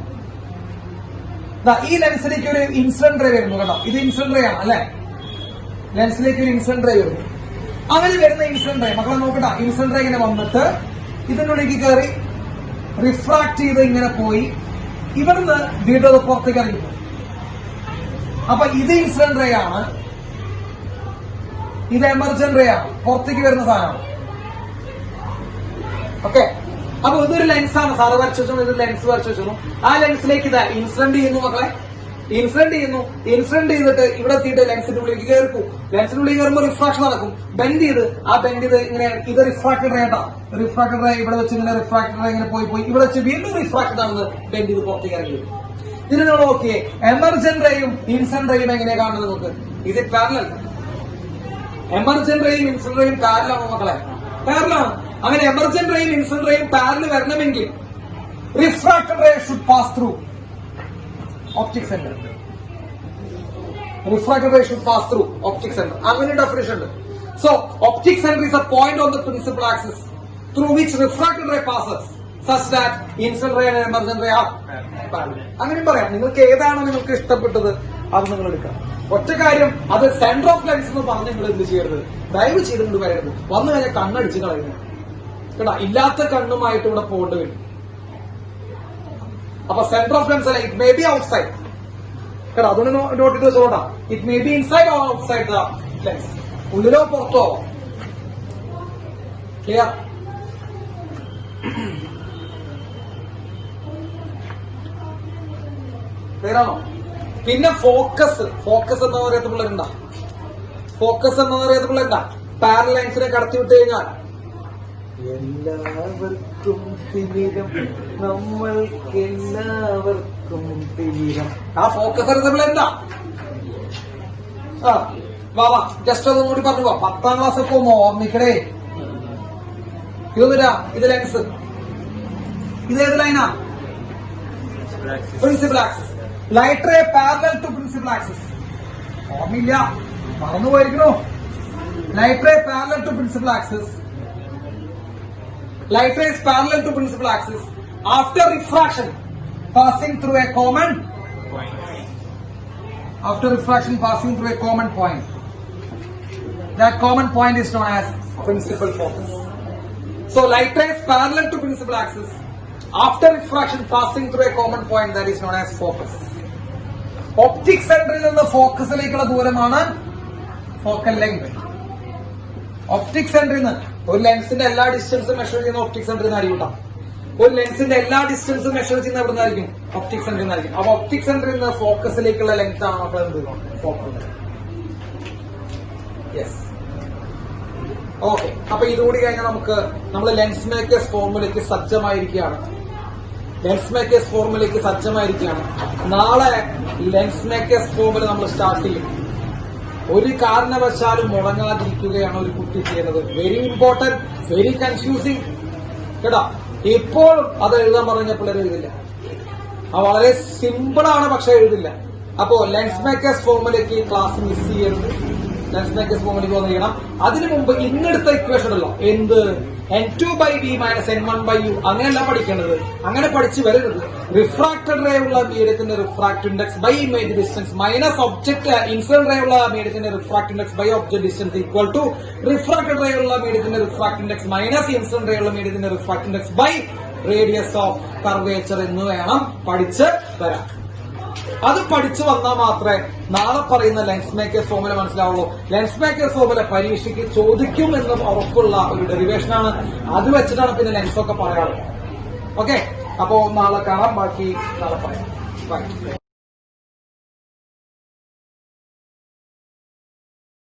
ഈ ലെൻസിലേക്ക് ഒരു ഇൻസിഡന്റ് റേ വരുന്നു കേട്ടോ. ഇത് ഇൻസിഡന്റ് റേ ആണ് അല്ലെ, ലെൻസിലേക്ക് ഒരു ഇൻസിഡന്റ് റേ വരുന്നു. അങ്ങനെ വരുന്ന ഇൻസിഡന്റ് റേ മക്കളെ നോക്കട്ടെ, ഇൻസിഡന്റ് റേ ഇങ്ങനെ വന്നിട്ട് ഇതിനുള്ളിലേക്ക് കയറി റിഫ്രാക്ട് ചെയ്ത് ഇങ്ങനെ പോയി ഇവിടുന്ന് വീണ്ടും അത് പുറത്തേക്ക് ഇറങ്ങി. അപ്പൊ ഇത് ഇൻസിഡന്റ് റേ ആണ്, ഇത് എമർജന്റ് റേ ആണ്, പുറത്തേക്ക് വരുന്ന സാധനമാണ്. ഓക്കെ, അപ്പൊ ഇതൊരു ലെൻസാണ്. സാറ് വരച്ചു, ഇത് ലെൻസ് വരച്ചു. ആ ലെൻസിലേക്ക് ഇതാ ഇൻസിഡന്റ് ചെയ്യുന്നു മക്കളെ, ഇൻസിഡന്റ് ചെയ്തിട്ട് ഇവിടെ എത്തിയിട്ട് ലെൻസിന്റെ ഉള്ളിലേക്ക് കയറിപ്പോ. ലെൻസിന്റെ ഉള്ളിൽ കയറുമ്പോൾ റിഫ്രാക്ഷൻ നടക്കും, ബെൻഡ് ചെയ്ത് ഇങ്ങനെ ഇത് റിഫ്രാക്റ്റഡ് റേ ആട്ടാ. റിഫ്രാക്റ്റഡ് റേ ഇവിടെ വെച്ച് ഇങ്ങനെ റിഫ്രാക്റ്റഡ് റേ ഇങ്ങനെ പോയി ഇവിടെ വെച്ച് വീണ്ടും റിഫ്രാക്റ്റഡ് ആണെന്ന് ബെൻഡ് ചെയ്ത് പുറത്തേക്ക് ഇറങ്ങി. ഇതിന് നമ്മൾ നോക്കിയേ, എമർജന്റ് റേയും ഇൻസിഡന്റ് റേയും എങ്ങനെയാ കാണുന്നത് നമുക്ക്? ഇത് പാരലൽ. എമർജന്റ് റേയും ഇൻസിഡന്റ് റേയും പാരലാണ് മക്കളെ, പാരലാണ്. അങ്ങനെ എമർജന്റ് റേയും ഇൻസിഡന്റ് റേയും പാരലൽ വരണമെങ്കിൽ refracted ray should pass through optic center. Refracted ray should pass through optic center. അങ്ങനെ definition ഉണ്ട്. So optic center is a point on the principal axis through which refracted ray passes such that incident ray and emergent ray are parallel. അങ്ങനെ പറയാം. നിങ്ങൾക്ക് ഏതാണോ നിങ്ങൾക്ക് ഇഷ്ടപ്പെട്ടത് അത് നിങ്ങൾ എടുക്കാം. ഒറ്റ കാര്യം, അത് സെന്റർ ഓഫ് ലെൻസ് എന്ന് പറഞ്ഞ് നിങ്ങൾ എന്ത് ചെയ്യരുത്, ദയവ് ചെയ്ത് കൊണ്ട് വരരുത്. വന്നു കഴിഞ്ഞാൽ കണ്ണടിച്ച് കളയുന്നു കേട്ടോ. ഇല്ലാത്ത കണ്ണുമായിട്ട് ഇവിടെ പോകേണ്ടി വരും. അപ്പൊ സെന്റർ ഓഫ് ലെൻസ് അല്ല, ഇറ്റ് മേ ബി ഔട്ട്സൈഡ് കേട്ടോ. അതുകൊണ്ട് നോട്ട് ചെയ്ത് വെച്ചോട്ടാ, it may be inside or outside the lens, ഉള്ളിലോ പുറത്തോ. ക്ലിയർ? ക്ലിയറാണോ? പിന്നെ ഫോക്കസ് എന്ന് പറയുന്ന പിള്ളേരുണ്ടാ, പാരലൽ ലൈൻസിനെ കടത്തി വിട്ട് കഴിഞ്ഞാൽ എല്ലാവർക്കും തിമിരം, നമ്മൾക്കെല്ലാവർക്കും തിമിരം. ആ ഫോക്കസ് അറിയുന്ന എന്താ? വാ ജസ്റ്റ് അതൊന്നും കൂടി പറഞ്ഞു പോ. 10ാം ക്ലാസ് ഒക്കെ ഒന്ന് ഓർമ്മിക്കണേ. ഇതൊന്നുമില്ല, ഇത് ലെൻസ്, ഇത് ഏത് ലൈനാ? Principal axis. Light ray parallel to principal axis. ഓർമ്മയില്ല, മറന്നുപോയിരിക്കണോ? Light ray parallel to principal axis. Light ray is parallel to principal axis after refraction passing through a common point. That common point is known as principal focus. So light ray is parallel to principal axis after refraction passing through a common point, that is known as focus. Optic center il ninnu focus lekkulla dooramana focal length. Optic center il ninnu ഒരു ലെൻസിന്റെ എല്ലാ ഡിസ്റ്റൻസും measure ചെയ്യുന്ന optic സെന്ററിൽ ആയിരിക്കും. ഒരു ലെൻസിന്റെ എല്ലാ ഡിസ്റ്റൻസും measure ചെയ്യുന്ന എവിടെ നിന്നായിരിക്കും? ഒപ്റ്റിക് സെന്ററിൽ നിന്നായിരിക്കും. അപ്പൊ ഒപ്റ്റിക് സെന്ററിൽ നിന്ന് ഫോക്കസിലേക്കുള്ള ലെങ്ത് ആണ് നമ്മൾ എന്ത് ഫോക്കൽ. Yes, okay. അപ്പൊ ഇതുകൂടി കഴിഞ്ഞാൽ നമ്മൾ ലെൻസ് മേക്കേഴ്സ് ഫോർമുലയ്ക്ക് സജ്ജമായിരിക്കുകയാണ്. നാളെ ലെൻസ് മേക്കേഴ്സ് ഫോർമുല നമ്മൾ സ്റ്റാർട്ട് ചെയ്യും. ഒരു കാരണവശാലും മുടങ്ങാതിരിക്കുകയാണ് ഒരു കുട്ടി ചെയ്യുന്നത്. വെരി ഇമ്പോർട്ടന്റ്, വെരി കൺഫ്യൂസിങ് കേട്ടോ. ഇപ്പോഴും അത് എഴുതാൻ പറഞ്ഞ പിള്ളേർ എഴുതില്ല. വളരെ സിമ്പിളാണ്, പക്ഷെ എഴുതില്ല. അപ്പോ ലെൻസ് മേക്കേഴ്സ് ഫോർമുലയ്ക്ക് ക്ലാസ് മിസ് ചെയ്യരുത്. ലെൻസ് മേക്കേഴ്സ് ഫോർമുലയ്ക്ക് വന്നിരിക്കണം. അതിനു മുമ്പ് ഇന്നെടുത്ത ഇക്വേഷൻ ഉണ്ടല്ലോ, എന്ത് n2/v - n1/u, അങ്ങനെയല്ല പഠിക്കേണ്ടത്. അങ്ങനെ പഠിച്ചു വരരുത്. റിഫ്രാക്റ്റഡ് റേ ഉള്ള മീഡിയത്തിന്റെ refractive index by image distance minus object incident ray ഉള്ള മീഡിയത്തിന്റെ refractive index by object distance equal to refracted ray ഉള്ള മീഡിയത്തിന്റെ refractive index minus incident ray ഉള്ള മീഡിയത്തിന്റെ refractive index by radius of curvature എന്ന് വേണം പഠിച്ച് വരാം. അത് പഠിച്ചു വന്നാൽ മാത്രമേ നാളെ പറയുന്ന ലെൻസ് മേക്കേഴ്സ് ഫോർമുല മനസ്സിലാവുള്ളൂ. ലെൻസ് മേക്കേഴ്സ് ഫോർമുല പരീക്ഷയ്ക്ക് ചോദിക്കും എന്ന് ഉറപ്പുള്ള ഒരു ഡെറിവേഷനാണ്. അത് വെച്ചിട്ടാണ് പിന്നെ ലെൻസ് ഒക്കെ പറയാറ്. ഓക്കെ, അപ്പോ നാളെ കാണാം, ബാക്കി നാളെ പറയാം. ബൈ.